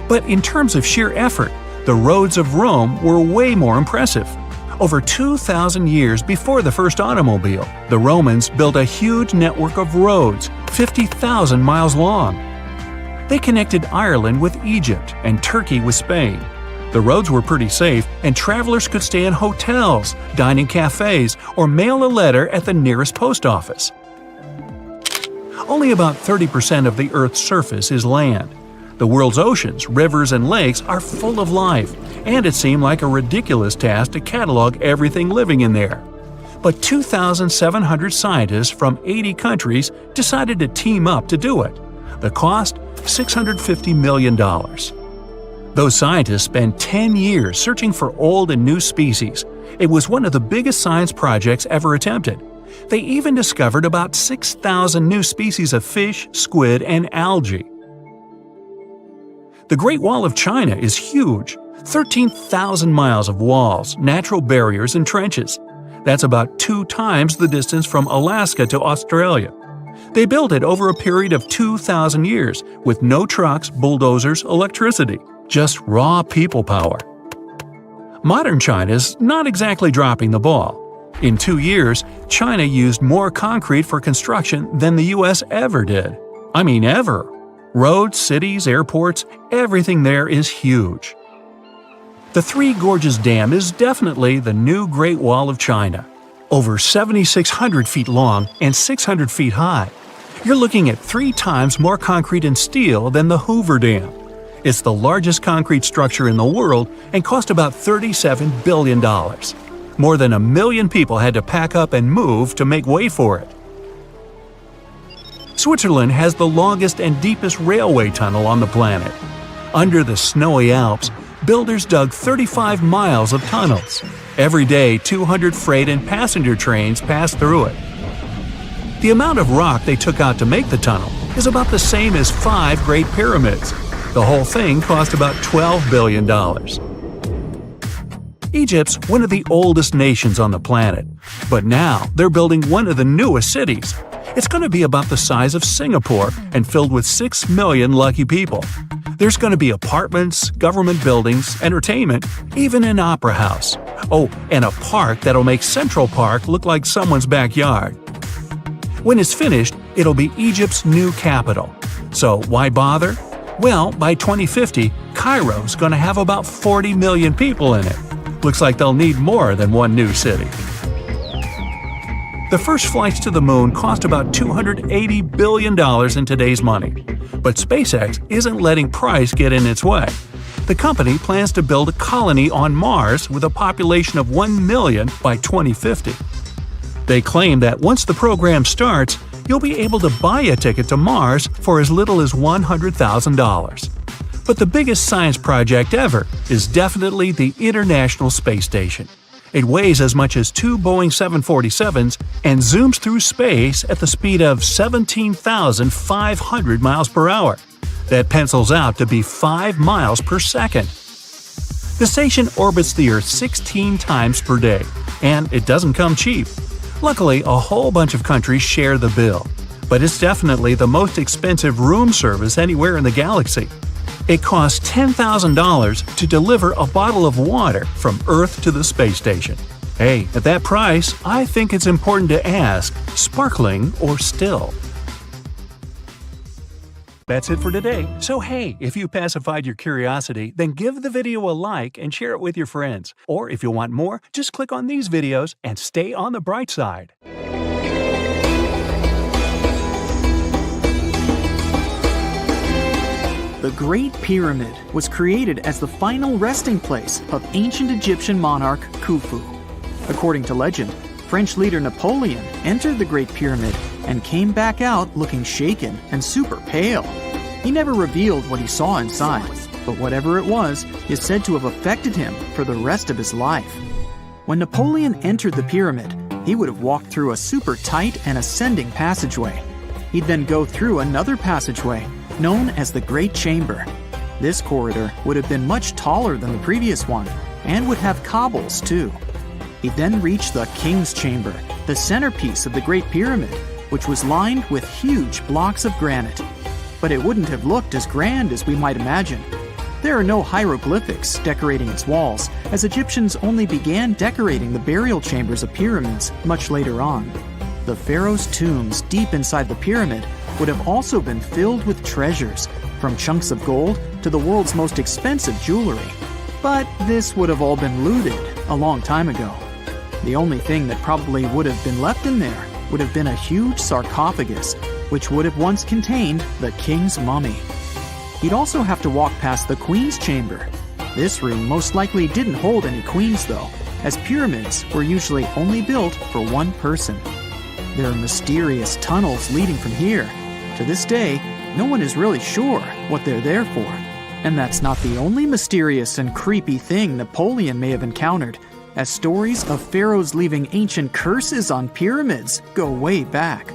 Speaker 2: But in terms of sheer effort, the roads of Rome were way more impressive. Over 2,000 years before the first automobile, the Romans built a huge network of roads, 50,000 miles long. They connected Ireland with Egypt and Turkey with Spain. The roads were pretty safe, and travelers could stay in hotels, dine in cafes, or mail a letter at the nearest post office. Only about 30% of the Earth's surface is land. The world's oceans, rivers, and lakes are full of life, and it seemed like a ridiculous task to catalog everything living in there. But 2,700 scientists from 80 countries decided to team up to do it. The cost? $650 million. Those scientists spent 10 years searching for old and new species. It was one of the biggest science projects ever attempted. They even discovered about 6,000 new species of fish, squid, and algae. The Great Wall of China is huge. 13,000 miles of walls, natural barriers, and trenches. That's about 2 times the distance from Alaska to Australia. They built it over a period of 2,000 years, with no trucks, bulldozers, electricity, just raw people power. Modern China's not exactly dropping the ball. In 2 years, China used more concrete for construction than the US ever did. I mean ever. Roads, cities, airports, everything there is huge. The Three Gorges Dam is definitely the new Great Wall of China. Over 7,600 feet long and 600 feet high. You're looking at 3 times more concrete and steel than the Hoover Dam. It's the largest concrete structure in the world and cost about $37 billion. More than 1 million people had to pack up and move to make way for it. Switzerland has the longest and deepest railway tunnel on the planet. Under the snowy Alps, builders dug 35 miles of tunnels. Every day, 200 freight and passenger trains pass through it. The amount of rock they took out to make the tunnel is about the same as 5 Great Pyramids. The whole thing cost about $12 billion. Egypt's one of the oldest nations on the planet, but now they're building one of the newest cities. It's going to be about the size of Singapore and filled with 6 million lucky people. There's going to be apartments, government buildings, entertainment, even an opera house. Oh, and a park that'll make Central Park look like someone's backyard. When it's finished, it'll be Egypt's new capital. So why bother? Well, by 2050, Cairo's going to have about 40 million people in it. Looks like they'll need more than one new city. The first flights to the moon cost about $280 billion in today's money. But SpaceX isn't letting price get in its way. The company plans to build a colony on Mars with a population of 1 million by 2050. They claim that once the program starts, you'll be able to buy a ticket to Mars for as little as $100,000. But the biggest science project ever is definitely the International Space Station. It weighs as much as 2 Boeing 747s and zooms through space at the speed of 17,500 miles per hour. That pencils out to be 5 miles per second. The station orbits the Earth 16 times per day, and it doesn't come cheap. Luckily, a whole bunch of countries share the bill, but it's definitely the most expensive room service anywhere in the galaxy. It costs $10,000 to deliver a bottle of water from Earth to the space station. Hey, at that price, I think it's important to ask, sparkling or still? That's it for today. So hey, if you pacified your curiosity, then give the video a like and share it with your friends. Or if you want more, just click on these videos and stay on the bright side.
Speaker 1: The Great Pyramid was created as the final resting place of ancient Egyptian monarch Khufu. According to legend, French leader Napoleon entered the Great Pyramid and came back out looking shaken and super pale. He never revealed what he saw inside, but whatever it was is said to have affected him for the rest of his life. When Napoleon entered the pyramid, he would have walked through a super tight and ascending passageway. He'd then go through another passageway, known as the Great Chamber. This corridor would have been much taller than the previous one, and would have cobbles too. He'd then reach the King's Chamber, the centerpiece of the Great Pyramid, which was lined with huge blocks of granite. But it wouldn't have looked as grand as we might imagine. There are no hieroglyphics decorating its walls, as Egyptians only began decorating the burial chambers of pyramids much later on. The pharaoh's tombs deep inside the pyramid would have also been filled with treasures, from chunks of gold to the world's most expensive jewelry. But this would have all been looted a long time ago. The only thing that probably would have been left in there would have been a huge sarcophagus, which would have once contained the king's mummy. You'd also have to walk past the queen's chamber. This room most likely didn't hold any queens though, as pyramids were usually only built for one person. There are mysterious tunnels leading from here. To this day, no one is really sure what they're there for. And that's not the only mysterious and creepy thing Napoleon may have encountered, as stories of pharaohs leaving ancient curses on pyramids go way back.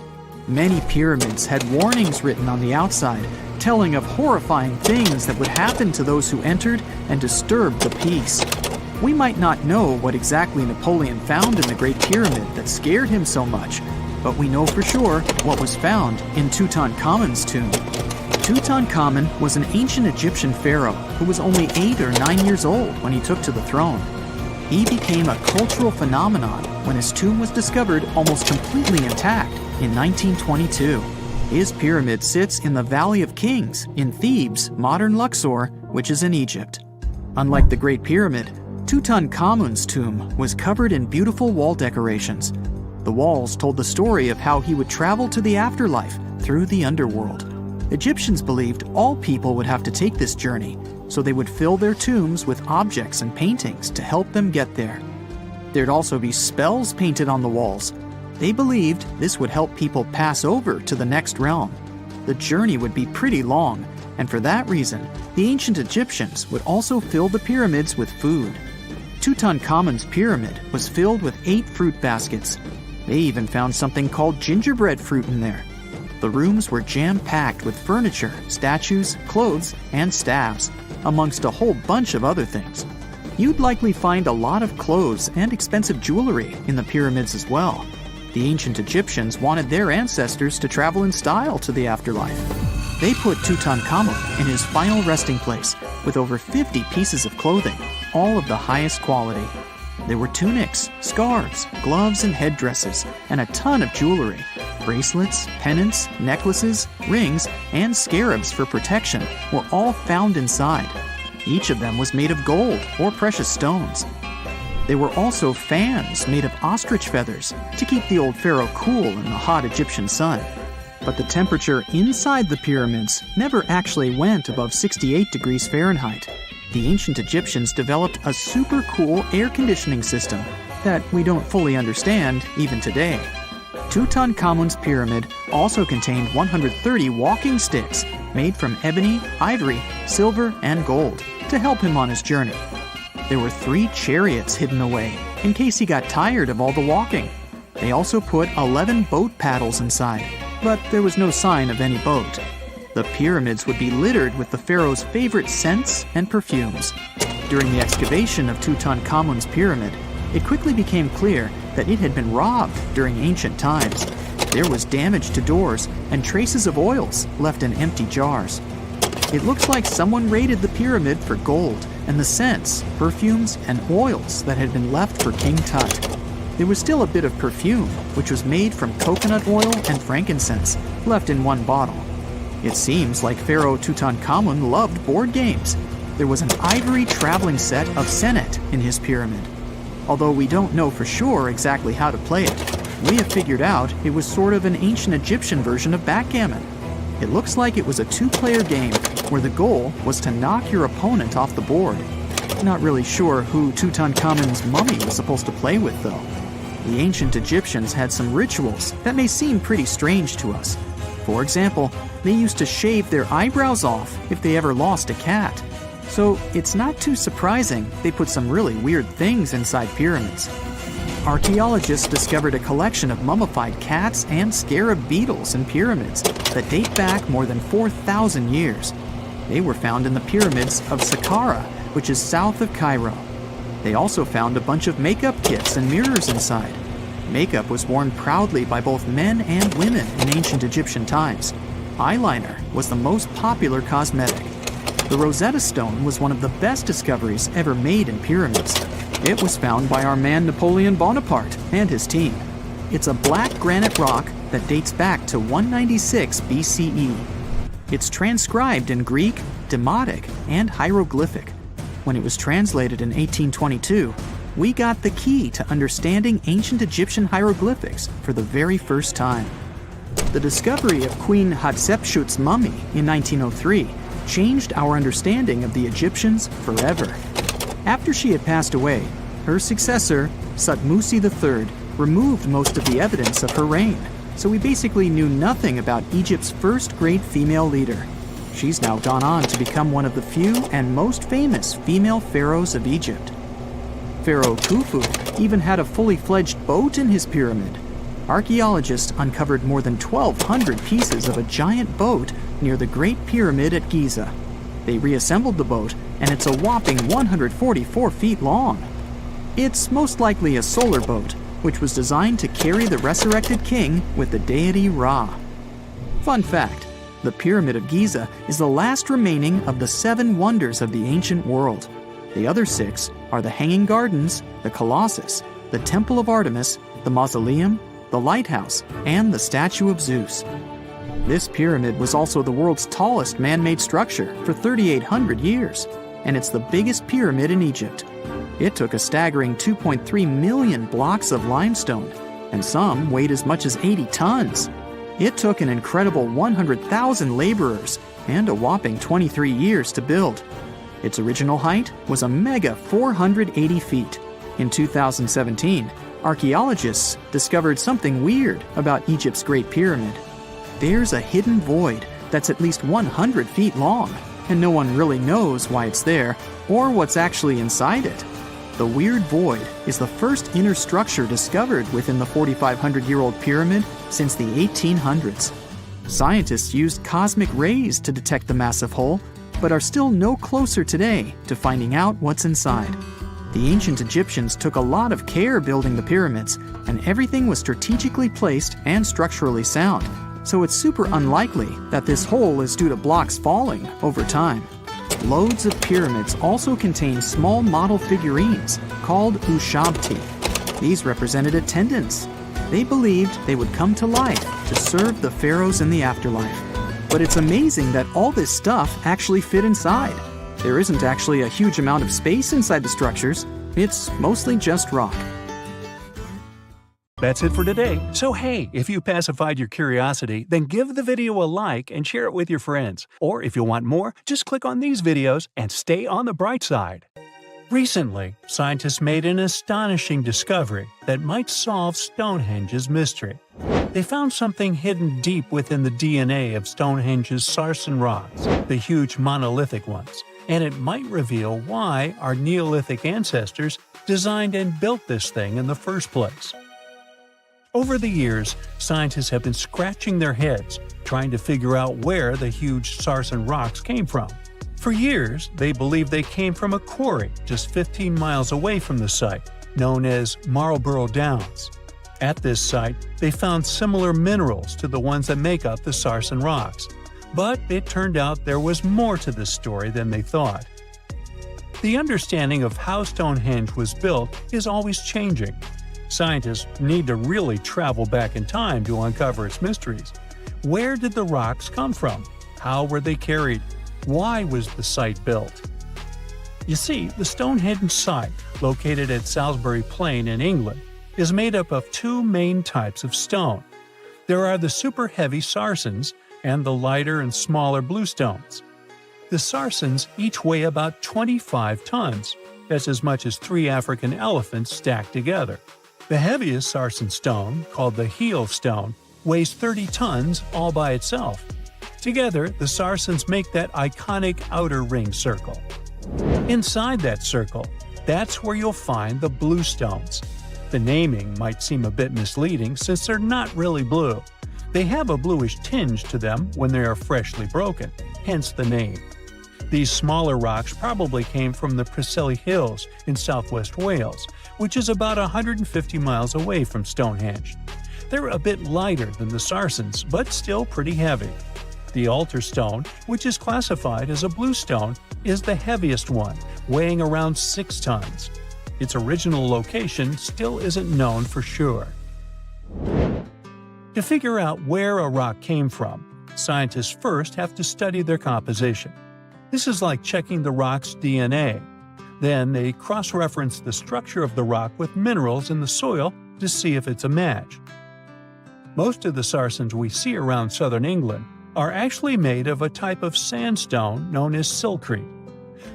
Speaker 1: Many pyramids had warnings written on the outside, telling of horrifying things that would happen to those who entered and disturbed the peace. We might not know what exactly Napoleon found in the Great Pyramid that scared him so much, but we know for sure what was found in Tutankhamun's tomb. Tutankhamun was an ancient Egyptian pharaoh who was only 8 or 9 years old when he took to the throne. He became a cultural phenomenon when his tomb was discovered almost completely intact in 1922. His pyramid sits in the Valley of Kings in Thebes, modern Luxor, which is in Egypt. Unlike the Great Pyramid, Tutankhamun's tomb was covered in beautiful wall decorations. The walls told the story of how he would travel to the afterlife through the underworld. Egyptians believed all people would have to take this journey, so they would fill their tombs with objects and paintings to help them get there. There'd also be spells painted on the walls. They believed this would help people pass over to the next realm. The journey would be pretty long, and for that reason, the ancient Egyptians would also fill the pyramids with food. Tutankhamun's pyramid was filled with 8 fruit baskets. They even found something called gingerbread fruit in there. The rooms were jam-packed with furniture, statues, clothes, and staffs, amongst a whole bunch of other things. You'd likely find a lot of clothes and expensive jewelry in the pyramids as well. The ancient Egyptians wanted their ancestors to travel in style to the afterlife. They put Tutankhamun in his final resting place with over 50 pieces of clothing, all of the highest quality. There were tunics, scarves, gloves, and headdresses, and a ton of jewelry. Bracelets, pendants, necklaces, rings, and scarabs for protection were all found inside. Each of them was made of gold or precious stones. There were also fans made of ostrich feathers to keep the old pharaoh cool in the hot Egyptian sun. But the temperature inside the pyramids never actually went above 68 degrees Fahrenheit. The ancient Egyptians developed a super cool air conditioning system that we don't fully understand even today. Tutankhamun's pyramid also contained 130 walking sticks made from ebony, ivory, silver, and gold to help him on his journey. There were 3 chariots hidden away in case he got tired of all the walking. They also put 11 boat paddles inside, but there was no sign of any boat. The pyramids would be littered with the pharaoh's favorite scents and perfumes. During the excavation of Tutankhamun's pyramid, it quickly became clear that it had been robbed during ancient times. There was damage to doors and traces of oils left in empty jars. It looks like someone raided the pyramid for gold and the scents, perfumes, and oils that had been left for King Tut. There was still a bit of perfume, which was made from coconut oil and frankincense, left in one bottle. It seems like Pharaoh Tutankhamun loved board games. There was an ivory traveling set of Senet in his pyramid. Although we don't know for sure exactly how to play it, we have figured out it was sort of an ancient Egyptian version of backgammon. It looks like it was a 2-player game where the goal was to knock your opponent off the board. Not really sure who Tutankhamun's mummy was supposed to play with though. The ancient Egyptians had some rituals that may seem pretty strange to us. For example, they used to shave their eyebrows off if they ever lost a cat. So it's not too surprising they put some really weird things inside pyramids. Archaeologists discovered a collection of mummified cats and scarab beetles in pyramids that date back more than 4,000 years. They were found in the pyramids of Saqqara, which is south of Cairo. They also found a bunch of makeup kits and mirrors inside. Makeup was worn proudly by both men and women in ancient Egyptian times. Eyeliner was the most popular cosmetic. The Rosetta Stone was one of the best discoveries ever made in pyramids. It was found by our man Napoleon Bonaparte and his team. It's a black granite rock that dates back to 196 BCE. It's transcribed in Greek, Demotic, and hieroglyphic. When it was translated in 1822, we got the key to understanding ancient Egyptian hieroglyphics for the very first time. The discovery of Queen Hatshepsut's mummy in 1903 changed our understanding of the Egyptians forever. After she had passed away, her successor, Thutmose III, removed most of the evidence of her reign, so we basically knew nothing about Egypt's first great female leader. She's now gone on to become one of the few and most famous female pharaohs of Egypt. Pharaoh Khufu even had a fully fledged boat in his pyramid. Archaeologists uncovered more than 1,200 pieces of a giant boat near the Great Pyramid at Giza. They reassembled the boat, and it's a whopping 144 feet long. It's most likely a solar boat, which was designed to carry the resurrected king with the deity Ra. Fun fact, the Pyramid of Giza is the last remaining of the 7 wonders of the ancient world. The other 6 are the Hanging Gardens, the Colossus, the Temple of Artemis, the Mausoleum, the Lighthouse, and the Statue of Zeus. This pyramid was also the world's tallest man-made structure for 3,800 years, and it's the biggest pyramid in Egypt. It took a staggering 2.3 million blocks of limestone, and some weighed as much as 80 tons. It took an incredible 100,000 laborers and a whopping 23 years to build. Its original height was a mega 480 feet. In 2017, archaeologists discovered something weird about Egypt's Great Pyramid. There's a hidden void that's at least 100 feet long, and no one really knows why it's there or what's actually inside it. The weird void is the first inner structure discovered within the 4,500-year-old pyramid since the 1800s. Scientists used cosmic rays to detect the massive hole, but are still no closer today to finding out what's inside. The ancient Egyptians took a lot of care building the pyramids, and everything was strategically placed and structurally sound, so it's super unlikely that this hole is due to blocks falling over time. Loads of pyramids also contain small model figurines called ushabti. These represented attendants. They believed they would come to life to serve the pharaohs in the afterlife. But it's amazing that all this stuff actually fit inside. There isn't actually a huge amount of space inside the structures. It's mostly just rock.
Speaker 2: That's it for today. So hey, if you pacified your curiosity, then give the video a like and share it with your friends. Or if you want more, just click on these videos and stay on the bright side. Recently, scientists made an astonishing discovery that might solve Stonehenge's mystery. They found something hidden deep within the DNA of Stonehenge's sarsen rocks, the huge monolithic ones, and it might reveal why our Neolithic ancestors designed and built this thing in the first place. Over the years, scientists have been scratching their heads trying to figure out where the huge sarsen rocks came from. For years, they believed they came from a quarry just 15 miles away from the site, known as Marlborough Downs. At this site, they found similar minerals to the ones that make up the sarsen rocks. But it turned out there was more to this story than they thought. The understanding of how Stonehenge was built is always changing. Scientists need to really travel back in time to uncover its mysteries. Where did the rocks come from? How were they carried? Why was the site built? You see, the Stonehenge site, located at Salisbury Plain in England, is made up of 2 main types of stone. There are the super heavy sarsens and the lighter and smaller bluestones. The sarsens each weigh about 25 tons. That's as much as 3 African elephants stacked together. The heaviest sarsen stone, called the heel stone, weighs 30 tons all by itself. Together, the sarsens make that iconic outer ring circle. Inside that circle, that's where you'll find the bluestones. The naming might seem a bit misleading since they're not really blue. They have a bluish tinge to them when they are freshly broken, hence the name. These smaller rocks probably came from the Preseli Hills in southwest Wales, which is about 150 miles away from Stonehenge. They're a bit lighter than the Sarsens, but still pretty heavy. The altar stone, which is classified as a blue stone, is the heaviest one, weighing around 6 tons. Its original location still isn't known for sure. To figure out where a rock came from, scientists first have to study their composition. This is like checking the rock's DNA. Then they cross-reference the structure of the rock with minerals in the soil to see if it's a match. Most of the Sarsens we see around southern England are actually made of a type of sandstone known as silcrete.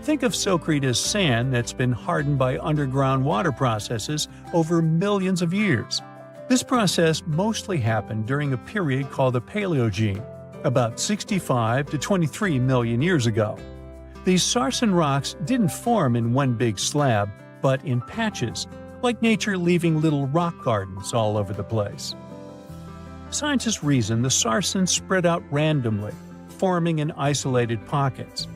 Speaker 2: Think of silcrete as sand that's been hardened by underground water processes over millions of years. This process mostly happened during a period called the Paleogene, about 65 to 23 million years ago. These Sarsen rocks didn't form in one big slab, but in patches, like nature leaving little rock gardens all over the place. Scientists reason the Sarsens spread out randomly, forming in isolated pockets.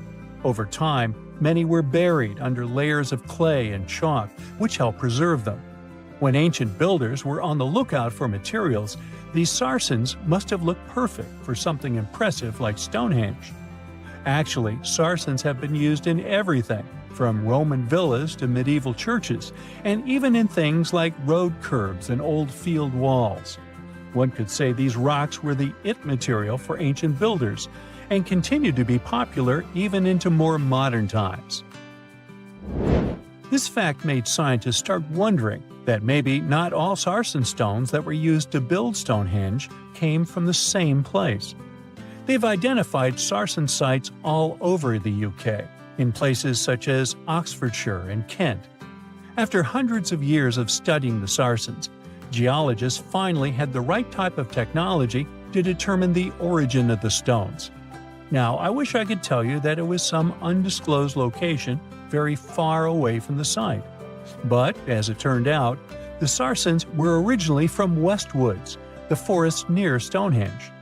Speaker 2: Over time, many were buried under layers of clay and chalk, which helped preserve them. When ancient builders were on the lookout for materials, these Sarsens must have looked perfect for something impressive like Stonehenge. Actually, Sarsens have been used in everything, from Roman villas to medieval churches, and even in things like road curbs and old field walls. One could say these rocks were the it material for ancient builders, and continue to be popular even into more modern times. This fact made scientists start wondering that maybe not all Sarsen stones that were used to build Stonehenge came from the same place. They've identified Sarsen sites all over the UK, in places such as Oxfordshire and Kent. After hundreds of years of studying the Sarsens, geologists finally had the right type of technology to determine the origin of the stones. Now, I wish I could tell you that it was some undisclosed location very far away from the site. But, as it turned out, the Sarsens were originally from Westwoods, the forest near Stonehenge.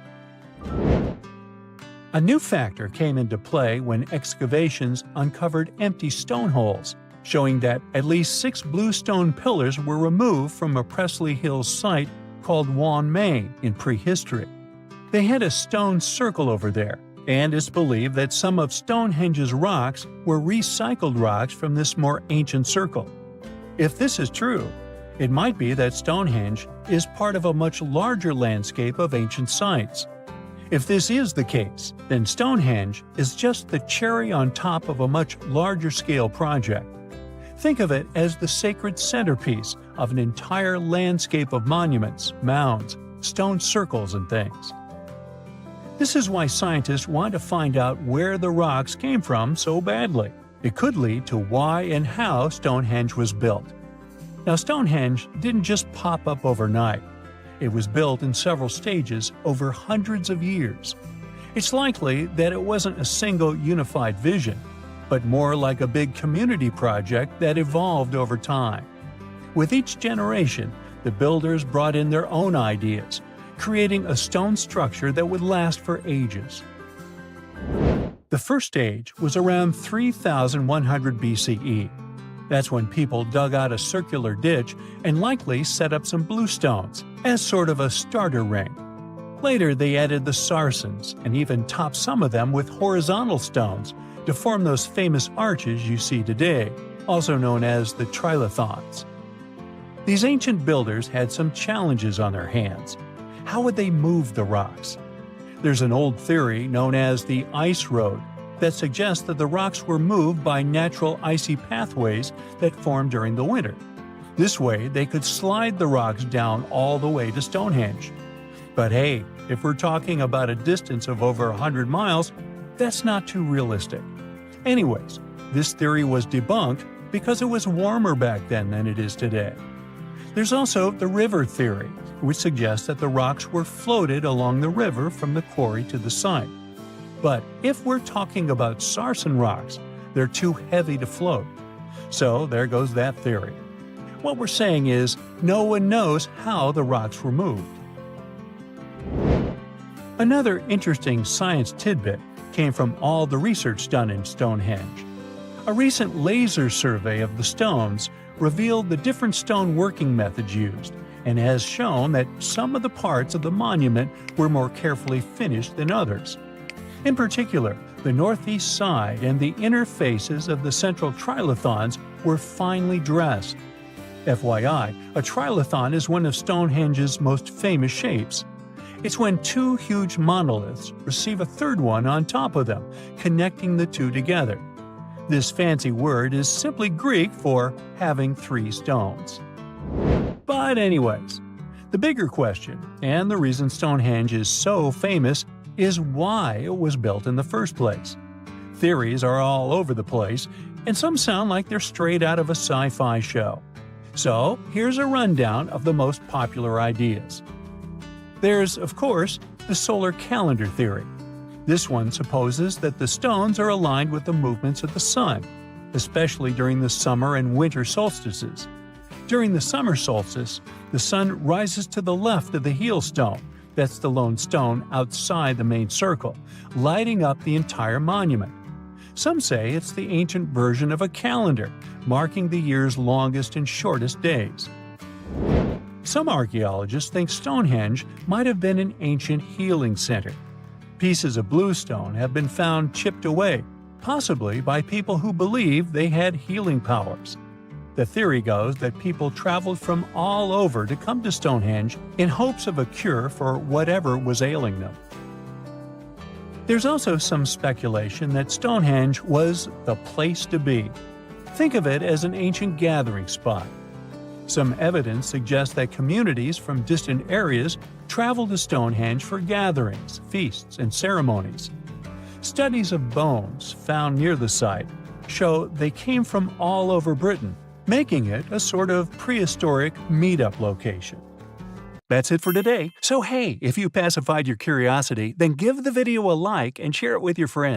Speaker 2: A new factor came into play when excavations uncovered empty stone holes, showing that at least 6 blue stone pillars were removed from a Preseli Hills site called Wan Main in prehistory. They had a stone circle over there, and it's believed that some of Stonehenge's rocks were recycled rocks from this more ancient circle. If this is true, it might be that Stonehenge is part of a much larger landscape of ancient sites. If this is the case, then Stonehenge is just the cherry on top of a much larger scale project. Think of it as the sacred centerpiece of an entire landscape of monuments, mounds, stone circles, and things. This is why scientists want to find out where the rocks came from so badly. It could lead to why and how Stonehenge was built. Now, Stonehenge didn't just pop up overnight. It was built in several stages over hundreds of years. It's likely that it wasn't a single unified vision, but more like a big community project that evolved over time. With each generation, the builders brought in their own ideas, creating a stone structure that would last for ages. The first stage was around 3100 BCE. That's when people dug out a circular ditch and likely set up some bluestones as sort of a starter ring. Later, they added the Sarsens and even topped some of them with horizontal stones to form those famous arches you see today, also known as the trilithons. These ancient builders had some challenges on their hands. How would they move the rocks? There's an old theory known as the ice road that suggests that the rocks were moved by natural icy pathways that formed during the winter. This way, they could slide the rocks down all the way to Stonehenge. But hey, if we're talking about a distance of over 100 miles, that's not too realistic. Anyways, this theory was debunked because it was warmer back then than it is today. There's also the river theory, which suggests that the rocks were floated along the river from the quarry to the site. But if we're talking about Sarsen rocks, they're too heavy to float. So there goes that theory. What we're saying is, no one knows how the rocks were moved. Another interesting science tidbit came from all the research done in Stonehenge. A recent laser survey of the stones revealed the different stone working methods used, and has shown that some of the parts of the monument were more carefully finished than others. In particular, the northeast side and the inner faces of the central trilithons were finely dressed. FYI, a trilithon is one of Stonehenge's most famous shapes. It's when two huge monoliths receive a third one on top of them, connecting the two together. This fancy word is simply Greek for having three stones. But anyways, the bigger question, and the reason Stonehenge is so famous, is why it was built in the first place. Theories are all over the place, and some sound like they're straight out of a sci-fi show. So here's a rundown of the most popular ideas. There's, of course, the solar calendar theory. This one supposes that the stones are aligned with the movements of the sun, especially during the summer and winter solstices. During the summer solstice, the sun rises to the left of the heel stone, that's the lone stone outside the main circle, lighting up the entire monument. Some say it's the ancient version of a calendar, marking the year's longest and shortest days. Some archaeologists think Stonehenge might have been an ancient healing center. Pieces of bluestone have been found chipped away, possibly by people who believed they had healing powers. The theory goes that people traveled from all over to come to Stonehenge in hopes of a cure for whatever was ailing them. There's also some speculation that Stonehenge was the place to be. Think of it as an ancient gathering spot. Some evidence suggests that communities from distant areas traveled to Stonehenge for gatherings, feasts, and ceremonies. Studies of bones found near the site show they came from all over Britain, making it a sort of prehistoric meetup location. That's it for today. So hey, if you pacified your curiosity, then give the video a like and share it with your friends.